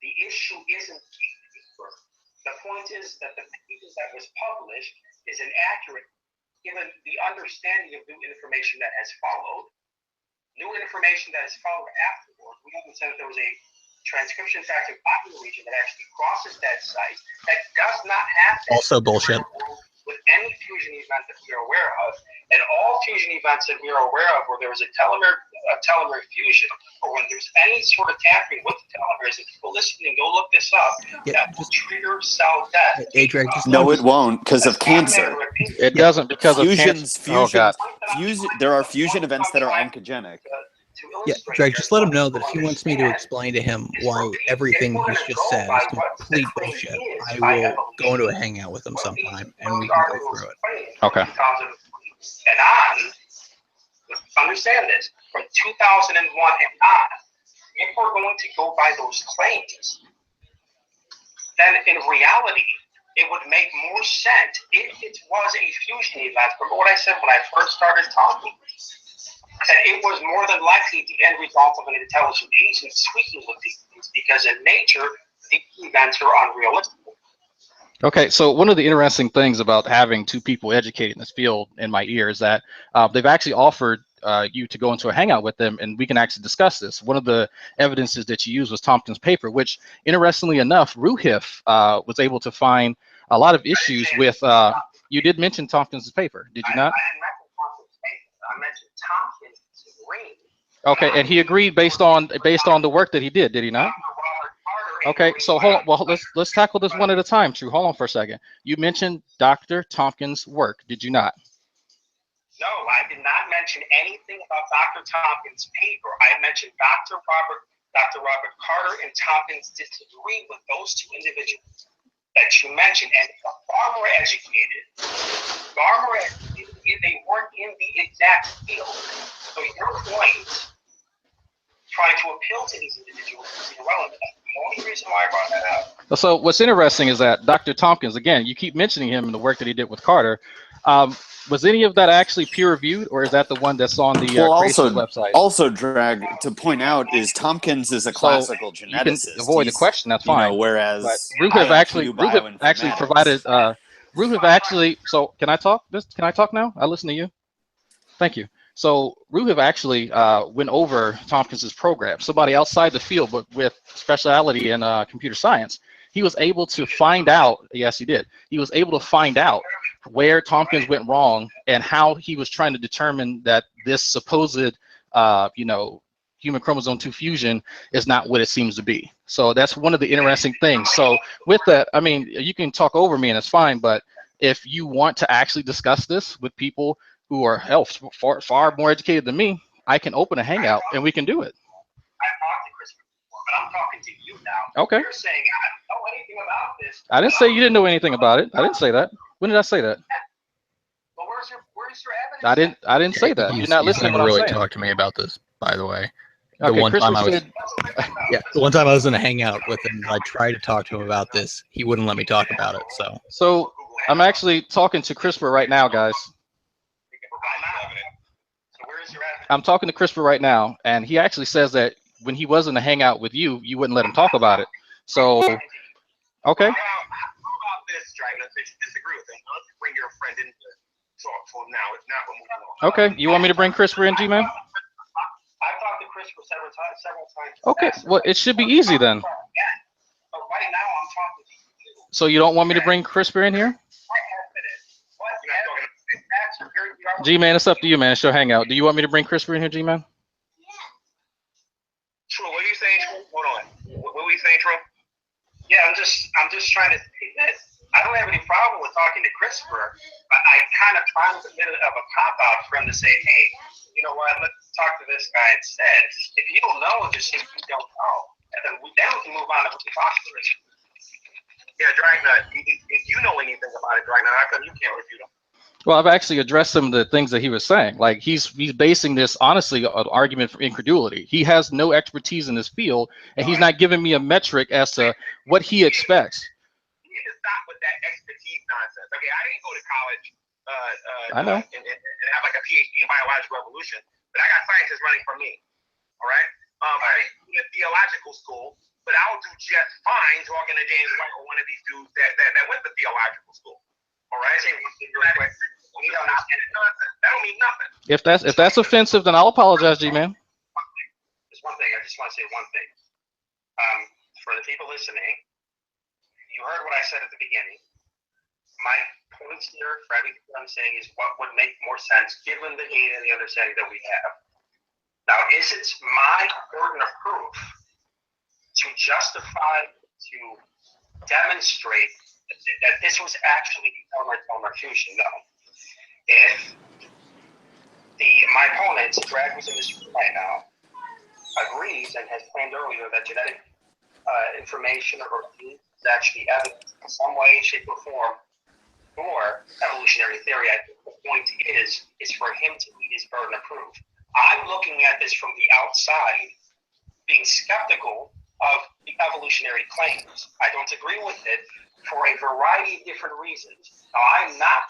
The issue isn't the point is that the paper that was published is inaccurate given the understanding of new information that has followed. New information that has followed afterward. We understand that there was a transcription factor binding region that actually crosses that site that does not happen. Also bullshit. With any fusion event that we are aware of, and all fusion events that we are aware of where there was a telomere fusion, or when there's any sort of tampering with the telomeres, if people listening, go look this up, that will trigger cell death. No, it won't, because of cancer. It doesn't because fusions, of cancer. There are fusion events that are oncogenic. Yeah, Drake, just let him know that if he wants me to explain to him why everything he's just said is complete bullshit, I will go into a hangout with him sometime and we can go through it. Okay. And on, understand this, from 2001 and on, if we're going to go by those claims, then in reality, it would make more sense if it was a fusion event. Remember what I said when I first started talking? That it was more than likely the end result of an intelligent agent speaking with these things, because in nature, these events are unrealistic. Okay, so one of the interesting things about having two people educated in this field in my ear is that they've actually offered you to go into a hangout with them, and we can actually discuss this. One of the evidences that you used was Tompkins' paper, which, interestingly enough, Ruhif was able to find a lot of issues with. You did mention Tompkins' paper, did you not? I didn't mention Tompkins' paper. I mentioned Tompkins' ring. Okay, and he agreed based on the work that he did he not? Okay, so hold on. Well, let's tackle this one at a time. True. Hold on for a second. You mentioned Dr. Tompkins' work, did you not? No, I did not mention anything about Dr. Tompkins' paper. I mentioned Dr. Robert Carter and Tompkins disagree with those two individuals that you mentioned, and far more educated. They work in the exact field. So your point, trying to appeal to these individuals, is irrelevant. That's the only reason why I brought that up. So what's interesting is that Dr. Tompkins, again, you keep mentioning him and the work that he did with Carter. Was any of that actually peer-reviewed, or is that the one that's on the creation website? Also, Drag, to point out is Tompkins is a classical geneticist. You can avoid the question, that's fine. Whereas Ruhif actually provided. Ruhif actually. So can I talk? Can I talk now? I listen to you. Thank you. So Ruhif actually went over Tompkins's program. Somebody outside the field, but with speciality in computer science, he was able to find out. Yes, he did. He was able to find out where Tompkins went wrong and how he was trying to determine that this supposed, human chromosome 2 fusion is not what it seems to be. So that's one of the interesting things. So with that, I mean, you can talk over me and it's fine, but if you want to actually discuss this with people who are far more educated than me, I can open a hangout and we can do it. I talked to Chris before, but I'm talking to you now. Okay. You're saying I don't know anything about this. I didn't say you didn't know anything about it. I didn't say that. When did I say that? But where's your evidence? I didn't say that. You're not listening to what I'm saying. He's never really talked to me about this, by the way. Okay, the one time I was, the one time I was in a hangout with him, I tried to talk to him about this. He wouldn't let me talk about it. So I'm actually talking to CRISPR right now, guys. I'm talking to CRISPR right now, and he actually says that when he was in a hangout with you, you wouldn't let him talk about it. So, okay. How about this, Dragon? If you disagree with him, let's bring your friend in to talk for him now. If not, we'll move on. Okay, you want me to bring CRISPR in, G-Man? I've talked to CRISPR several times. Okay, well, it should be easy then. But right now, I'm talking to you. So you don't want me to bring CRISPR in here? G-Man, it's up to you, man. It's your hangout. Do you want me to bring CRISPR in here, G-Man? True. What are you saying, True? Hold on. What were you saying, True? Yeah, I'm just trying to say this. I don't have any problem with talking to CRISPR, but I kind of find a bit of a cop-out for him to say, hey, you know what, let's talk to this guy instead. If you don't know, just say you don't know. And then we can move on to what we talk to it. Yeah, Dragnut, if you know anything about it, Dragnut, how come you can't refute him? Well, I've actually addressed some of the things that he was saying. Like he's basing this honestly an argument for incredulity. He has no expertise in this field, and he's not giving me a metric as to what he expects. You need to stop with that expertise nonsense. Okay, I didn't go to college I know. and have like a PhD in biological evolution, but I got scientists running for me. All right. I didn't go to theological school, but I'll do just fine talking to James White or one of these dudes that went to theological school. All right. That don't mean nothing. If that's offensive, then I'll apologize, G-Man. Just one thing. I just want to say one thing. For the people listening, you heard what I said at the beginning. My points here for everything I'm saying is what would make more sense given the data and the understanding that we have. Now, is it my burden of proof to justify, to demonstrate that this was actually telomere fusion? No. If my opponent, Drag, who's in this room right now, agrees and has claimed earlier that genetic information or is actually evidence in some way, shape, or form for evolutionary theory, I think the point is for him to meet his burden of proof. I'm looking at this from the outside, being skeptical of the evolutionary claims. I don't agree with it for a variety of different reasons. Now, I'm not,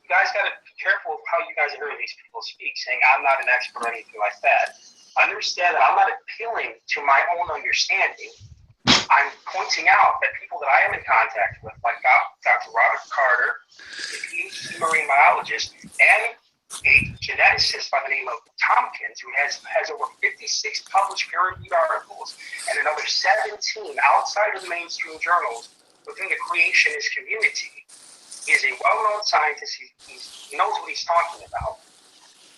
you guys got to be careful of how you guys hear these people speak, saying I'm not an expert or anything like that. Understand that I'm not appealing to my own understanding. I'm pointing out that people that I am in contact with, like Dr. Robert Carter, a PhD marine biologist, and a geneticist by the name of Tompkins, who has over 56 published peer-reviewed articles and another 17 outside of the mainstream journals within the creationist community, is a well-known scientist. He knows what he's talking about.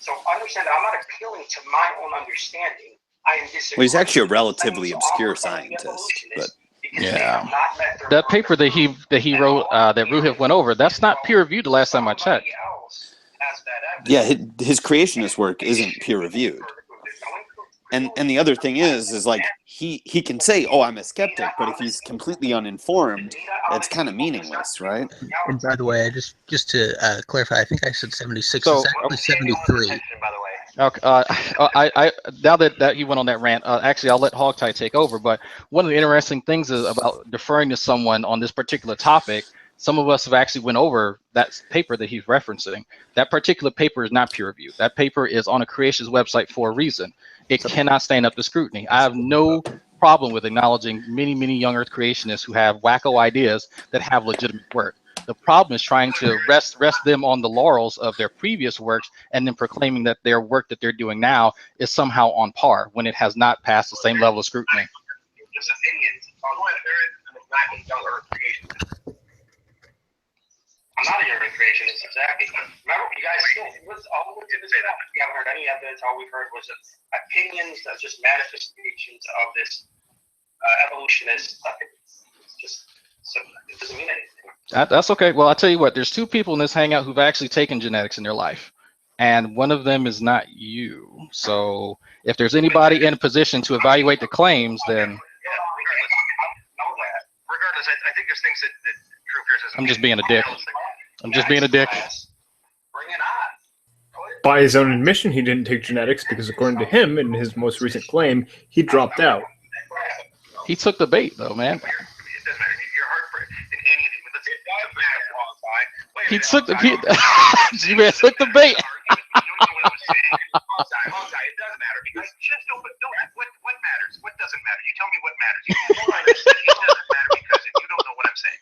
So understand that I'm not appealing to my own understanding. I am disagreeing. Well, he's actually a relatively obscure scientist, but Yeah, that paper that he wrote that Ruhiv went over, that's not peer reviewed. The last time I checked. yeah, his creationist work isn't peer reviewed. And the other thing is like he can say, "Oh, I'm a skeptic," but if he's completely uninformed, that's kind of meaningless, right? And by the way, just to clarify, I think I said 76. So, It's actually 73. Okay, I now that you went on that rant, actually I'll let Hogtie take over. But one of the interesting things is about deferring to someone on this particular topic. Some of us have actually went over that paper that he's referencing. That particular paper is not peer reviewed. That paper is on a creationist website for a reason. It cannot stand up to scrutiny. I have no problem with acknowledging many young Earth creationists who have wacko ideas that have legitimate work. The problem is trying to rest them on the laurels of their previous works and then proclaiming that their work that they're doing now is somehow on par when it has not passed the same level of scrutiny. Just opinions on whether there is not a young Earth creationist. I'm not a young Earth creationist, exactly. Remember, you guys all we did this. We haven't heard any evidence. All we've heard was opinions, just manifestations of this evolutionist. Just it doesn't mean anything. That's okay. Well, I'll tell you what, there's two people in this hangout who've actually taken genetics in their life, and one of them is not you. So if there's anybody in a position to evaluate the claims, then Regardless, I think there's things that true criticism. I'm just being a dick. I'm just being a dick. By his own admission, he didn't take genetics because, according to him, in his most recent claim, he dropped out. He took the bait, though, man. He took the bait. You took the bait. It doesn't matter because just don't. What matters? What doesn't matter? You tell me what matters. You don't understand. It doesn't matter because if you don't know what I'm saying,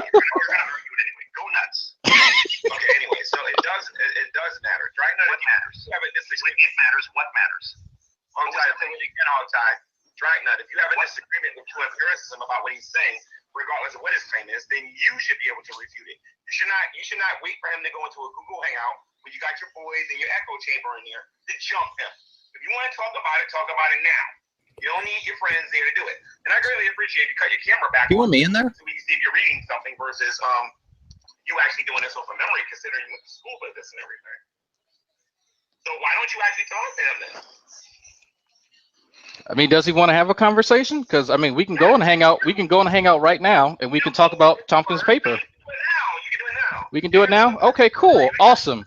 you're gonna argue it anyway. Go nuts. Okay. Anyway, so it does matter. Right? What matters? Yeah, but it matters. What matters? Hogtie, I think you can Hogtie. Dragnet. If you have a disagreement with empiricism about what he's saying, regardless of what his claim is, then you should be able to refute it. You should not wait for him to go into a Google Hangout when you got your boys and your echo chamber in there to jump him. If you want to talk about it now. You don't need your friends there to do it. And I greatly appreciate you cut your camera back. You want me in there? So we can see if you're reading something versus you actually doing this off of memory, considering you went to school for this and everything. So why don't you actually talk to him then? I mean, does he want to have a conversation? Because I mean, we can go and hang out. We can go and hang out right now, and we can talk about Tompkins' paper. We can do it now. Okay, cool, awesome.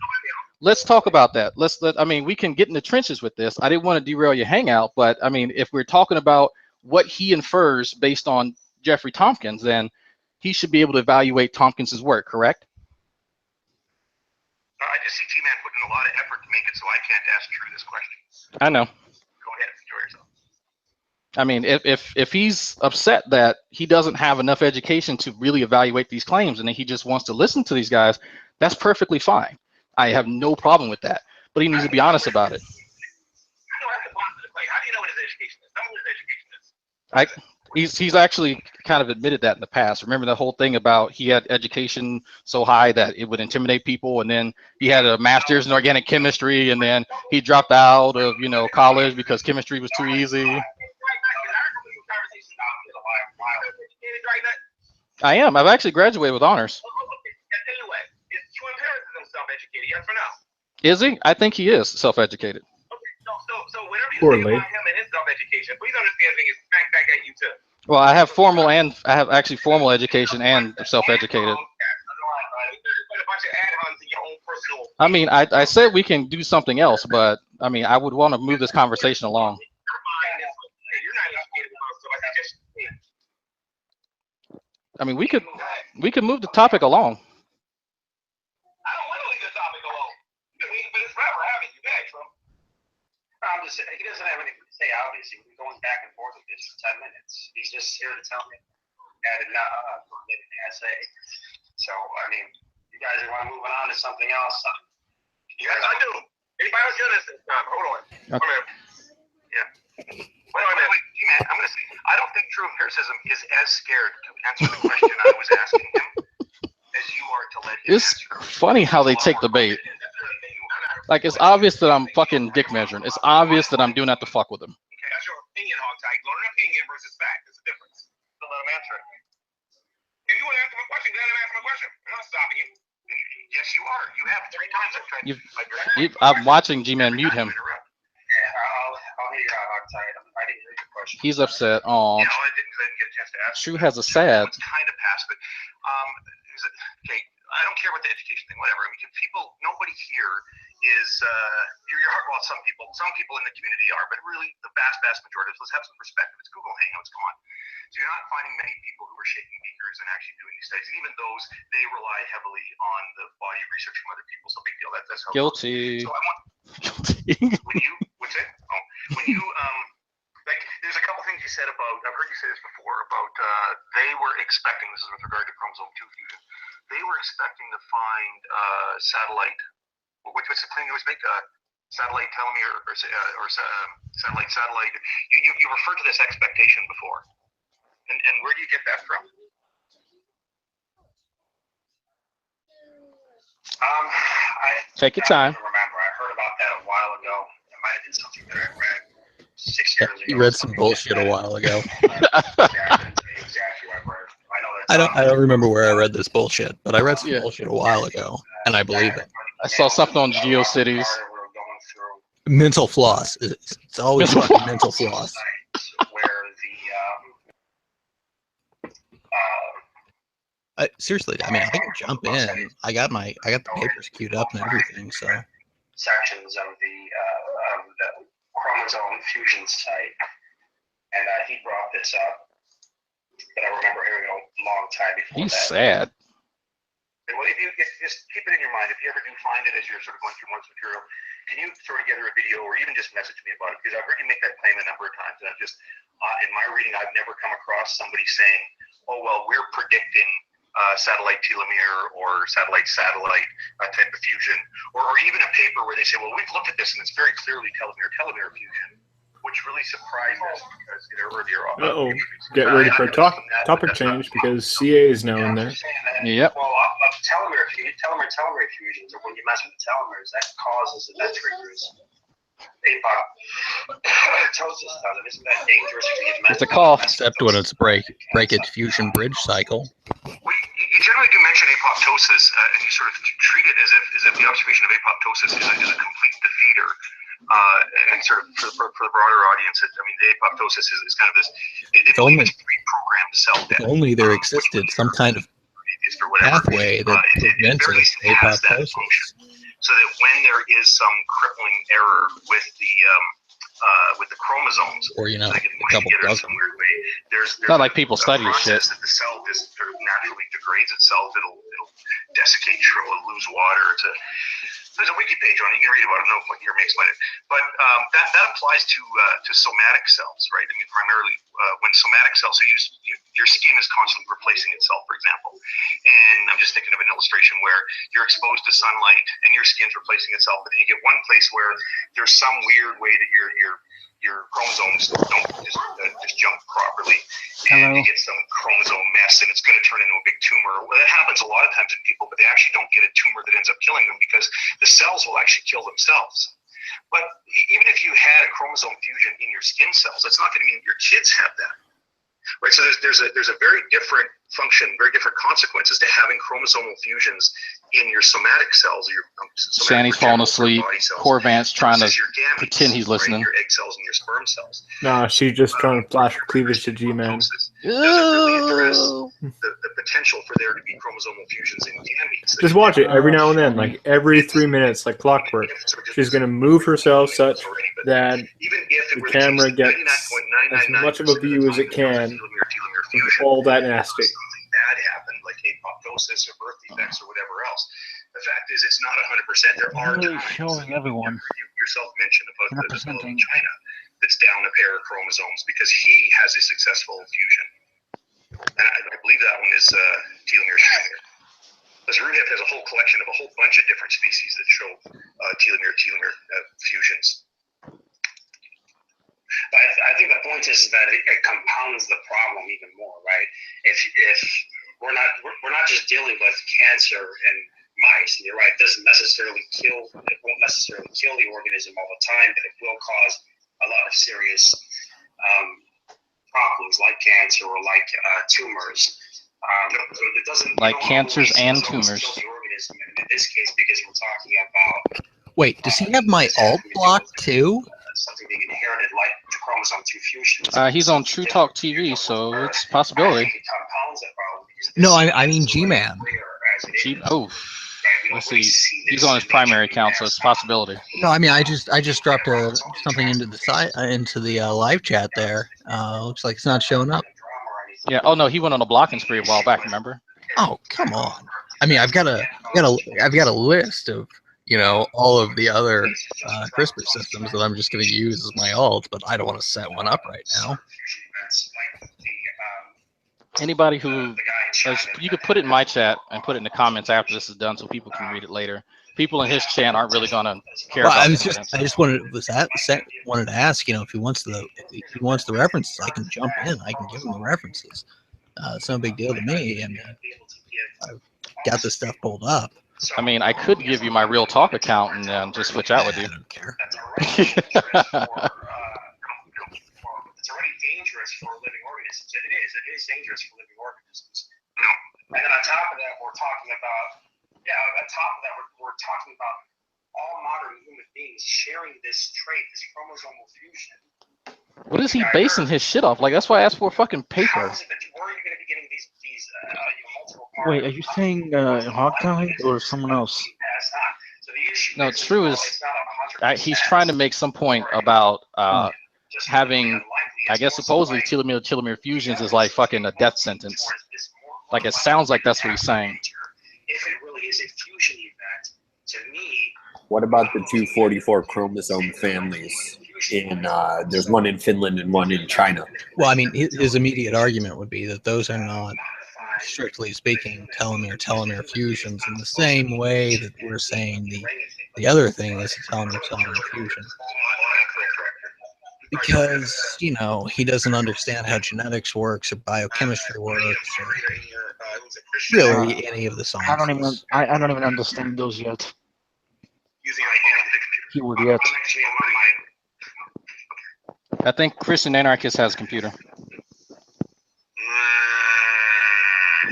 Let's talk about that. I mean, we can get in the trenches with this. I didn't want to derail your hangout, but I mean, if we're talking about what he infers based on Jeffrey Tompkins, then he should be able to evaluate Tompkins' work, correct? I just see G-Man putting a lot of effort to make it so I can't ask Drew this question. I know. Go ahead, enjoy yourself. I mean, if he's upset that he doesn't have enough education to really evaluate these claims and that he just wants to listen to these guys, that's perfectly fine. I have no problem with that. But he needs to be honest about it. How do you know what his education is? Tell me what his education is. He's actually kind of admitted that in the past. Remember the whole thing about he had education so high that it would intimidate people, and then he had a master's in organic chemistry, and then he dropped out of college because chemistry was too easy. I am. I've actually graduated with honors. Yes or no? Is he? I think he is self-educated. Okay, so whenever you Poorly. think about him and his self-education, please understand things back at you too. Well, I have actually formal education and self-educated. I mean, I said we can do something else, but I mean, I would want to move this conversation along. I mean, we could move the topic along. I'm he doesn't have anything to say, obviously. We've been going back and forth with this for 10 minutes. He's just here to tell me for anything I say. So, I mean, you guys want to move on to something else? Yes, I do. Anybody else doing this this time? Hold on. Wait a minute. Yeah. Wait, G-Man, I'm going to say, I don't think true empiricism is as scared to answer the question I was asking him as you are to let him It's funny how they take the bait. Like, it's obvious that I'm fucking dick measuring. It's obvious that I'm doing that to fuck with him. Okay, that's your opinion, Hogtie. You learn an opinion versus fact. There's a difference. So let him answer it. If you want to ask him a question, go ahead and ask him a question. I'm not stopping you. Yes, you are. You have 3 times I've tried to. I'm watching G-Man mute him. Yeah, I'll hear you out, Hogtie. I didn't hear your question. He's upset. Oh, Yeah, I didn't get a chance to ask. True has a sad. It's kind of past, but okay. I don't care about the education thing, whatever. I mean, nobody here is you're hard. Well, some people in the community are, but really the vast majority. Let's have some perspective. It's Google Hangouts. Come on. So you're not finding many people who are shaking beakers and actually doing these studies. And even those, they rely heavily on the body of research from other people. So big deal. That's how. Guilty. So I want. What's it? Oh, when you like, there's a couple things you said about. I've heard you say this before about they were expecting. This is with regard to chromosome 2 fusion. They were expecting to find satellite. What's the claim you always make? Satellite telomere or satellite. You referred to this expectation before. And where do you get that from? Take your time. I don't remember. I heard about that a while ago. It might have been something that I read 6 years ago. You read some bullshit a while ago. Exactly what I read. I don't remember where I read this bullshit, but I read some bullshit a while ago, and I believe it. I saw something on GeoCities. Mental floss. It's always fucking mental floss. Seriously, I mean, I can jump in. I got the papers queued up and everything. So sections of the chromosome fusion site, and he brought this up. But I remember hearing it a long time before. He's sad. Well, if just keep it in your mind, if you ever do find it as you're sort of going through more material, can you throw together a video or even just message me about it? Because I've heard you make that claim a number of times, and I've just in my reading, I've never come across somebody saying, "Oh well, we're predicting satellite telomere or satellite type of fusion," or even a paper where they say, "Well, we've looked at this and it's very clearly telomere fusion." Which really surprised us because earlier. Get ready for a topic change because CA is now in there. Yep. Well, telomere fusions, or when you mess with the telomeres, that causes and that triggers apoptosis. Isn't that dangerous? It's a cough. Except when it's breakage fusion bridge cycle. You generally do mention apoptosis, and you sort of treat it as if the observation of apoptosis is a complete defeater. And sort of for the broader audience, I mean, the apoptosis is kind of this. It's only pre-programmed cell death. If only there existed some kind of pathway that prevented apoptosis. So that when there is some crippling error with the chromosomes, or a couple dozen, there's not like people study shit. That the cell just sort of naturally degrades itself. It'll desiccate, it'll lose water. There's a wiki page on it. You can read about it. No point here may explain it. But that applies to somatic cells, right? I mean, primarily when somatic cells, so your skin is constantly replacing itself, for example. And I'm just thinking of an illustration where you're exposed to sunlight and your skin's replacing itself, but then you get one place where there's some weird way that your chromosomes don't just jump properly, and you get some chromosome mess, and it's going to turn into a big tumor. Well, that happens a lot of times in people, but they actually don't get a tumor that ends up killing them because the cells will actually kill themselves. But even if you had a chromosome fusion in your skin cells, that's not going to mean your kids have that. Right, so there's a very different function, very different consequences to having chromosomal fusions in your somatic cells. Sandy's falling asleep. Corvant's trying to pretend he's listening. Your egg cells and your sperm cells. Nah, she's just trying to flash cleavage to G-Man. Doesn't really address the potential for there to be chromosomal fusions in gametes. Just watch it every now and then, like every 3 minutes, like clockwork. She's going to move herself such that the camera gets as much of a view as it can of all that nasty. Something bad happened, like apoptosis or birth defects or whatever else. The fact is, it's not 100%. There are times showing everyone. Your yourself mentioned about the fellow in Representing. China that's down a pair of chromosomes because he has a successful fusion. And I believe that one is telomere fusion. Because Ruhip has a whole collection of a whole bunch of different species that show telomere fusions. But I think the point is that it compounds the problem even more, right? If we're not just dealing with cancer in mice, and you're right, it doesn't necessarily it won't necessarily kill the organism all the time, but it will cause a lot of serious problems like cancer or like tumors. So it doesn't Like cancers and tumors. kill the organism in this case because we're talking about Wait, does he have my alt blocked too? something being inherited like the chromosome 2 fusion. He's on True Talk TV, so it's a possibility. No, I mean G-Man. Let's see. He's on his primary account, so it's a possibility. No, I mean I just dropped something into the live chat there. Looks like it's not showing up. Yeah. Oh no, he went on a blocking spree a while back. Remember? Oh come on. I mean I've got a list of all of the other CRISPR systems that I'm just going to use as my alt, but I don't want to set one up right now. Anybody who you could put it in my chat and put it in the comments after this is done, so people can read it later. People in his chat aren't really going to care about it. I just wanted to ask, if he wants the references, I can jump in. I can give him the references. It's no big deal to me. I mean, I've got this stuff pulled up. I mean, I could give you my Real Talk account and then just switch out with you. I don't care. It's already dangerous for living organisms. It is dangerous for living organisms. And then on top of that, we're talking about all modern human beings sharing this trait, this chromosomal fusion. What is he basing his shit off? Like, that's why I asked for a fucking paper. Where are you going to be getting these multiple Wait, are you saying Hogtie or someone else? No, True is he's trying to make some point about having, I guess supposedly telomere fusions is like fucking a death sentence. Like it sounds like that's what he's saying. If it really is a fusion event, to me. What about the 244 chromosome families? There's one in Finland and one in China. Well, I mean, his immediate argument would be that those are not, strictly speaking, telomere fusions in the same way that we're saying the other thing is a telomere fusion. Because, he doesn't understand how genetics works or biochemistry works or really any of the sciences. I don't even understand those yet. Keyword yet. I think Christian Anarchist has a computer.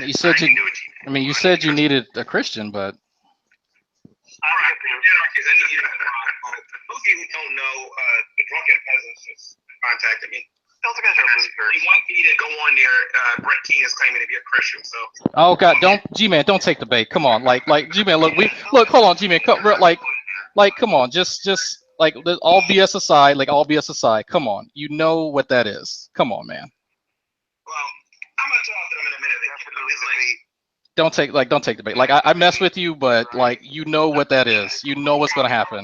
You said you said you needed a Christian, but Those of you who don't know, the Drunken Peasants just contacted me. Those guys are losers. He wants me to go on there. Brett King is claiming to be a Christian, so. oh god, G-Man, don't take the bait. Come on, like G-Man, look, hold on, G-Man, come on, just like all BS aside, come on, you know what that is. Come on, man. Well, I'm gonna talk to them in a minute. Don't take the bait. Like I mess with you, but like you know what that is. You know what's gonna happen. I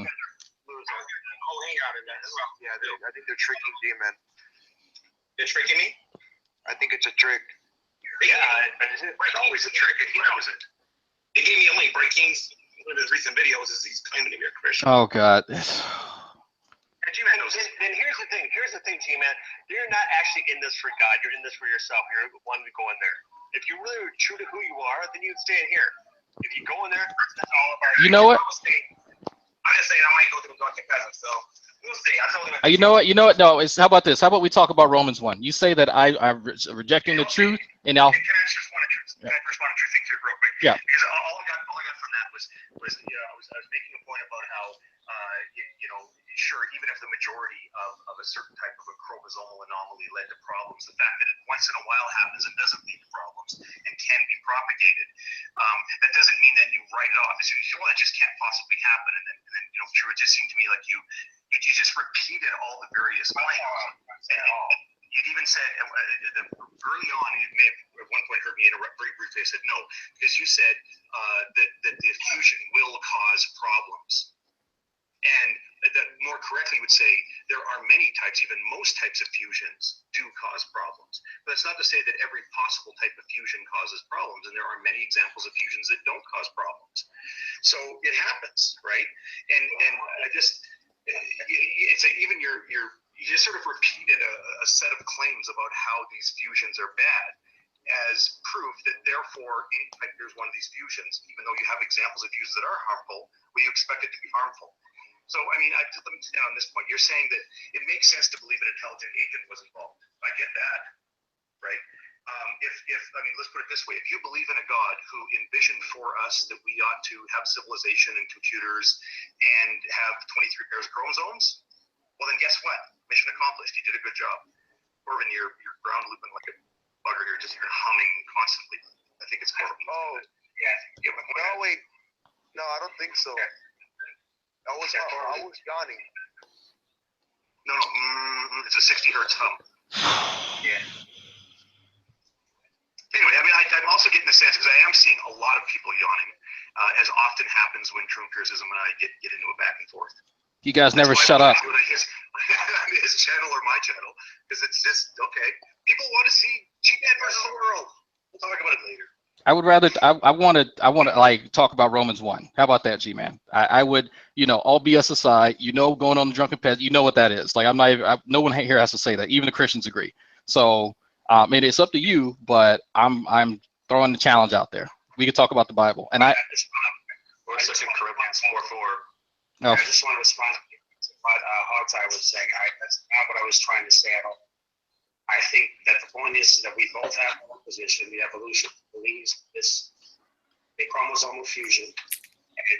think they're tricking G-Man. They're tricking me? I think it's a trick. Yeah, it's always a trick, and he knows it. They gave me a link. Brett King's one of his recent videos is he's claiming to be a Christian. Oh god. G-Man knows. Then here's the thing. G-Man. You're not actually in this for God. You're in this for yourself. You're wanting to go in there. If you really were true to who you are, then you'd stay in here. If you go in there, that's all about you. know what? I'm just saying I might go to the Drunken Peasants, so we'll see. I told him. You know what? No, how about this? How about we talk about Romans 1? You say that I'm rejecting the truth, and now. Can I just respond to two things here real quick? Yeah. Because all I got from that was I was making a point about how sure, even if the majority of a certain type of a chromosomal anomaly led to problems, the fact that it once in a while happens and doesn't lead to problems and can be propagated, that doesn't mean that you write it off. Well, it just can't possibly happen. And then sure, it just seemed to me like you just repeated all the various claims. You'd even said early on, you may have at one point heard me interrupt very briefly. I said no, because you said that the fusion will cause problems. And more would say there are many types, even most types of fusions do cause problems. But that's not to say that every possible type of fusion causes problems, and there are many examples of fusions that don't cause problems. So it happens, right? And I just, even you just sort of repeated a set of claims about how these fusions are bad as proof that therefore anytime there's one of these fusions, even though you have examples of fusions that are harmful, well, you expect it to be harmful. So, I mean, let me say on this point, you're saying that it makes sense to believe an intelligent agent was involved. I get that, right? I mean, let's put it this way. If you believe in a God who envisioned for us that we ought to have civilization and computers and have 23 pairs of chromosomes, well, then guess what? Mission accomplished. You did a good job. Irvin, you're ground looping like a bugger here, just you're humming constantly. I think it's more of a yeah. No, wait. No, I don't think so. Okay. I was yawning. No, it's a 60 hertz hum. Yeah. Anyway, I mean, I'm also getting the sense, because I am seeing a lot of people yawning, as often happens when True Empiricism and I get into a back and forth. You guys never shut up. His channel or my channel, because it's just, okay, people want to see G-Man versus the world. We'll talk about it later. I would rather, I want to like talk about Romans 1. How about that, G-Man? I would, all BS aside, going on the drunken pet, you know what that is. Like, no one here has to say that. Even the Christians agree. So, I mean, it's up to you, but I'm throwing the challenge out there. We could talk about the Bible. And Or 2 Corinthians 4:4. Oh. I just want to respond to what Hogtie was saying. That's not what I was trying to say at all. I think that the point is that we both have one position. The evolution believes this a chromosomal fusion, and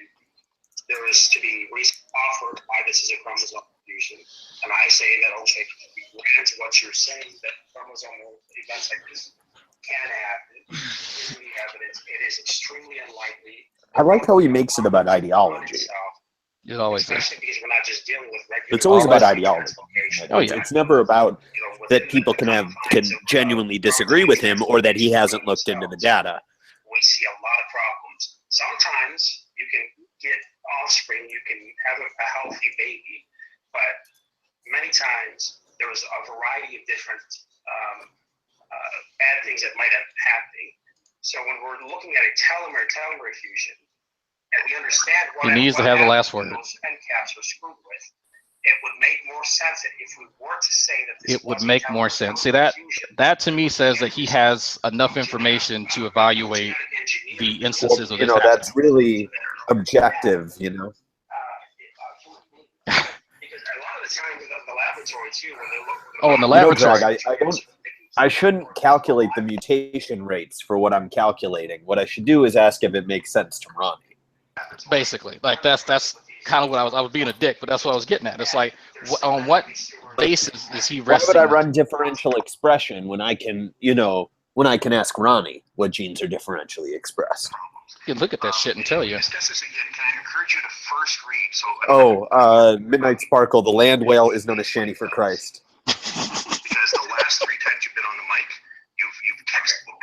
there is to be reason offered why this is a chromosomal fusion. And I say that, okay, we grant what you're saying, that chromosomal events like this can happen. Here's the evidence. It is extremely unlikely. I like how he makes it about ideology. It always is. Especially because we're not just dealing with regular. It's always about ideology. Oh, yeah. It's never about that people can genuinely disagree with him or that he hasn't looked into the data. We see a lot of problems. Sometimes you can get offspring, you can have a healthy baby, but many times there is a variety of different bad things that might have happened. So when we're looking at a telomere fusion, and we understand what he needs to have the last word. Those end caps are screwed with, it would make more sense if we were to say that this it would make more sense. See, that to me says that he has enough information to evaluate the instances of this. That's really objective, Because a lot of the time in the laboratory too, when they look. Oh, in the laboratory. I shouldn't calculate the mutation rates for what I'm calculating. What I should do is ask if it makes sense to Ronnie. Basically, like that's kind of what I was being a dick, but that's what I was getting at. It's like, on what basis is he resting? Why would I run differential expression when I can, ask Ronnie what genes are differentially expressed? You can look at that shit and tell you. Discuss this again. Can I encourage you to first read? Midnight Sparkle, the land whale is known as Shanny for Christ. Because the last 3 times you've been on the mic, you've textbook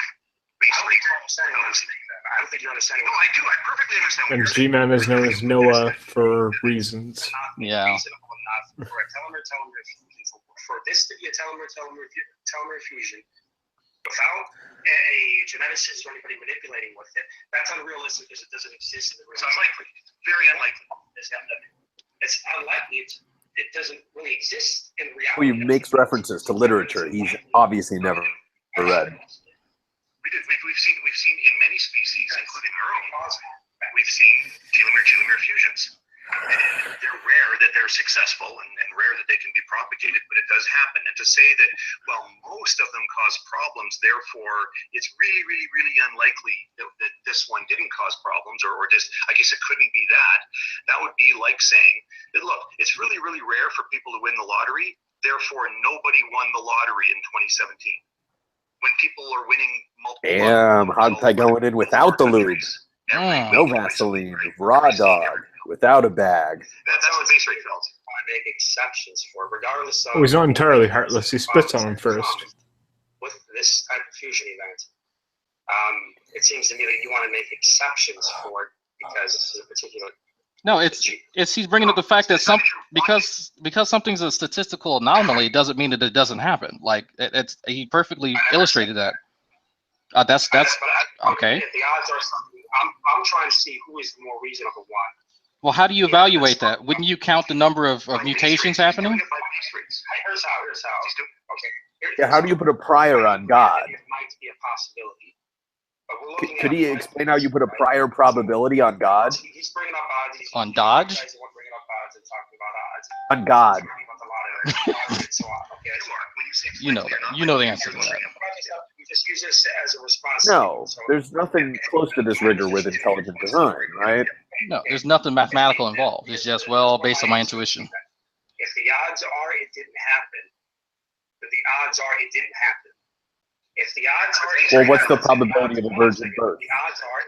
basically. I don't think you understand. No, I do. I perfectly understand. And G-Man is known as Noah for reasons. Yeah. For a telomere fusion, for this to be a telomere fusion, without a geneticist or anybody manipulating with it, that's unrealistic because it doesn't exist in the real world. It's unlikely. Very unlikely. It's unlikely. It doesn't really exist in reality. Well, he makes references to literature he's obviously never read. We've seen in many species, including our own, we've seen telomere fusions. And they're rare that they're successful and rare that they can be propagated, but it does happen. And to say that, well, most of them cause problems, therefore it's really, really, really unlikely that this one didn't cause problems, or just, I guess it couldn't be that. That would be like saying that, look, it's really, really rare for people to win the lottery, therefore nobody won the lottery in 2017. When people are winning multiple. Damn, Hogtie going in without the lube. No Vaseline, raw dog, without a bag. That's the base rate, fellas. I make exceptions for, regardless of. Oh, he's not entirely heartless. He spits on him first. With this type of fusion event, it seems to me that you want to make exceptions for it because this is a particular No, it's he's bringing up the fact that because something's a statistical anomaly doesn't mean that it doesn't happen. Like it's he perfectly illustrated that. That's okay. If the odds are something, I'm trying to see who is the more reasonable one. Well, how do you evaluate that? Wouldn't you count the number of mutations happening? Here's how. Okay. Yeah, how do you put a prior on God? It might be a possibility. But we're looking Could at he explain how you put a prior probability on God? He's bringing up odds. On Dodge? He's bringing up odds and talking about odds. On God. You know that. You know the answer to that. You just use this as a response. No, there's nothing close to this rigor with intelligent design, right? No, there's nothing mathematical involved. It's just, well, based on my intuition. If the odds are it didn't happen, then the odds are it didn't happen. If the odds are... Well, what's the probability of a virgin birth? The odds are...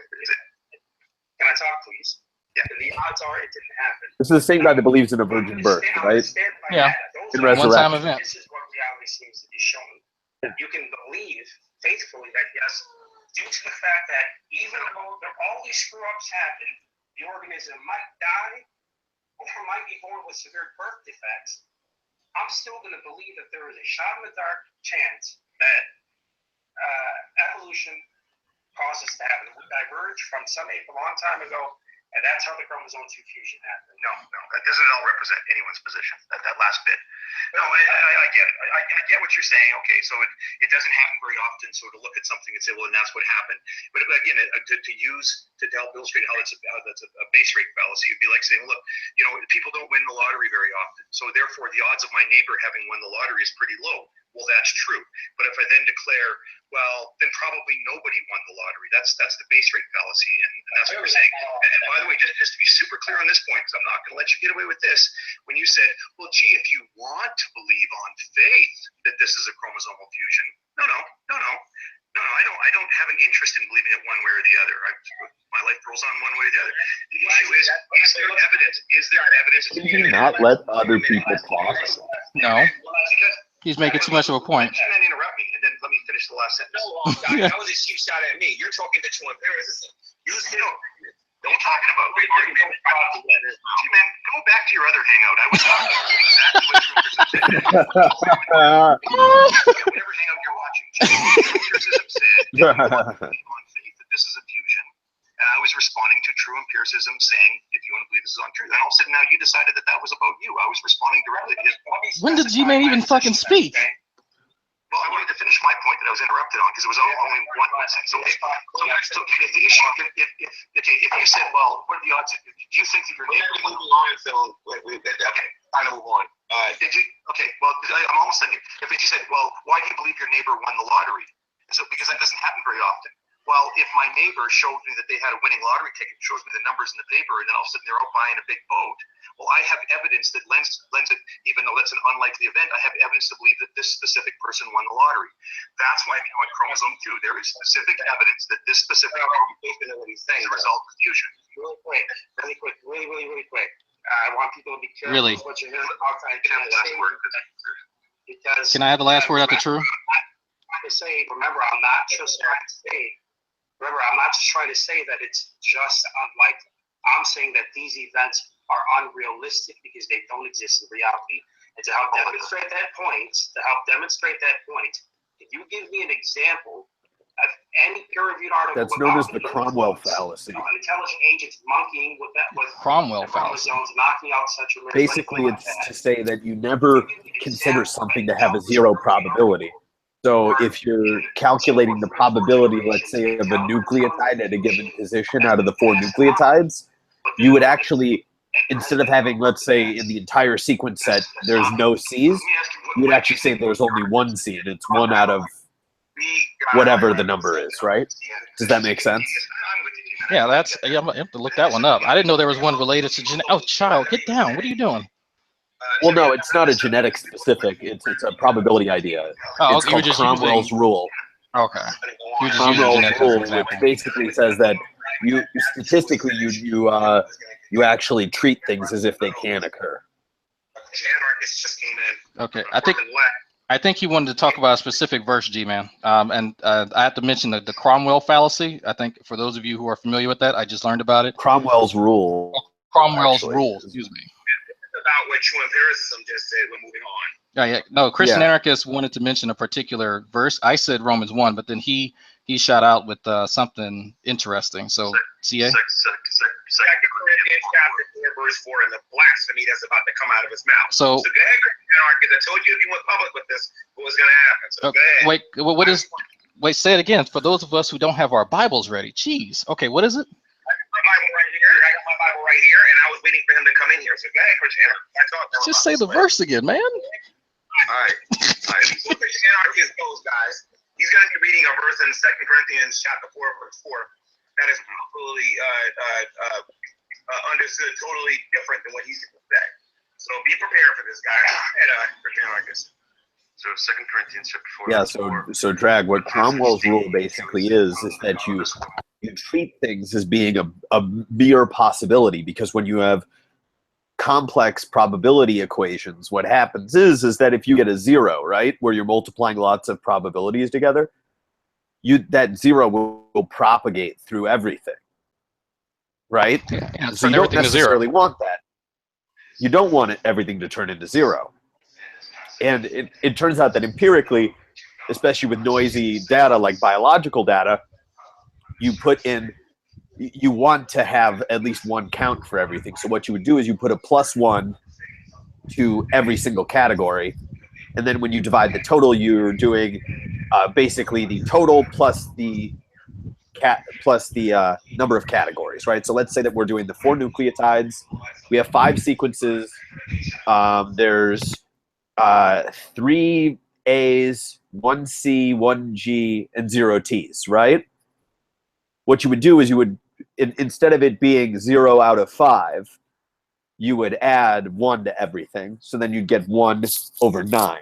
Can I talk, please? Yeah. The odds are it didn't happen. This is the same guy that believes in a virgin birth, right? Yeah. In One-time resurrection. event. This is what reality seems to be showing. You can believe faithfully that, yes, due to the fact that even though all these screw-ups happen, the organism might die or might be born with severe birth defects, I'm still going to believe that there is a shot in the dark chance that evolution causes to happen. We diverged from some ape a long time ago, and that's how the chromosome 2 fusion happened. No, that doesn't at all represent anyone's position, that last bit. No, I get it. I get what you're saying. Okay, so it doesn't happen very often, so to look at something and say, well, and that's what happened. But again, to help illustrate how that's a base rate fallacy, it'd be like saying, look, people don't win the lottery very often, so therefore the odds of my neighbor having won the lottery is pretty low. Well, that's true. But if I then declare, well, then probably nobody won the lottery. That's the base rate fallacy, and that's what we're saying. And by the way, just to be super clear on this point, because I'm not going to let you get away with this, when you said, well, gee, if you want to believe on faith that this is a chromosomal fusion, no, I don't have an interest in believing it one way or the other. My life rolls on one way or the other. The issue is there evidence? Is there evidence? Can you not let other people talk? No. He's making too much of a point. You can interrupt me, and then let me finish the last sentence. No, that was a cheap shot at me. You're talking to true empiricism. What are you talking about? Gee, man, go back to your other hangout. I was talking about exactly what true empiricism said. Whatever hangout you're watching, true empiricism said that you want to believe on faith that this is a fusion. And I was responding to true empiricism saying, if you want to believe this is untrue. Then all of a sudden now you decided that was about you. I was responding directly to his point. When did G-Man even fucking speak? Well, I wanted to finish my point that I was interrupted on because it was only one sentence. So if the issue, if you said, well, what are the odds? Do you think that your neighbor won the lottery? Okay, time to move on. Did you? Okay, well, I'm almost done here. If you said, well, why do you believe your neighbor won the lottery? So because that doesn't happen very often. Well, if my neighbor showed me that they had a winning lottery ticket, shows me the numbers in the paper, and then all of a sudden they're out buying a big boat, well, I have evidence that lends it, even though that's an unlikely event, I have evidence to believe that this specific person won the lottery. That's why I on chromosome 2, there is specific evidence that this specific person is a result of fusion. Really quick. I want people to be careful Really? with what you're hearing outside. Because Can I have the last word after true? to say, remember, I'm not just trying to say that it's just unlikely. I'm saying that these events are unrealistic because they don't exist in reality. And to help demonstrate that point, can you give me an example of any peer-reviewed article? That's known as the Cromwell fallacy. Intelligent agents monkeying with Cromwell fallacy. Knocking out such a Basically, it's to say that you never consider something to have a zero probability. So if you're calculating the probability, let's say, of a nucleotide at a given position out of the 4 nucleotides, you would actually, instead of having, let's say, in the entire sequence set, there's no C's, you would actually say there's only 1 C, and it's 1 out of whatever the number is, right? Does that make sense? Yeah, I have to look that one up. I didn't know there was one related to Oh, child, get down. What are you doing? Well, no, it's not a genetic specific. It's a probability idea. Oh, it's okay, called Cromwell's rule. Okay. Cromwell's rule, which basically says that you statistically you actually treat things as if they can occur. Okay, I think you wanted to talk about a specific verse, G-Man. And I have to mention the Cromwell fallacy. I think for those of you who are familiar with that, I just learned about it. Cromwell's rule. Cromwell's actually. rule. Excuse me. About what true empiricism just said. We're moving on. Yeah. No, Christian Yeah. anarchist wanted to mention a particular verse. I said Romans 1, but then he shot out with something interesting. So, CA? 2 Corinthians chapter 4, verse 4, and the blasphemy that's about to come out of his mouth. So go ahead, Christian anarchist. I told you if you went public with this, what was going to happen. So go ahead. Wait, say it again. For those of us who don't have our Bibles ready. Jeez. Okay, what is it? My Bible right here. I got my Bible right here, and I was waiting for him to come in here. So go ahead, Christian anarchist. Just say the verse again, man. All right. So Christian anarchist goes, guys. He's going to be reading a verse in 2 Corinthians chapter 4, verse 4. That is absolutely understood totally different than what he's going to say. So be prepared for this guy. And Christian anarchist. So 2 Corinthians chapter 4. Yeah, so Drag, what Cromwell's rule basically is that you treat things as being a mere possibility, because when you have complex probability equations, what happens is that if you get a zero, right, where you're multiplying lots of probabilities together, that zero will propagate through everything, right? Yeah, so you don't necessarily want that. You don't want everything to turn into zero. And it turns out that empirically, especially with noisy data like biological data, you want to have at least one count for everything. So what you would do is you put a +1 to every single category, and then when you divide the total, you're doing basically the total plus the number of categories, right? So let's say that we're doing the 4 nucleotides. We have 5 sequences. There's 3 A's, 1 C, 1 G, and 0 T's, right? What you would do is you would, instead of it being 0 out of 5, you would add 1 to everything. So then you'd get 1/9.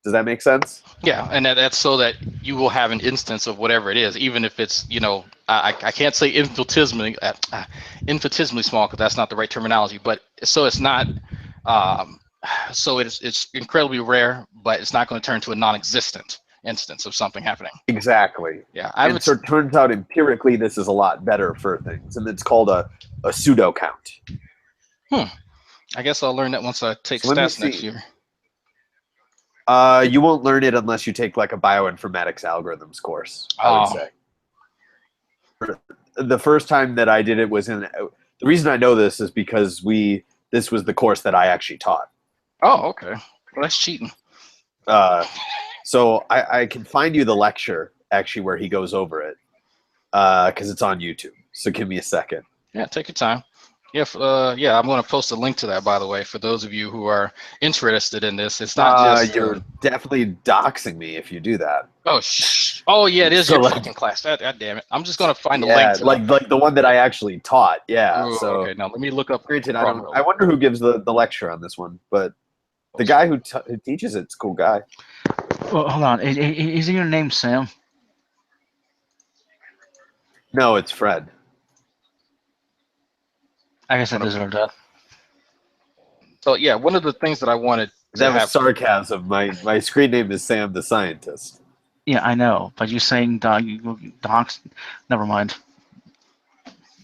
Does that make sense? Yeah, and that's so that you will have an instance of whatever it is, even if it's, I can't say infinitesimally small because that's not the right terminology, but so it's not, so it's incredibly rare, but it's not going to turn to a non-existent instance of something happening. Exactly. Yeah, so it turns out empirically this is a lot better for things, and it's called a pseudo count. I guess I'll learn that once I take stats next year. You won't learn it unless you take like a bioinformatics algorithms course, I would say. The first time that I did it was the reason I know this is because this was the course that I actually taught. Oh, okay. Well, that's cheating. So I can find you the lecture actually where he goes over it, because it's on YouTube. So give me a second. Yeah, take your time. Yeah, I'm going to post a link to that, by the way, for those of you who are interested in this. It's not just... You're definitely doxing me if you do that. Oh, yeah, it is your fucking class. God damn it. I'm just going to find the link to like the one that I actually taught. Yeah. Ooh, so okay, now let me look up... I wonder who gives the lecture on this one, but the guy who teaches it's a cool guy. Well, hold on. Isn't your name Sam? No, it's Fred. I guess I deserve that. So yeah, one of the things that I wanted to that was sarcasm. My screen name is Sam the Scientist. Yeah, I know, but you're saying docs. Never mind.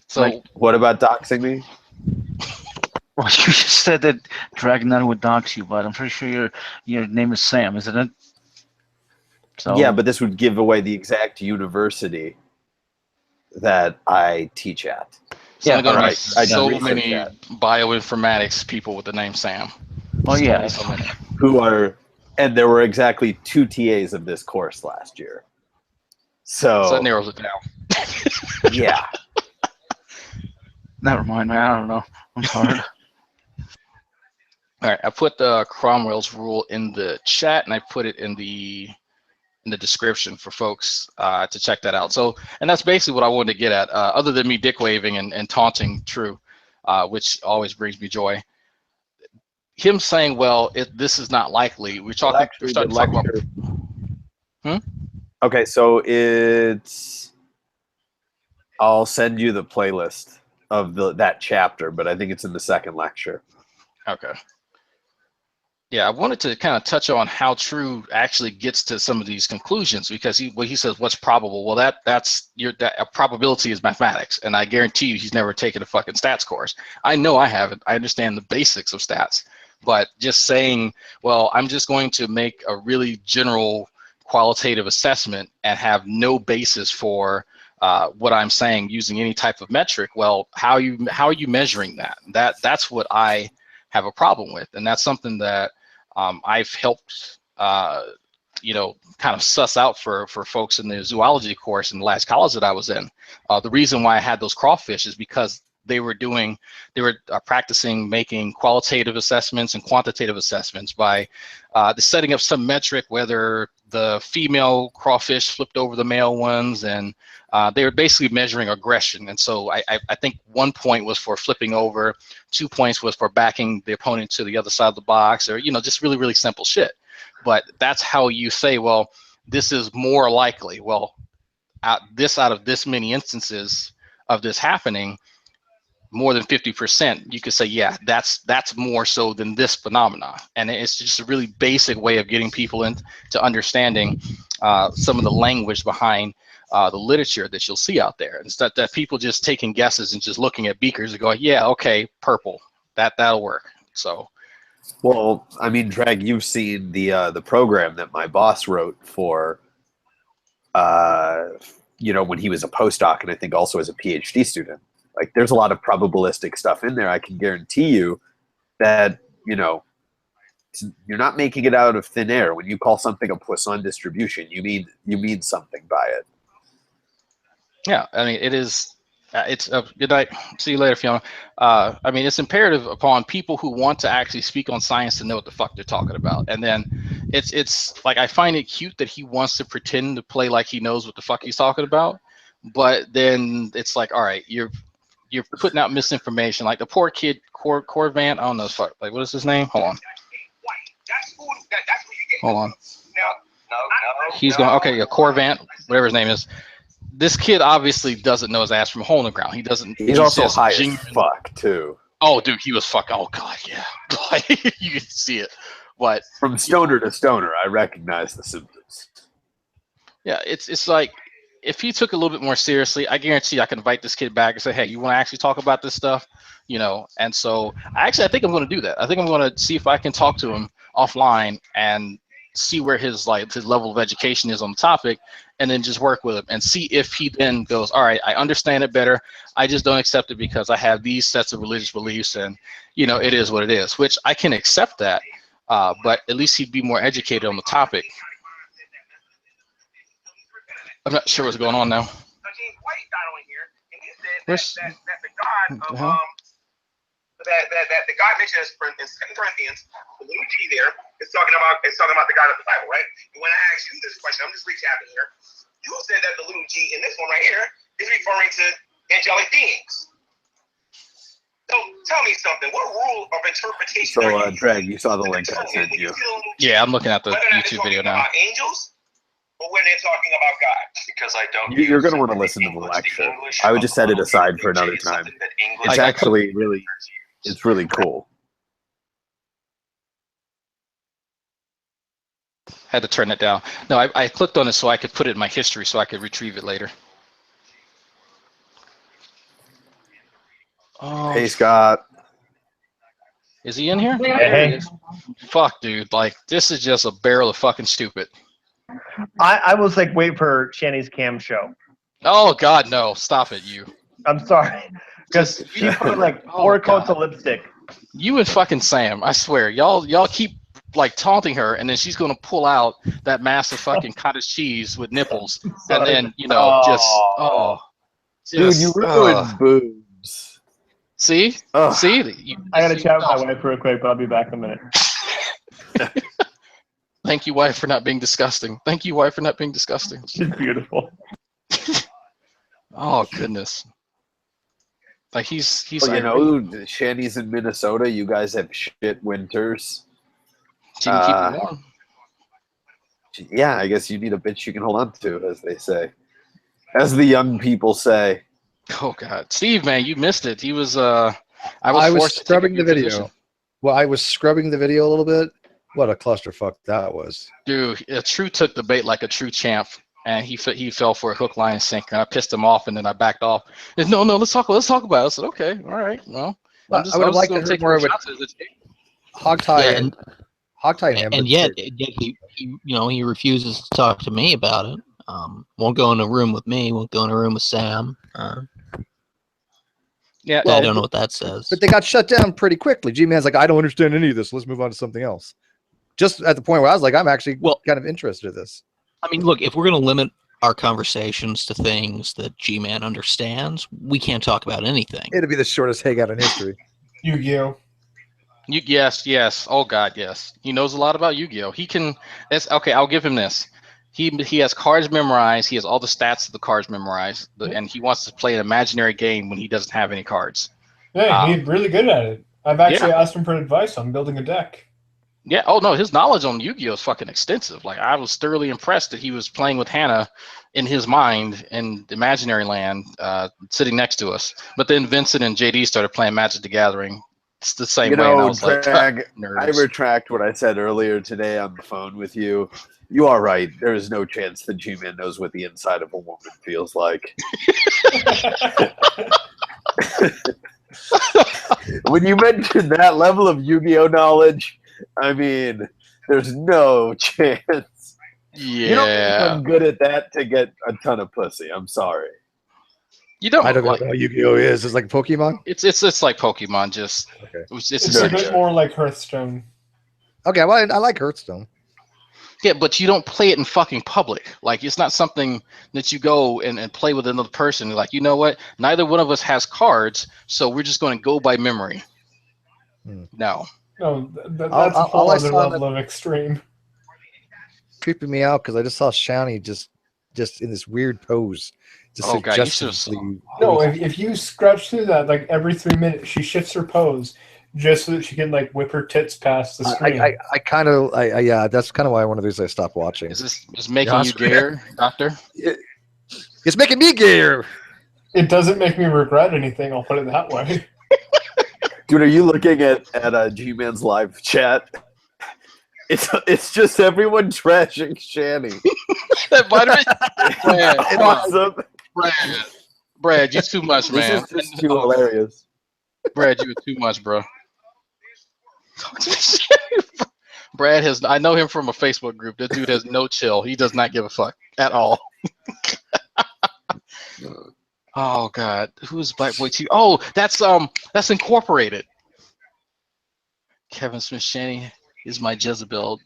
So what about doxing me? Well, you just said that Dragon would dox you, but I'm pretty sure your name is Sam, isn't it? So yeah, but this would give away the exact university that I teach at. So yeah, going to be so many bioinformatics people with the name Sam. Oh yeah, so many. And there were exactly 2 TAs of this course last year. So that narrows it down. Yeah. Never mind, man. I don't know. I'm sorry. All right, I put Cromwell's rule in the chat, and I put it in the description for folks to check that out. So, and that's basically what I wanted to get at, other than me dick waving and taunting True, which always brings me joy. Him saying, well, this is not likely. We're starting to talk about... Okay, so I'll send you the playlist of that chapter, but I think it's in the second lecture. Okay. Yeah, I wanted to kind of touch on how True actually gets to some of these conclusions, because he says what's probable. Well, that's a probability is mathematics, and I guarantee you he's never taken a fucking stats course. I know I haven't. I understand the basics of stats, but just saying, well, I'm just going to make a really general qualitative assessment and have no basis for what I'm saying using any type of metric. Well, how are you measuring that? That's what I have a problem with, and that's something that I've helped, kind of suss out for folks in the zoology course in the last college that I was in. The reason why I had those crawfish is because they were practicing making qualitative assessments and quantitative assessments by the setting up some metric, whether the female crawfish flipped over the male ones, and they were basically measuring aggression. And so I think 1 point was for flipping over, 2 points was for backing the opponent to the other side of the box, or just really, really simple shit. But that's how you say, well, this is more likely. Well, out of this many instances of this happening, more than 50%, you could say, yeah, that's more so than this phenomena. And it's just a really basic way of getting people into understanding some of the language behind the literature that you'll see out there. Instead that people just taking guesses and just looking at beakers and going, yeah, okay, purple, that'll work. So, well, I mean, Drag, you've seen the program that my boss wrote for, when he was a postdoc, and I think also as a PhD student. Like, there's a lot of probabilistic stuff in there. I can guarantee you that, you're not making it out of thin air. When you call something a Poisson distribution, you mean something by it. Yeah, I mean, it is. It's a good night. See you later, Fiona. I mean, it's imperative upon people who want to actually speak on science to know what the fuck they're talking about. And then it's like, I find it cute that he wants to pretend to play like he knows what the fuck he's talking about, but then it's like, all right, you're putting out misinformation. Like the poor kid, Corvant, I don't know, fuck, like, what is his name? Hold on. Hold on. He's going, okay, yeah, Corvant, whatever his name is. This kid obviously doesn't know his ass from a hole in the ground. He doesn't. He's also high as fuck too. Oh, dude, he was fucking. Oh god, yeah. Like, you can see it. But from stoner to stoner, I recognize the symptoms. Yeah, it's like, if he took it a little bit more seriously, I guarantee I can invite this kid back and say, hey, you want to actually talk about this stuff? And so I think I'm going to do that. I think I'm going to see if I can talk to him offline and see where his level of education is on the topic, and then just work with him and see if he then goes, all right, I understand it better. I just don't accept it because I have these sets of religious beliefs, and it is what it is, which I can accept that. But at least he'd be more educated on the topic. I'm not sure what's going on now. Where's that the God mentioned in 2 Corinthians, the little G there is talking about the God of the Bible, right? And when I asked you this question, I'm just recapping here. You said that the little G in this one right here is referring to angelic beings. So tell me something. What rule of interpretation? So, Drag, you saw the link I sent you. Yeah, I'm looking at the YouTube video now. About angels, or when they're talking about God? Because I don't. You're going to want to listen to the lecture. I would just set it aside for another time. It's actually really. It's really cool. Had to turn it down. No, I clicked on it so I could put it in my history so I could retrieve it later. Oh, hey, Scott. Is he in here? Yeah, there hey. he is. Fuck, dude. Like, this is just a barrel of fucking stupid. I was like, wait for Shanny's cam show. Oh, God, no. Stop it, you. I'm sorry. Because she put like 4 coats of lipstick. You and fucking Sam, I swear. Y'all keep like taunting her, and then she's gonna pull out that massive fucking cottage cheese with nipples, and then dude, you ruined boobs. See, see. I gotta chat with my wife real quick, but I'll be back in a minute. Thank you, wife, for not being disgusting. Thank you, wife, for not being disgusting. She's beautiful. Oh goodness. Like he's well, Shanny's in Minnesota. You guys have shit winters. She can keep it warm. Yeah, I guess you need a bitch you can hold on to, as they say, as the young people say. Oh God, Steve, man, you missed it. He was. I was scrubbing the video. Well, I was scrubbing the video a little bit, What a clusterfuck that was. Dude, a true took the bait like a true champ, and he fell for a hook, line, and sinker. And I pissed him off, and then I backed off. And, no, let's talk about it. I said, okay, all right, well, I would have liked to hear more of it. Hogtie Yeah, and Hogtie and him. And yet he he refuses to talk to me about it. Won't go in a room with me. Won't go in a room with Sam. Yeah, Well, I don't know what that says. But they got shut down pretty quickly. G-Man's like, I don't understand any of this. Let's move on to something else. Just at the point where I was like, I'm actually kind of interested in this. I mean, look, if we're going to limit our conversations to things that G-Man understands, we can't talk about anything. It'd be the shortest hangout in history. Yu-Gi-Oh. Yes. Oh God, yes. He knows a lot about Yu-Gi-Oh. He can. That's okay. I'll give him this. He has cards memorized. He has all the stats of the cards memorized, and he wants to play an imaginary game when he doesn't have any cards. Yeah, he's really good at it. I've actually asked him for advice on building a deck. Yeah. Oh no, his knowledge on Yu-Gi-Oh is fucking extensive. Like I was thoroughly impressed that he was playing with Hannah in his mind in Imaginary Land, sitting next to us. But then Vincent and JD started playing Magic the Gathering. It's the same way. And I was like, Drag, nerds. I retract what I said earlier today on the phone with you. You are right. There is no chance that G-Man knows what the inside of a woman feels like. When you mentioned that level of Yu-Gi-Oh knowledge, I mean, there's no chance. Yeah. You don't become good at that to get a ton of pussy. I'm sorry. You don't. I don't know what Yu-Gi-Oh is. It's like Pokemon. It's like Pokemon. Just okay. It's a bit more like Hearthstone. Okay, well, I like Hearthstone. Yeah, but you don't play it in fucking public. Like, it's not something that you go and play with another person. Like, you know what? Neither one of us has cards, so we're just going to go by memory. No. No, that's a whole other level of extreme. Creeping me out because I just saw Shani just in this weird pose. Oh, God, you should have. No, if you scratch through that, like every 3 minutes, she shifts her pose just so that she can like whip her tits past the screen. Yeah, that's kind of why one of these I stopped watching. Is this just making you gayer, Doctor? It's making me gayer. It doesn't make me regret anything. I'll put it that way. Dude, are you looking at G-Man's live chat? It's just everyone trashing Shani. That vitamin. Brad, you too much, man. This is just too hilarious. Brad, you were too much, bro. Brad has. I know him from a Facebook group. That dude has no chill. He does not give a fuck at all. Oh God, who's Black Boy 2? Oh, that's Incorporated. Kevin Smith Shani is my Jezebel.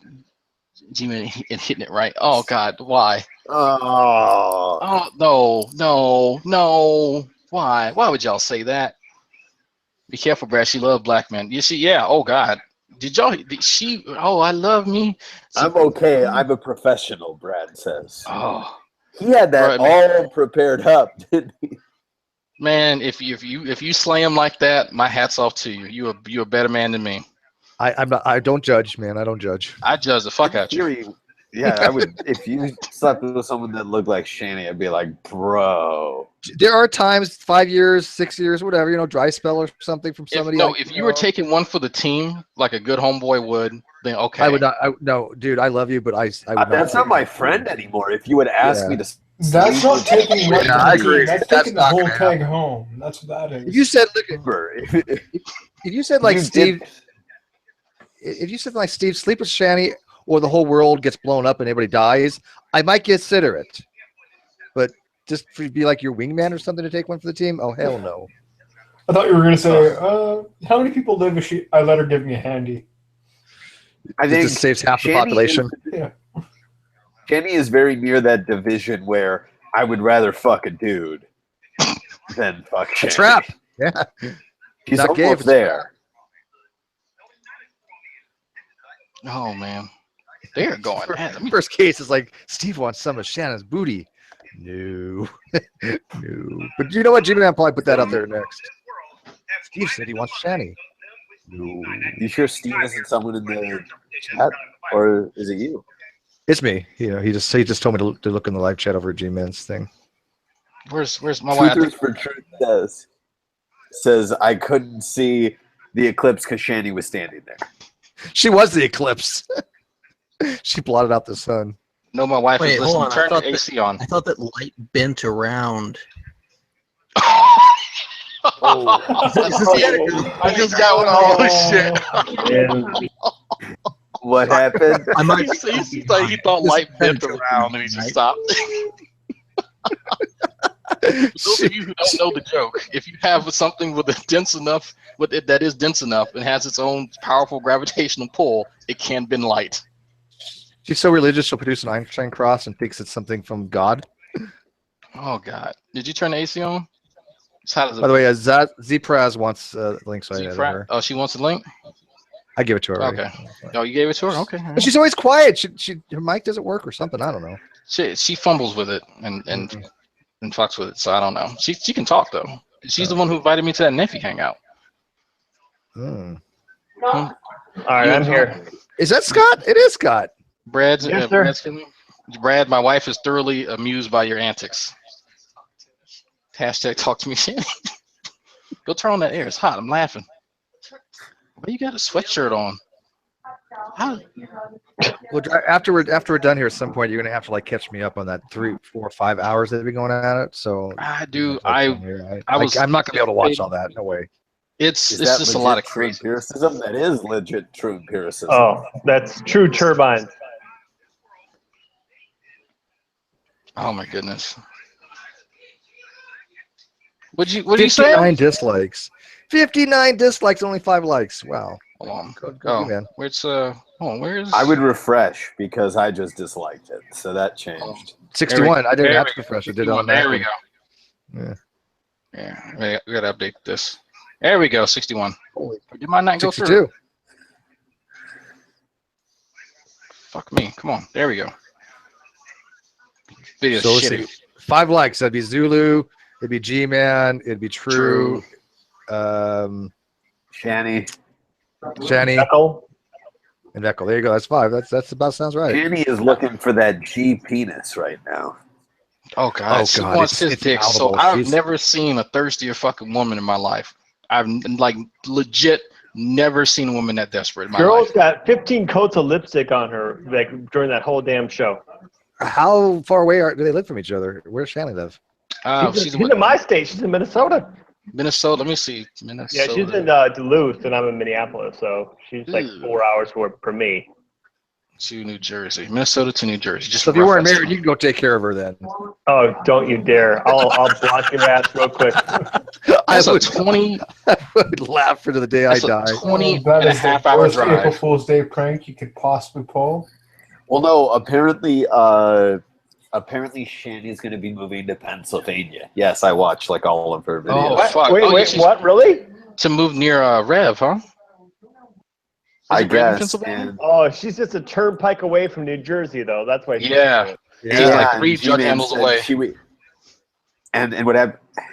G-Man and hitting it right. Oh God, why? Oh no. Why? Why would y'all say that? Be careful, Brad. She loved black men. You see, yeah. Oh God, did y'all? She? Oh, I love me. I'm okay. I'm a professional. Brad says. Oh, he had that all prepared up, didn't he? Man, if you slay him like that, my hat's off to you. You're a better man than me. I'm not. I don't judge, man. I don't judge. I judge the fuck out you. Yeah, I would. If you slept with someone that looked like Shani, I'd be like, bro. There are times, 5 years, 6 years, whatever, dry spell or something from somebody. If you were taking one for the team, like a good homeboy would, then okay. I would not. No, dude, I love you, but I would that's not my friend anymore. If you would ask me to. That's not taking one. Yeah, I agree. That's taking the whole keg home. That's what that is. If you said, if you said like Steve, if you said like Steve, sleep with Shani, or the whole world gets blown up and everybody dies, I might consider it. But just to be like your wingman or something to take one for the team, oh hell no. I thought you were going to say, how many people live if I let her give me a handy? I think it just saves half the population. Shani is very near that division where I would rather fuck a dude than fuck Shani. A trap. Yeah. She's Not gay, almost there. Oh man, they're going. First case is like Steve wants some of Shannon's booty. No, no. But you know what? Jimmy Man probably put that up there next. Steve said he wants Shani. No. You sure Steve isn't someone in the chat, or is it you? It's me. He just told me to look in the live chat over G-Man's thing. Where's my wife? Truthers for Truth says I couldn't see the eclipse because Shani was standing there. She was the eclipse. She blotted out the sun. No, my wife Wait, is hold listening. on. Turn the AC on. I thought that light bent around. I just got one. Holy shit. What happened? I might he thought light bent around and he just stopped. For those of you who don't know the joke, if you have something with a dense enough, that is dense enough and has its own powerful gravitational pull, it can bend light. She's so religious, she'll produce an Einstein cross and thinks it's something from God. Oh God! Did you turn the AC on? So how does it By the way, Zpraz wants a link, so I added her. Oh, she wants a link. I give it to her already. Okay. Oh, you gave it to her. Okay. But she's always quiet. Her mic doesn't work or something. I don't know. She fumbles with it and fucks with it. So I don't know. She can talk though. She's the one who invited me to that Neffy hangout. All right, I'm here. Is that Scott? It is Scott. Brad's, Yes, sir. Brad, my wife is thoroughly amused by your antics. Hashtag talk to me, Shanny. Go turn on that air. It's hot. I'm laughing. Why you got a sweatshirt on? How? Well, after we're done here, at some point, you're gonna have to like catch me up on that 3, 4, 5 hours that they've been going at it. So I do. I'm not gonna be able to watch all that. No way. It's just a lot of true empiricism. That is legit true empiricism. Oh, that's true turbines. Oh my goodness. What do you say? 59 dislikes. 59 dislikes, only 5 likes. Wow. Hold on. Go, man. Where's where's? I would refresh because I just disliked it, so that changed. 61. I didn't have to refresh. I did it on that. There we go. Yeah, we gotta update this. There we go. 61. Did mine not go 62. through? Fuck me. Come on. There we go. Video So let's shitty. see. 5 likes. That'd be Zulu. It'd be G-Man. It'd be True. Shanny. Echo. And Echo. There you go. That's 5. That's about sounds right. Shanny is looking for that G penis right now. Oh God. She wants his dick. So inaudible. I've never seen a thirstier fucking woman in my life. I've like legit never seen a woman that desperate in my Girl's life. got 15 coats of lipstick on her like during that whole damn show. How far away do they live from each other? Where does Shannon live? She's in my state. She's in Minnesota. Minnesota. Let me see. Minnesota. Yeah, she's in Duluth, and I'm in Minneapolis, so she's like 4 hours for me. To New Jersey, Minnesota to New Jersey. Just So if you weren't married, you can go take care of her then. Oh, don't you dare! I'll block your ass real quick. That's a 20. I would laugh into the day I That's a die. 20 That and a is the half hour worst April drive. Fool's Day prank you could possibly pull. Well, no, apparently Shanny's going to be moving to Pennsylvania. Yes, I watched like all of her videos. Oh, fuck. Wait, she's what? Really? To move near Rev, huh? I it Rev in guess. Pennsylvania? And Oh, she's just a turnpike away from New Jersey, though. That's why. Yeah. Yeah. She's like 3 and jug G-Man handles said away.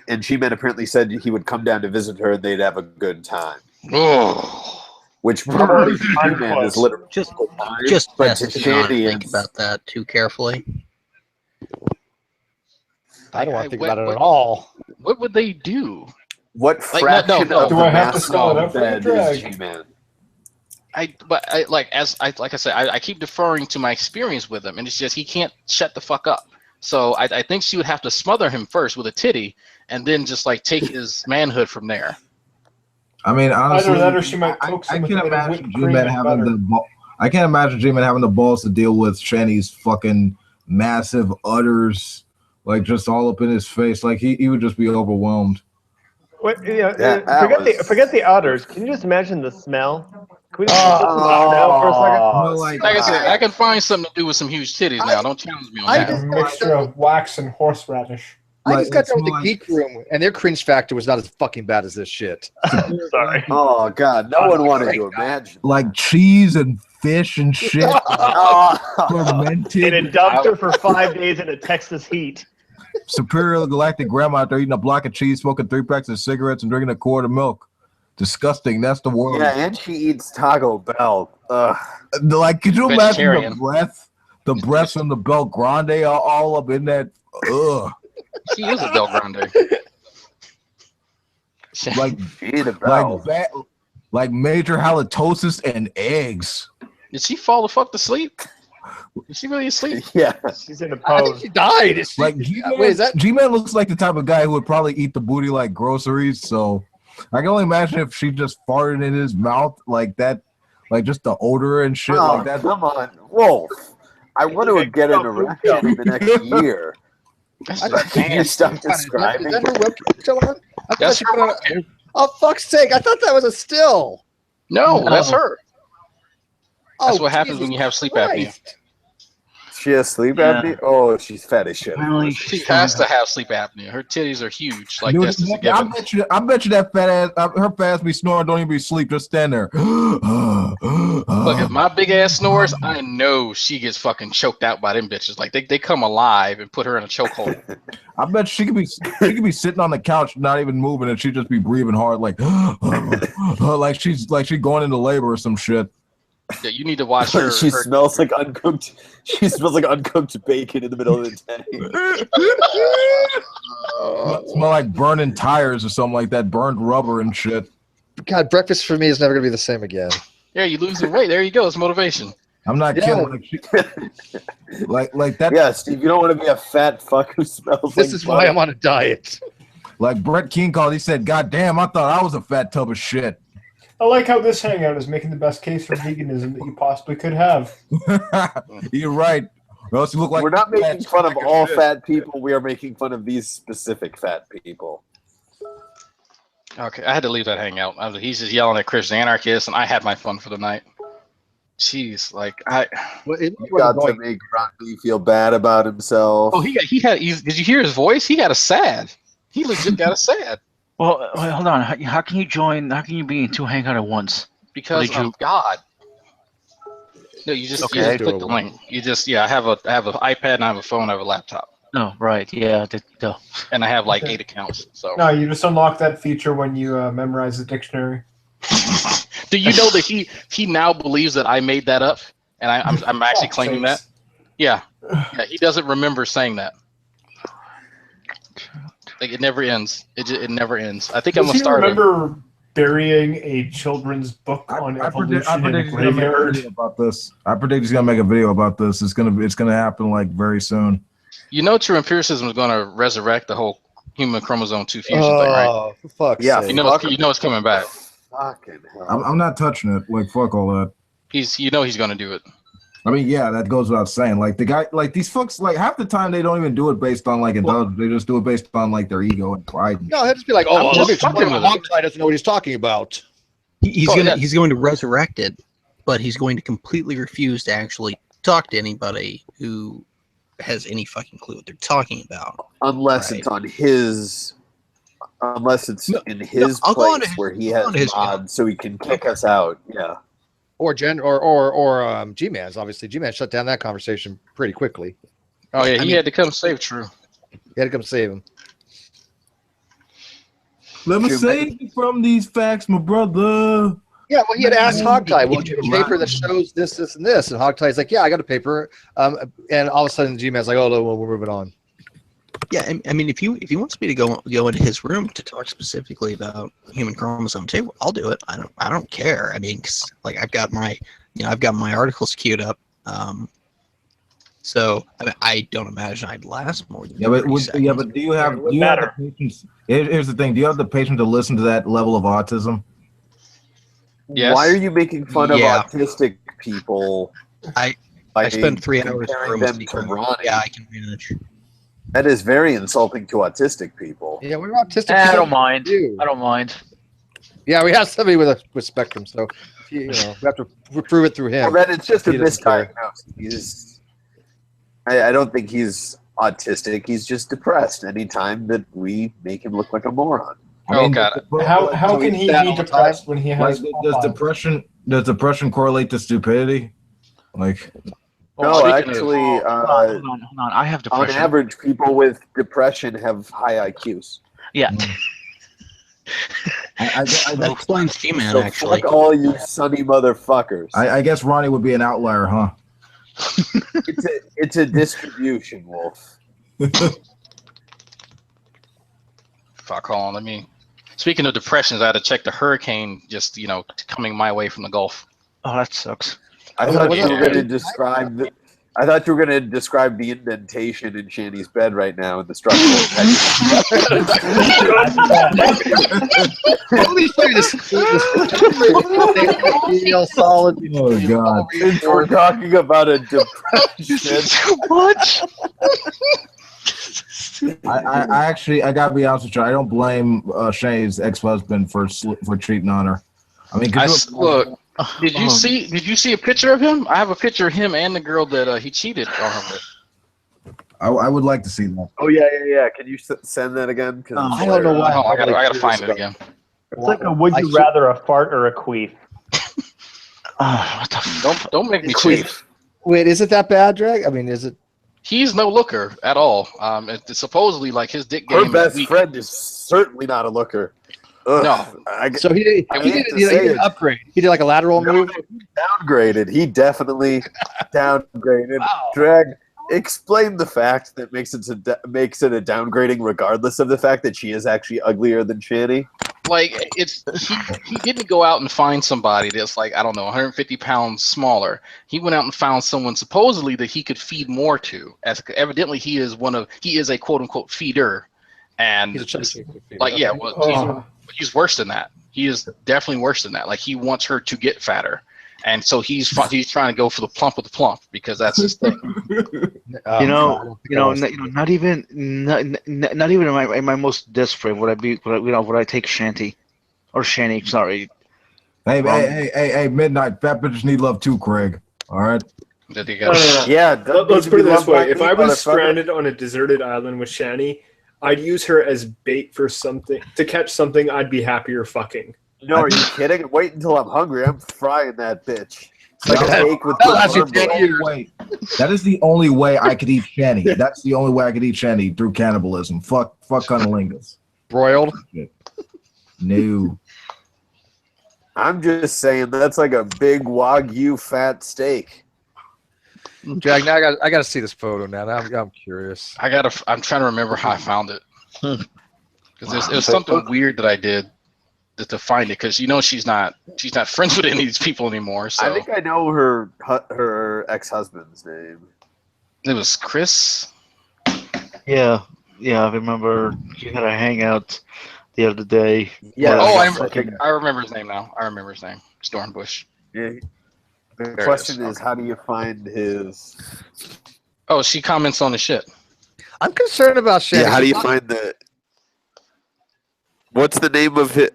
and G-Man apparently said he would come down to visit her and they'd have a good time. Oh. Which probably G-Man is literally Just but best to to not Shanny think it's- about that too carefully. I don't want to think what- about it what- at all. What would they do? what Like, fraction no. of Do the I have to spell it masculine out for you, bed Drag? is G-Man? Like I said, I keep deferring to my experience with him, and it's just he can't shut the fuck up. So I think she would have to smother him first with a titty, and then just like take his manhood from there. I mean, honestly, Either that or she might I coax can't him with a bit of imagine whipped cream G-Man and having butter. I can't imagine G-Man having the balls to deal with Shanny's fucking massive udders, like just all up in his face. Like he would just be overwhelmed. What, you know, that forget the udders. Can you just imagine the smell? Can we just Oh, smell for a second? No, like Like I said, I can find something to do with some huge titties now. Don't challenge me on I that. A just- mixture of wax and horseradish. I Like, just got it's done with the more geek room, and their cringe factor was not as fucking bad as this shit. Sorry. Oh God, no one wanted to imagine. like cheese and fish and shit, Oh, In fermented. a dumpster for 5 days in a Texas heat. Superior galactic grandma out there eating a block of cheese, smoking 3 packs of cigarettes, and drinking a quart of milk. Disgusting. That's the word. yeah, and she eats Taco Bell. Ugh. Like, could you imagine Vegetarian. the breath from the Bel Grande are all up in that? Ugh. She is a Del Grande. Like, She ate a bell. like major halitosis and eggs. Did she fall the fuck to sleep? Is she really asleep? Yeah, she's in a I think pose. she died. Is she, Like wait, is that? G-Man looks like the type of guy who would probably eat the booty like groceries. So I can only imagine if she just farted in his mouth like that, like just the odor and shit like that. Come on, Wolf. I want to get an erection in the next year. Can you stop describing? Is that her webcam still on? I thought That's she her put on oh, fuck's sake. I thought that was a still. No, that's her. That's Oh, what happens Jesus when you have sleep Christ. apnea. She has sleep apnea? Oh, she's fat as shit. She has to have sleep apnea. Her titties are huge. Like Dude, that's just a I given. bet you that fat ass, her fat ass be snoring, don't even be asleep, just stand there. Look, if my big ass snores, I know she gets fucking choked out by them bitches. Like they come alive and put her in a chokehold. I bet she could be sitting on the couch, not even moving, and she'd just be breathing hard, like like she's going into labor or some shit. Yeah, you need to watch her. She smells like uncooked. She smells like uncooked bacon in the middle of the day. Smell like burning tires or something like that, burnt rubber and shit. God, breakfast for me is never gonna be the same again. Yeah, you losing weight. There you go. It's motivation. I'm not kidding. Like that. Yeah, Steve, you don't want to be a fat fuck who smells This like is why I'm on a diet. Like Brett King called, he said, "God damn, I thought I was a fat tub of shit." I like how this hangout is making the best case for veganism that you possibly could have. You're right. Or else you look like We're not making fun of all fat people. We are making fun of these specific fat people. Okay, I had to leave that hangout. He's just yelling at Christian anarchists, and I had my fun for the night. Jeez, like You got to make Rocky feel bad about himself. Oh, did you hear his voice? He got a sad. He legit got a sad. Well, hold on. How can you join? How can you be in two hangout at once? Because of God. No, you just click the link. You just I have an iPad and I have a phone. I have a laptop. Oh, right. Yeah. And I have like 8 accounts. So. No, you just unlock that feature when you memorize the dictionary. Do you know that he now believes that I made that up, and I'm actually claiming that? Yeah. He doesn't remember saying that. Like it never ends. It never ends. I think I'm gonna start. Remember burying a children's book on evolution in a graveyard? About this. I predict he's gonna make a video about this. It's gonna happen like very soon. You know, true empiricism is gonna resurrect the whole human chromosome 2 fusion thing, right? Oh, for fuck's Yeah. sake. You know it's coming back. Fucking hell. I'm not touching it. Like fuck all that. He's gonna do it. I mean, yeah, that goes without saying. Like the guy, like these folks, like half the time they don't even do it based on like intelligence. They just do it based on like their ego and pride. No, he'll just be like, "Oh, let me explain. Hogtie doesn't know what he's talking about." He's going to resurrect it, but he's going to completely refuse to actually talk to anybody who has any fucking clue what they're talking about. Unless it's on his. Unless it's in his place where he has mods, so he can kick us out. Yeah. Or G-Man's. Obviously, G-Man shut down that conversation pretty quickly. Oh yeah, he had to come save True. He had to come save him. Let me save you from these facts, my brother. Yeah, well, he had asked Hogtie, "Well, do you have a paper that shows this, this, and this?" And Hogtie's like, "Yeah, I got a paper." And all of a sudden, G-Man's like, "Oh, no, well, we're moving on." Yeah, I mean, if he wants me to go into his room to talk specifically about human chromosome 2, I'll do it. I don't care. I mean, 'cause, like I've got my articles queued up. So I don't imagine I'd last more than 30 seconds. But do you have the patience? Here's the thing: do you have the patience to listen to that level of autism? Yes. Why are you making fun of autistic people? I spend 3 hours comparing them to Ronnie. Yeah, I can manage. That is very insulting to autistic people. Yeah, we're autistic. I don't mind. I don't mind. Yeah, we have somebody with spectrum, so we have to prove it through him. Well, then it's just a He doesn't care. misdiagnosis. I don't think he's autistic. He's just depressed. Anytime that we make him look like a moron. Oh God! How can he be depressed when he has? Does depression correlate to stupidity? Like. No, actually, hold on. I have depression. On average, people with depression have high IQs. Yeah. That explains G-Man, so actually. Fuck all you sunny motherfuckers. I guess Ronnie would be an outlier, huh? It's a distribution, Wolf. Fuck on, let me. Speaking of depressions, I had to check the hurricane just coming my way from the Gulf. Oh, that sucks. I thought you were going to describe the. I thought you were going to describe the indentation in Shanny's bed right now in the structural. solid. Oh God! Since we're talking about a depression, too much. I actually gotta be honest with you. I don't blame Shay's ex-husband for cheating on her. I mean, look. Did you see a picture of him? I have a picture of him and the girl that he cheated on her with. I would like to see that. Oh yeah. Can you send that again? I don't know why. I gotta find it again. It's like a would you rather a fart or a queef? Don't make me queef. Wait, is it that bad, Drag? I mean, is it? He's no looker at all. It's supposedly like his dick game. Her best friend is certainly not a looker. Ugh. No. So he did an upgrade. He did like a lateral move. He downgraded. He definitely downgraded. Wow. Drag. Explain the fact that makes it a downgrading, regardless of the fact that she is actually uglier than Shanny. Like he didn't go out and find somebody that's like, I don't know, 150 pounds smaller. He went out and found someone supposedly that he could feed more to. As evidently he is a quote unquote feeder, and he's worse than that. He is definitely worse than that. Like he wants her to get fatter. And so he's trying to go for the plump with the plump because that's his thing. Not even in my most desperate would I take Shanty or Shanny? Sorry. Hey, Midnight. Fat bitches need love too, Craig. All right. Yeah. Let's put it this way: if I was stranded on a deserted island with Shanny, I'd use her as bait for something to catch something. I'd be happier fucking. No, are you kidding? Wait until I'm hungry. I'm frying that bitch. It's like a cake with That is the only way I could eat Shanny. That's the only way I could eat Shanny, through cannibalism. Fuck cunnilingus. Broiled? No. I'm just saying that's like a big Wagyu fat steak. Jack, now I got to see this photo now. I'm curious. I'm trying to remember how I found it. Because it was something weird that I did to find it, because she's not friends with any of these people anymore. So I think I know her ex-husband's name. It was Chris. Yeah, I remember you had a hangout the other day. Yeah. I remember his name now. I remember his name. Stormbush. Yeah. The question is, how do you find his? Oh, she comments on the shit. I'm concerned about Shanny. Yeah, how do you find the? What's the name of the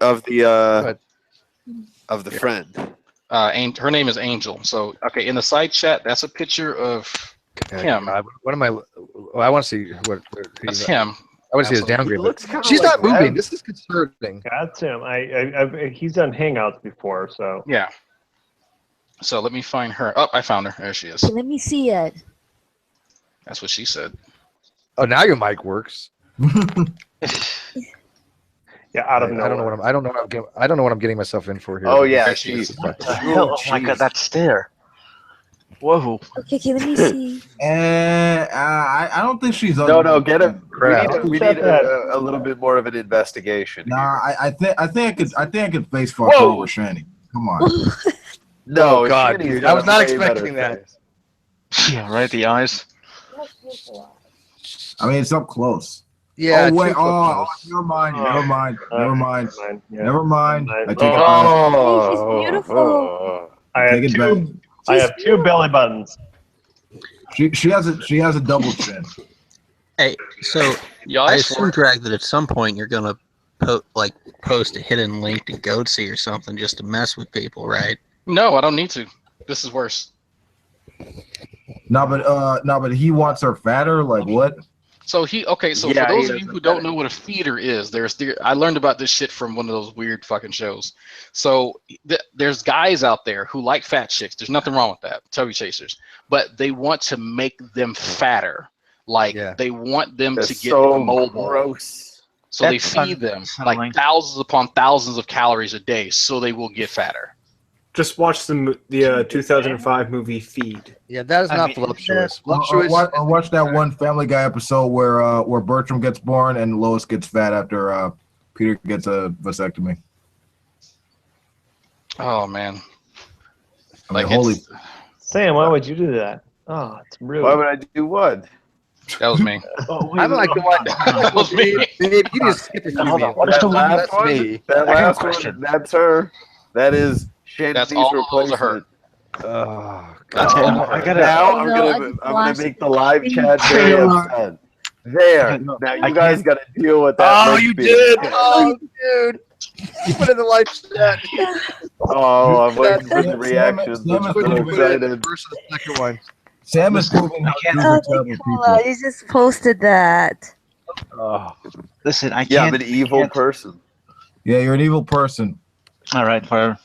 friend? Her name is Angel. So, okay, in the side chat, that's a picture of him. What am I? I want to see what. That's him. I want to see his downgrade. She's not moving. This is concerning. That's him. He's done Hangouts before, so yeah. So let me find her. Oh, I found her. There she is. Let me see it. That's what she said. Oh, now your mic works. Yeah, out of nowhere. I don't know what I'm getting myself in for here. Oh yeah, what the hell? Oh my god, that stare! Whoa. Okay, let me see. I don't think she's. No, get him. We need a little bit more of an investigation. Nah, I think I could face fuck her over Shanny. Come on. No, oh, God, dude, I was not expecting that. Yeah, right. The eyes. I mean, it's up close. Yeah. Oh wait. Oh, never mind. I take it back. Oh, she's beautiful. I have two belly buttons. She has a double chin. Hey, so I assume, Drag, that at some point you're gonna post a hidden link to Goatsy or something just to mess with people, right? No, I don't need to. This is worse. No, but he wants her fatter. Like what? So for those of you who don't know what a feeder is, I learned about this shit from one of those weird fucking shows. So there's guys out there who like fat chicks. There's nothing wrong with that, chubby chasers. But they want to make them fatter. They want them to get mobile. Gross. So they feed them like thousands upon thousands of calories a day, so they will get fatter. Just watch the 2005 movie Feed. Yeah, that is not voluptuous. Or watch that one Family Guy episode where Bertram gets born and Lois gets fat after Peter gets a vasectomy. Oh man. I mean, Like holy. it's, Sam, why would you do that? Oh, it's rude. Why would I do what? that was me. Oh, wait, I'm like the one. That was me. Babe, you just skip a few Hold on, meals. what is the one? That's me. That I got a last question. one, that's her. That is That's Shandy's all of those are her. replacement. Oh, That's God. all of I her. gotta. Now Oh, I'm no, I gonna just I'm gonna watched make the live the chat very trailer. upset. There. Okay, no, Now I you guys can't. got to deal with that. Oh, link you being- did. Oh, dude. You put in the live chat. Oh, I'm waiting for the Sam- reactions. Sam I'm is so putting Put it in the excited. first and the second one. Sam is Listen, proving how I can't. Jews are Oh, terrible Nicola, people. you just posted that. Oh. Listen, I Yeah, I'm can't. an evil person. Yeah, you're an evil person. All right, whatever.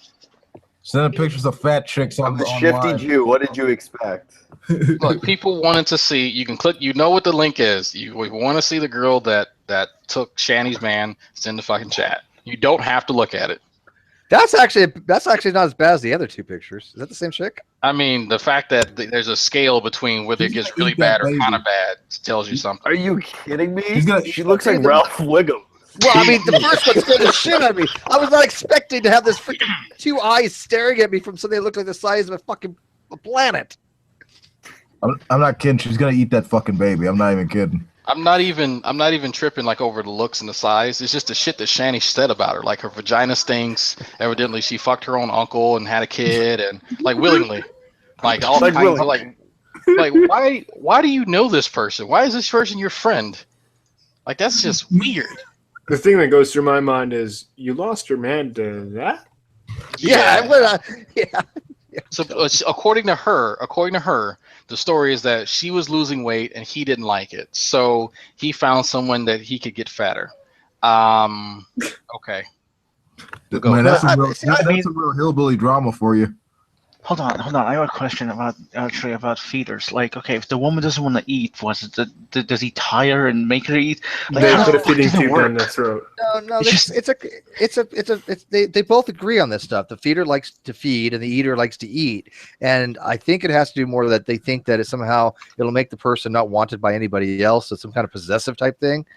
Sending pictures of fat chicks I'm on the shifty online. Jew. What did you expect? Look, people wanted to see. You can click. You know what the link is. You want to see the girl that took Shanny's man. It's in the fucking chat. You don't have to look at it. That's actually not as bad as the other two pictures. Is that the same chick? I mean, the fact that there's a scale between whether it She's gets gonna really eat that bad or baby. kind of bad tells you something. Are you kidding me? He's gonna- She looks like Dude, the- Ralph Wiggum. Well, I mean, the first one scared the shit out of me. I was not expecting to have this freaking two eyes staring at me from something that looked like the size of a planet. I'm not kidding. She's gonna eat that fucking baby. I'm not even kidding. I'm not even tripping like over the looks and the size. It's just the shit that Shanny said about her. Like her vagina stinks. Evidently, she fucked her own uncle and had a kid, and like willingly, like all Like kinds of willingly. like why do you know this person? Why is this person your friend? Like that's just weird. The thing that goes through my mind is you lost your man to that. Yeah. So according to her, the story is that she was losing weight and he didn't like it, so he found someone that he could get fatter. Okay. Man, that's a real hillbilly drama for you. Hold on. I have a question about feeders. Like, okay, if the woman doesn't want to eat, does he tie her and make her eat? Like, They how put the a fuck feeding does it tube work? down their throat. No, It's they both agree on this stuff. The feeder likes to feed and the eater likes to eat. And I think it has to do more that they think that somehow it'll make the person not wanted by anybody else. So some kind of possessive type thing.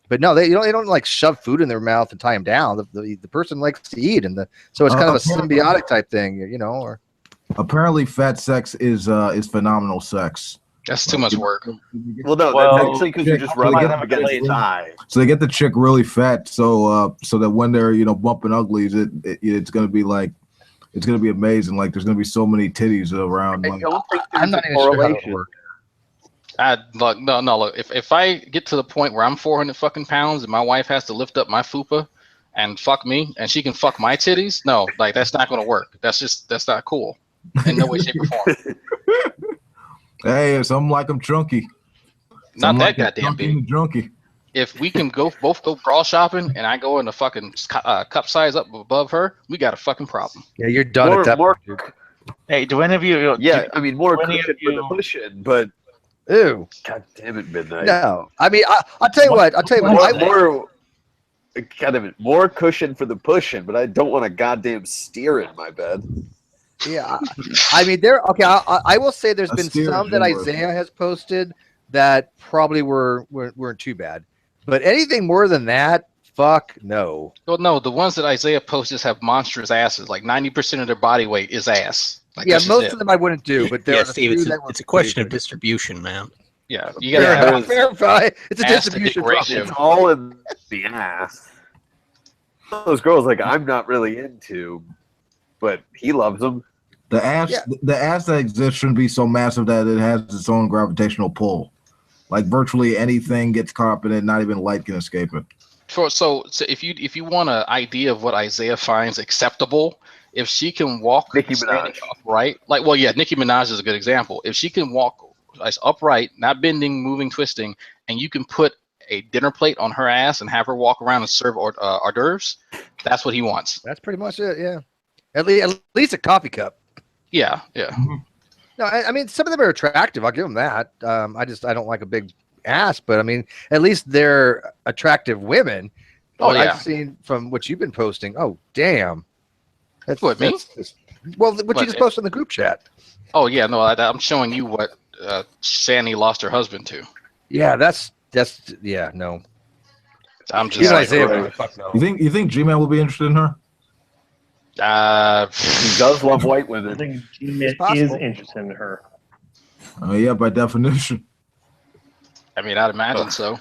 But no, they don't like shove food in their mouth and tie them down. The person likes to eat, so it's kind of a symbiotic type thing, Or apparently, fat sex is phenomenal sex. That's too much work. Well, no, that's actually because you're just rubbing up against his eye. So they get the chick really fat, so that when they're bumping uglies, it's gonna be like it's gonna be amazing. Like there's gonna be so many titties around. I don't think I'm not even sure how it would work. Look, no. Look, if I get to the point where I'm 400 fucking pounds and my wife has to lift up my fupa and fuck me, and she can fuck my titties, no, like that's not gonna work. That's not cool in no way, shape, or form. Hey, some like them chunky. Not that goddamn big. Junky. If we can both go bra shopping and I go in a fucking cup size up above her, we got a fucking problem. Yeah, you're done at that point. Hey, do any of you? Yeah, I mean more do any cushion of for the you- pushing, but Ew. God damn it, Midnight. No, I mean, I'll tell you what. More cushion for the pushing, but I don't want a goddamn steer in my bed. Yeah, I mean, I will say there's been steer some that is Isaiah has posted that probably weren't too bad, but anything more than that, fuck no. Well, no, the ones that Isaiah posted have monstrous asses. Like 90% of their body weight is ass. Like, Yeah, that's just most it. of them I wouldn't do, but there Yeah, are Steve, a few it's that were a question of pretty distribution, man. Yeah, you gotta Fair have enough, verify. It's a ass to distribution dick ratio. problem. It's all in the ass. Those girls like I'm not really into, but he loves them. The ass that exists shouldn't be so massive that it has its own gravitational pull. Like virtually anything gets caught up in it, not even light can escape it. So if you want an idea of what Isaiah finds acceptable, if she can walk standing upright, Nicki Minaj is a good example. If she can walk upright, not bending, moving, twisting, and you can put a dinner plate on her ass and have her walk around and serve hors d'oeuvres, that's what he wants. That's pretty much it. Yeah, at least a coffee cup. Yeah. No, I mean some of them are attractive. I'll give them that. I don't like a big ass, but I mean at least they're attractive women. Oh, yeah. I've seen from what you've been posting. Oh damn. That's What, me? What you just posted in the group chat. Oh yeah, no, I'm showing you what Sandy lost her husband to. Yeah, that's no. I'm just Even like, Isaiah, right. fuck no. You think G-Man will be interested in her? He does love white I women. think G-Man is possible. interested in her. Oh yeah, by definition. I mean, I'd imagine so.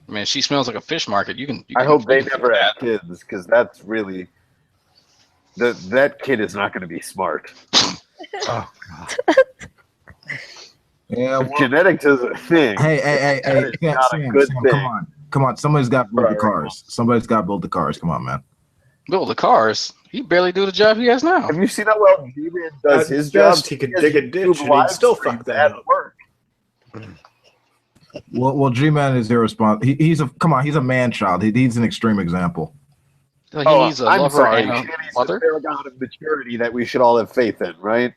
I mean, she smells like a fish market. You can. I hope they you can never feel have kids because that's really that kid is not going to be smart. Oh God. Yeah, If genetics is a thing. Hey, that is yeah, not a Sam, good Sam, thing. come on. Somebody's got to build the Right. cars. Somebody's got to build the cars. Come on, man. Build the cars. He barely do the job he has now. Have you seen how well G-Man does At his job? best, he could has dig a YouTube ditch and he'd live still streams fuck that up. work. Well, G-Man is irresponsible. He's a man child. He's an extreme example. He needs a I'm lover sorry. and a Shanny's mother. a paragon of maturity that we should all have faith in, right?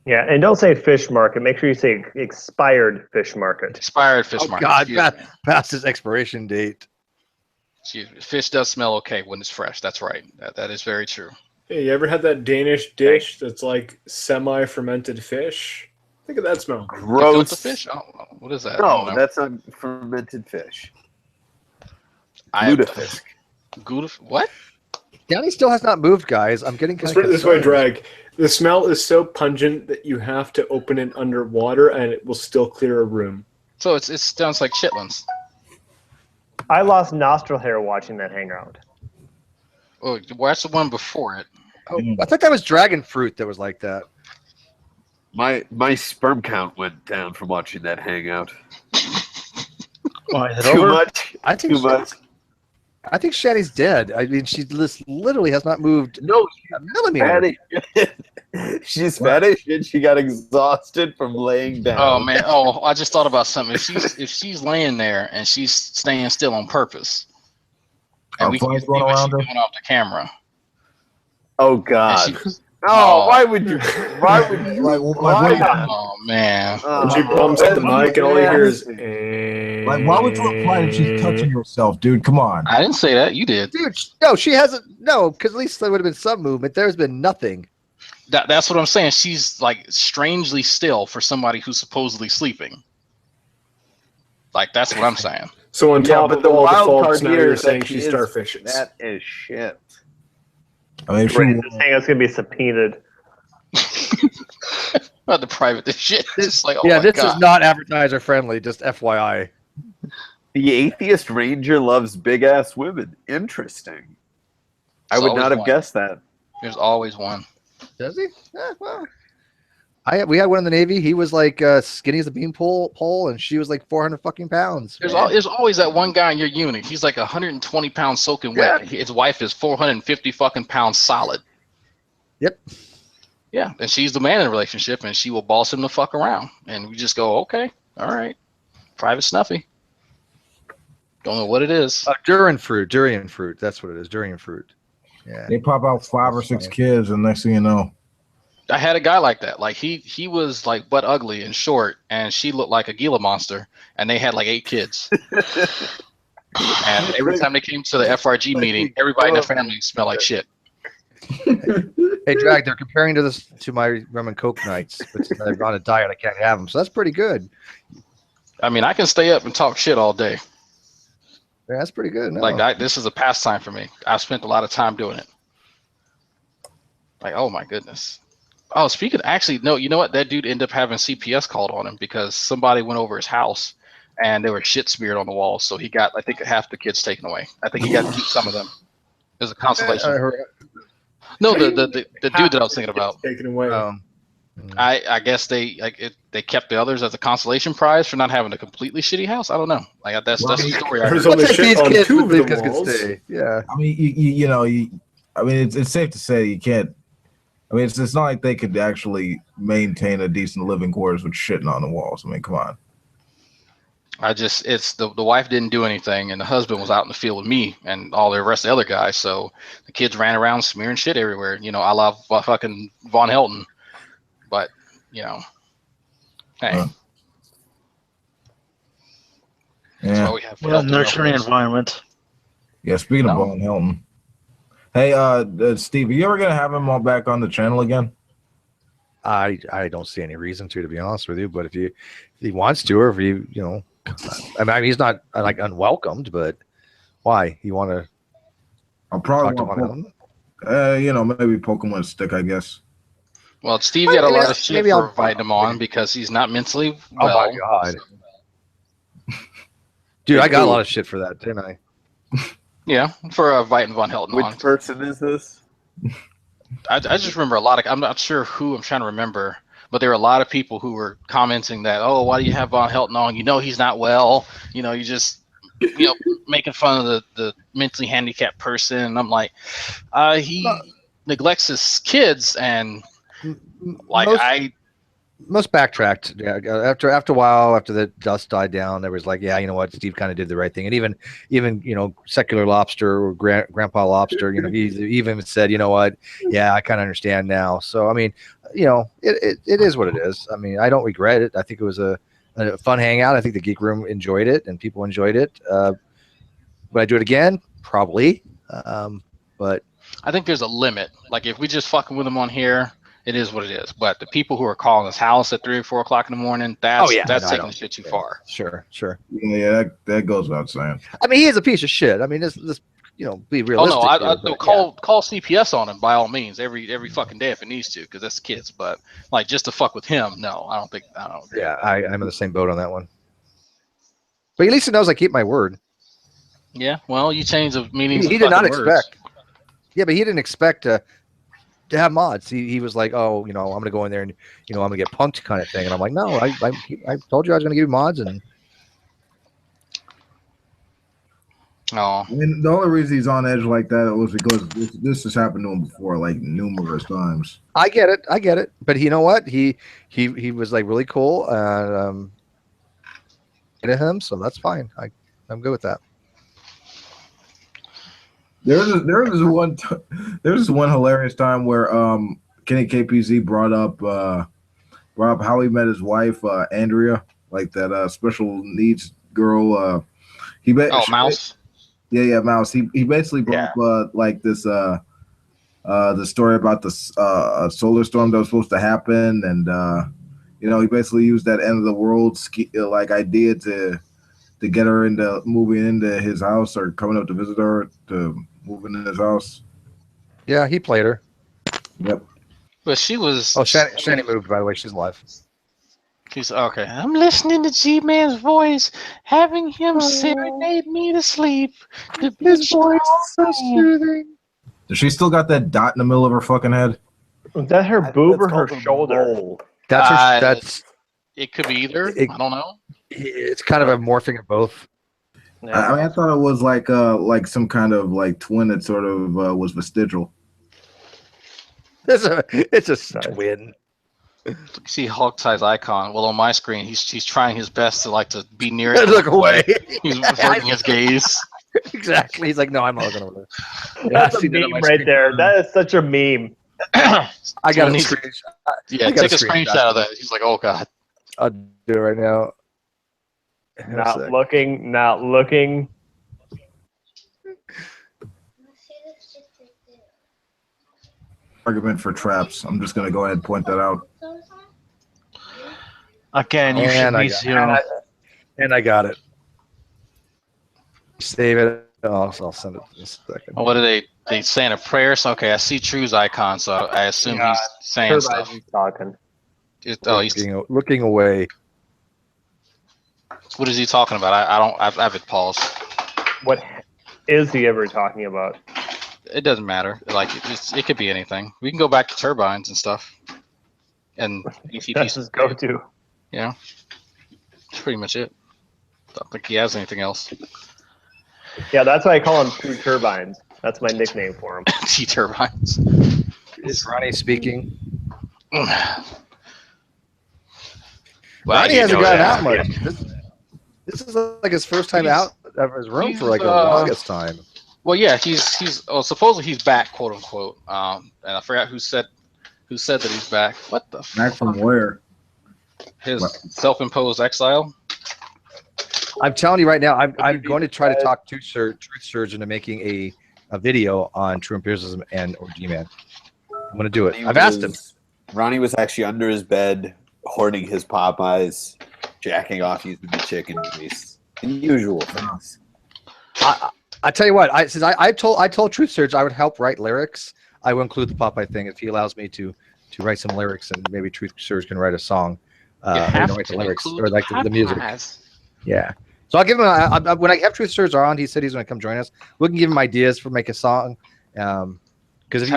Yeah, and don't say fish market. Make sure you say expired fish market. Expired fish Oh market. God, Excuse me. past its expiration date. Excuse me. Fish does smell okay when it's fresh. That's right. That is very true. Hey, you ever had that Danish dish that's like semi-fermented fish? Think of that smell. Gross. Gefilte fish? Oh, what is that? I No, don't know. that's not fermented fish. I- Lutefisk. What? Downey still has not moved, guys. I'm getting Let's kind put of it this way, Drag. The smell is so pungent that you have to open it underwater and it will still clear a room. So it sounds like chitlins. I lost nostril hair watching that hangout. Oh, watch the one before it. Oh, I thought that was dragon fruit that was like that. My sperm count went down from watching that hangout. Why, is it Too over? much. I think Too much. I think Shani's dead. I mean, she literally has not moved. No, a millimeter. She's fetish and she got exhausted from laying down. Oh man! Oh, I just thought about something. If she's laying there and she's staying still on purpose, and we can flies see going what she's around her? doing off the camera. Oh God! And she- Oh, why would you? Why would you? Like, Oh man! And she bumps up the mic and all you hear is... Like, why would you imply that she's touching herself, dude? Come on. I didn't say that. You did. Dude, no, she hasn't. No, because at least there would have been some movement. There's been nothing. That's what I'm saying. She's like strangely still for somebody who's supposedly sleeping. Like that's what I'm saying. So on top but of the all the wild faults, card now here you're is saying that she's she is starfishes. That is shit. I mean, Right, this hangout's gonna be subpoenaed. Not the private this shit. It's like, oh Yeah, my this God. is not advertiser friendly. Just FYI. The atheist ranger loves big ass women. Interesting. I There's would always not have one. guessed that. There's always one. Does he? Well, we had one in the Navy. He was like skinny as a beanpole, and she was like 400 fucking pounds. There's man. there's always that one guy in your unit. He's like 120 pounds soaking wet. His wife is 450 fucking pounds solid. Yep. Yeah, and she's the man in the relationship, and she will boss him the fuck around. And we just go, okay, all right, private snuffy. Don't know what it is. Durian fruit. That's what it is. Durian fruit. Yeah. They pop out 5 or 6 kids, and next thing you know, I had a guy like that. Like he was like butt ugly and short, and she looked like a Gila monster, and they had like 8 kids. And every time they came to the FRG meeting, everybody in the family smelled like shit. Hey, Drag, they're comparing to my rum and coke nights, but since I've on a diet, I can't have them. So that's pretty good. I mean, I can stay up and talk shit all day. Yeah, that's pretty good. No. Like this is a pastime for me. I've spent a lot of time doing it. Like, oh my goodness. Oh, speaking actually, no, you know what? That dude ended up having CPS called on him because somebody went over his house and there was shit smeared on the walls. So he got, I think, half the kids taken away. I think he got to keep some of them. As a consolation. No, the dude that I was thinking about. Taken away. I guess they kept the others as a consolation prize for not having a completely shitty house. I don't know. Like that's the story. I There's heard. only shit on 2 of the walls. Yeah. I mean, I mean, it's safe to say you can't. I mean, it's not like they could actually maintain a decent living quarters with shitting on the walls. I mean, come on. It's the wife didn't do anything, and the husband was out in the field with me and all the rest of the other guys. So the kids ran around smearing shit everywhere. You know, I love fucking Von Helton, but you know, hey, that's why we have healthy nurturing neighborhoods. environment. Yeah, speaking of Von Helton. Hey, Steve, are you ever gonna have him all back on the channel again? I don't see any reason to be honest with you. But if he wants to, or if you I mean, he's not like unwelcomed, but why? You want to? I'll probably talk to want him? maybe poke him with a stick, I guess. Well, Steve got a lot of shit maybe for I'll- inviting him on because he's not mentally Oh well. my god, dude! I got a lot of shit for that, didn't I? Yeah, for inviting Von Helton on. Which person is this? I just remember a lot of. I'm not sure who. I'm trying to remember, but there were a lot of people who were commenting that, "Oh, why do you have Von Helton on? You know he's not well. You know, you just, making fun of the mentally handicapped person." And I'm like, he neglects his kids, and like most backtracked. Yeah, after a while, after the dust died down, there was like, yeah, you know what, Steve kind of did the right thing, and even Secular Lobster or Grandpa Lobster, he even said, you know what, yeah, I kind of understand now. So I mean, it is what it is. I mean, I don't regret it. I think it was a fun hangout. I think the Geek Room enjoyed it and people enjoyed it. Would I do it again? Probably. But I think there's a limit. Like if we just fucking with him on here, it is what it is. But the people who are calling his house at 3 or 4 o'clock in the morning, that's taking the shit too far. Sure. Yeah, that goes without saying. I mean, he is a piece of shit. I mean, let's be realistic. Oh no, here, I call CPS on him by all means every fucking day if it needs to, because that's kids. But like just to fuck with him, no, I don't think. I don't agree. Yeah, I'm in the same boat on that one. But at least he knows I keep my word. Yeah, well, you change the meanings. He of did not fucking words. expect. Yeah, but he didn't expect to have mods. He was like, oh, I'm gonna go in there and I'm gonna get punked kind of thing. And I'm like, no, I told you I was gonna give you mods. And oh, I mean, the only reason he's on edge like that was because this has happened to him before, like numerous times. I get it. But you know what? He was like really cool and to him, so that's fine. I'm good with that. There's this one hilarious time where Kenny KPZ brought up how he met his wife Andrea, like that special needs girl. Mouse. Yeah, Mouse. He basically brought up like this the story about the solar storm that was supposed to happen, and he basically used that end of the world like idea to get her into moving into his house or coming up to visit her to move into his house. Yeah, he played her. Yep. But she was. Oh, Shani moved, by the way. She's alive. She's okay. I'm listening to G-Man's voice, having him serenade me to sleep. His voice is so soothing. Does she still got that dot in the middle of her fucking head? Was that her boob or her shoulder? That's it could be either. I don't know. It's kind of a morphing of both. I mean, I thought it was like some kind of like twin that sort of was vestigial. It's a twin. See Hog-Tie's icon. Well, on my screen, he's trying his best to be near it. Look away. He's averting his gaze. Exactly. He's like, no, I'm not looking over there. That's a meme right there. That is such a meme. I got a screenshot. Yeah, take a screenshot of that. He's like, oh god. I'll do it right now. Not looking. Argument for traps. I'm just gonna go ahead and point that out. Again, you should be zero. And I got it. Save it. I'll send it in a second. What are they saying a prayer? So okay, I see True's icon, so I assume he's saying stuff. Talking. He's looking away. What is he talking about? I have it paused. What is he ever talking about? It doesn't matter. Like it could be anything. We can go back to turbines and stuff. And That's his go-to. Yeah. That's pretty much it. Don't think he has anything else. Yeah, that's why I call him Two Turbines. That's my nickname for him. T-turbines. Is Ronnie speaking? Ronnie hasn't gotten out much. This is like his first time out of his room for like the longest time. Well, yeah, he's supposedly he's back, quote unquote. And I forgot who said that he's back. What the back from where? His self-imposed exile. I'm telling you right now, I'm going to try to talk Truth Surge into making a video on True Empiricism and or G-Man. I'm going to do it. I've asked him. Ronnie was actually under his bed, hoarding his Popeyes, jacking off using the chicken grease. The usual things. I tell you what, I told Truth Surge I would help write lyrics. I will include the Popeye thing if he allows me to write some lyrics, and maybe Truth Surge can write a song. Write the lyrics or like the music. Yeah. So I'll give him when I have Truth Surge on. He said he's going to come join us. We can give him ideas for make a song. Because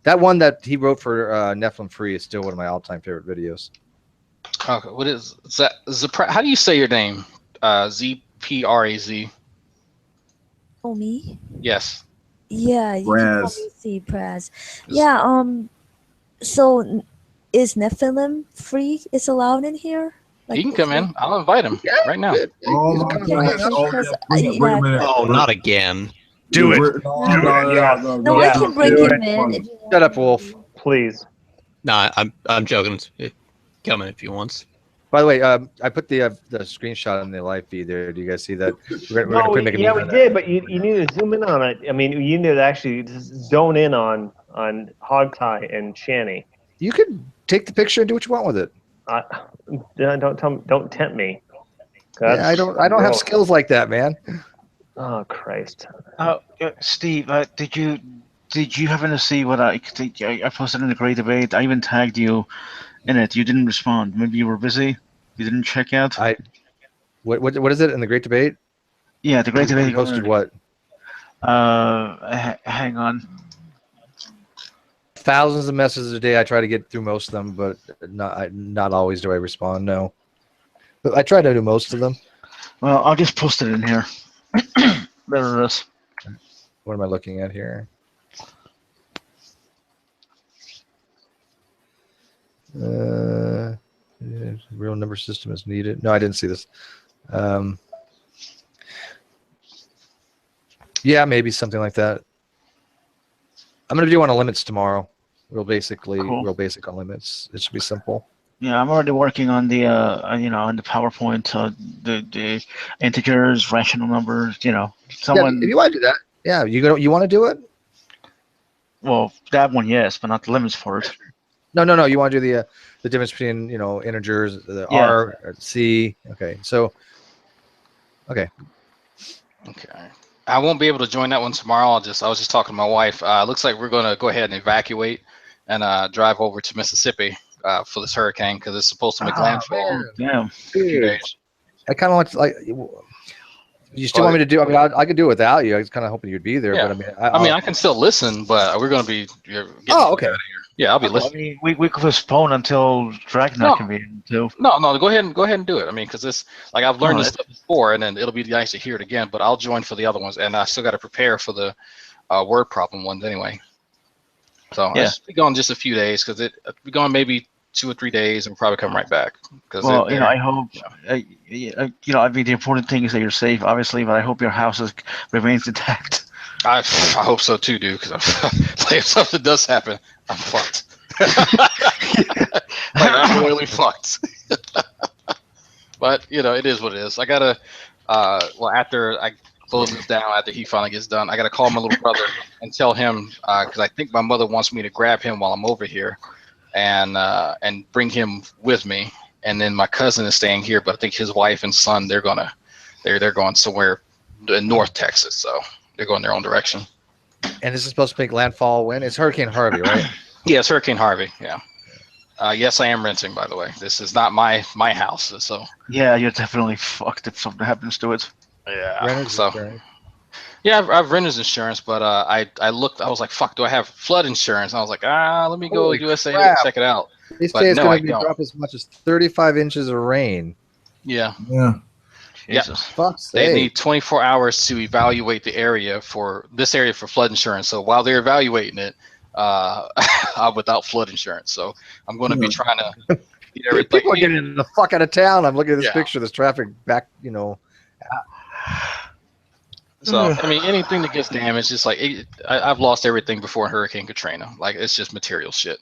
that one that he wrote for Nephilim Free is still one of my all-time favorite videos. Okay, what is that? How do you say your name? ZPRAZ. Oh, me? Yes. Yeah, you can call me C Prez. Yeah. So, is Nephilim Free is allowed in here? He can come in. I'll invite him right now. Oh my God. Wait a minute. Oh, not again. Do it. No, I can bring him in. If you want. Shut up, Wolf. Please. Nah, I'm joking. Come in if you want. By the way, I put the screenshot on the live feed there. Do you guys see that? We're gonna make a meme we out of that. did, but you need to zoom in on it. I mean, you need to actually zone in on Hogtie and Shanny. You could take the picture and do what you want with it. Don't tempt me. Yeah, I don't have skills like that, man. Oh Christ. Steve, did you happen to see what I posted in the Great Debate? I even tagged you in it. You didn't respond. Maybe you were busy. You didn't check out. What is it in the Great Debate? Yeah, the Great Debate. Posted what? Hang on. Thousands of messages a day. I try to get through most of them, but not always do I respond. No, but I try to do most of them. Well, I'll just post it in here. There it is. What am I looking at here? Real number system is needed. No, I didn't see this. Yeah, maybe something like that. I'm gonna do on limits tomorrow. Real basic on limits. It should be simple. Yeah, I'm already working on the on the PowerPoint, the integers, rational numbers. Someone. Yeah, if you want to do that, yeah, you want to do it? Well, that one, yes, but not the limits for it. No. You want to do the difference between integers, the R, C. Okay, so. Okay. I won't be able to join that one tomorrow. I was just talking to my wife. Looks like we're gonna go ahead and evacuate and drive over to Mississippi for this hurricane because it's supposed to make landfall. Damn. I kind of want to You still want me to do? I mean, I could do it without you. I was kind of hoping you'd be there, but I mean, I can still listen, but we're gonna be. Okay. Yeah, I'll be listening. I mean, we could postpone until Dragnet can be in too. No, go ahead and do it. I mean, because this, I've learned this stuff before, and then it'll be nice to hear it again. But I'll join for the other ones, and I still got to prepare for the word problem ones anyway. So I'll be gone just a few days because it'll be gone maybe 2 or 3 days and probably come right back. Well, I hope. I mean, the important thing is that you're safe, obviously, but I hope your house remains intact. I hope so too, dude. Because if something does happen, I'm fucked. I'm really fucked. But it is what it is. I gotta. After I close this down, after he finally gets done, I gotta call my little brother and tell him because I think my mother wants me to grab him while I'm over here, and bring him with me. And then my cousin is staying here, but I think his wife and son they're going somewhere in North Texas, so they're going their own direction. And this is supposed to make landfall when? It's Hurricane Harvey, right? Yeah, it's Hurricane Harvey. Yeah. Yes, I am renting. By the way, this is not my house. So. Yeah, you're definitely fucked if something happens to it. Yeah. Renter's insurance. Yeah, I've renter's insurance, but I looked. I was like, "Fuck, do I have flood insurance?" And I was like, let me go Holy USA crap. to check it out. They say it's going to drop as much as 35 inches of rain. Yeah. Yeah. Jesus. Fuck's They sake. need 24 hours to evaluate the area for flood insurance. So while they're evaluating it, I'm without flood insurance. So I'm going to be trying to get everything. People are getting the fuck out of town. I'm looking at this picture. This traffic back, So I mean, anything that gets damaged, it's like I've lost everything before Hurricane Katrina. Like it's just material shit.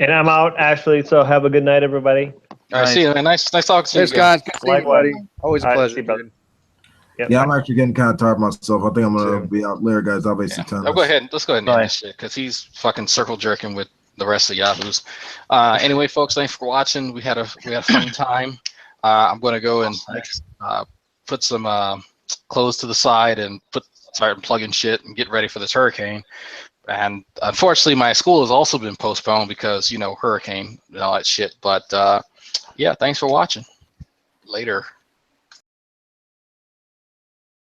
And I'm out, Ashley. So have a good night, everybody. All right, see you, man. Nice talking to you. Thanks, guys. Good seeing you, buddy. Always a pleasure. Yep. Yeah, I'm actually getting kind of tired myself. I think I'm gonna be out later, guys. I'll waste some time. Let's go ahead and end this shit because he's fucking circle jerking with the rest of the Yahoos. Anyway, folks, thanks for watching. We had a fun time. I'm going to go and put some clothes to the side and start plugging shit and get ready for this hurricane. And unfortunately, my school has also been postponed because, you know, hurricane and all that shit. But yeah, thanks for watching. Later.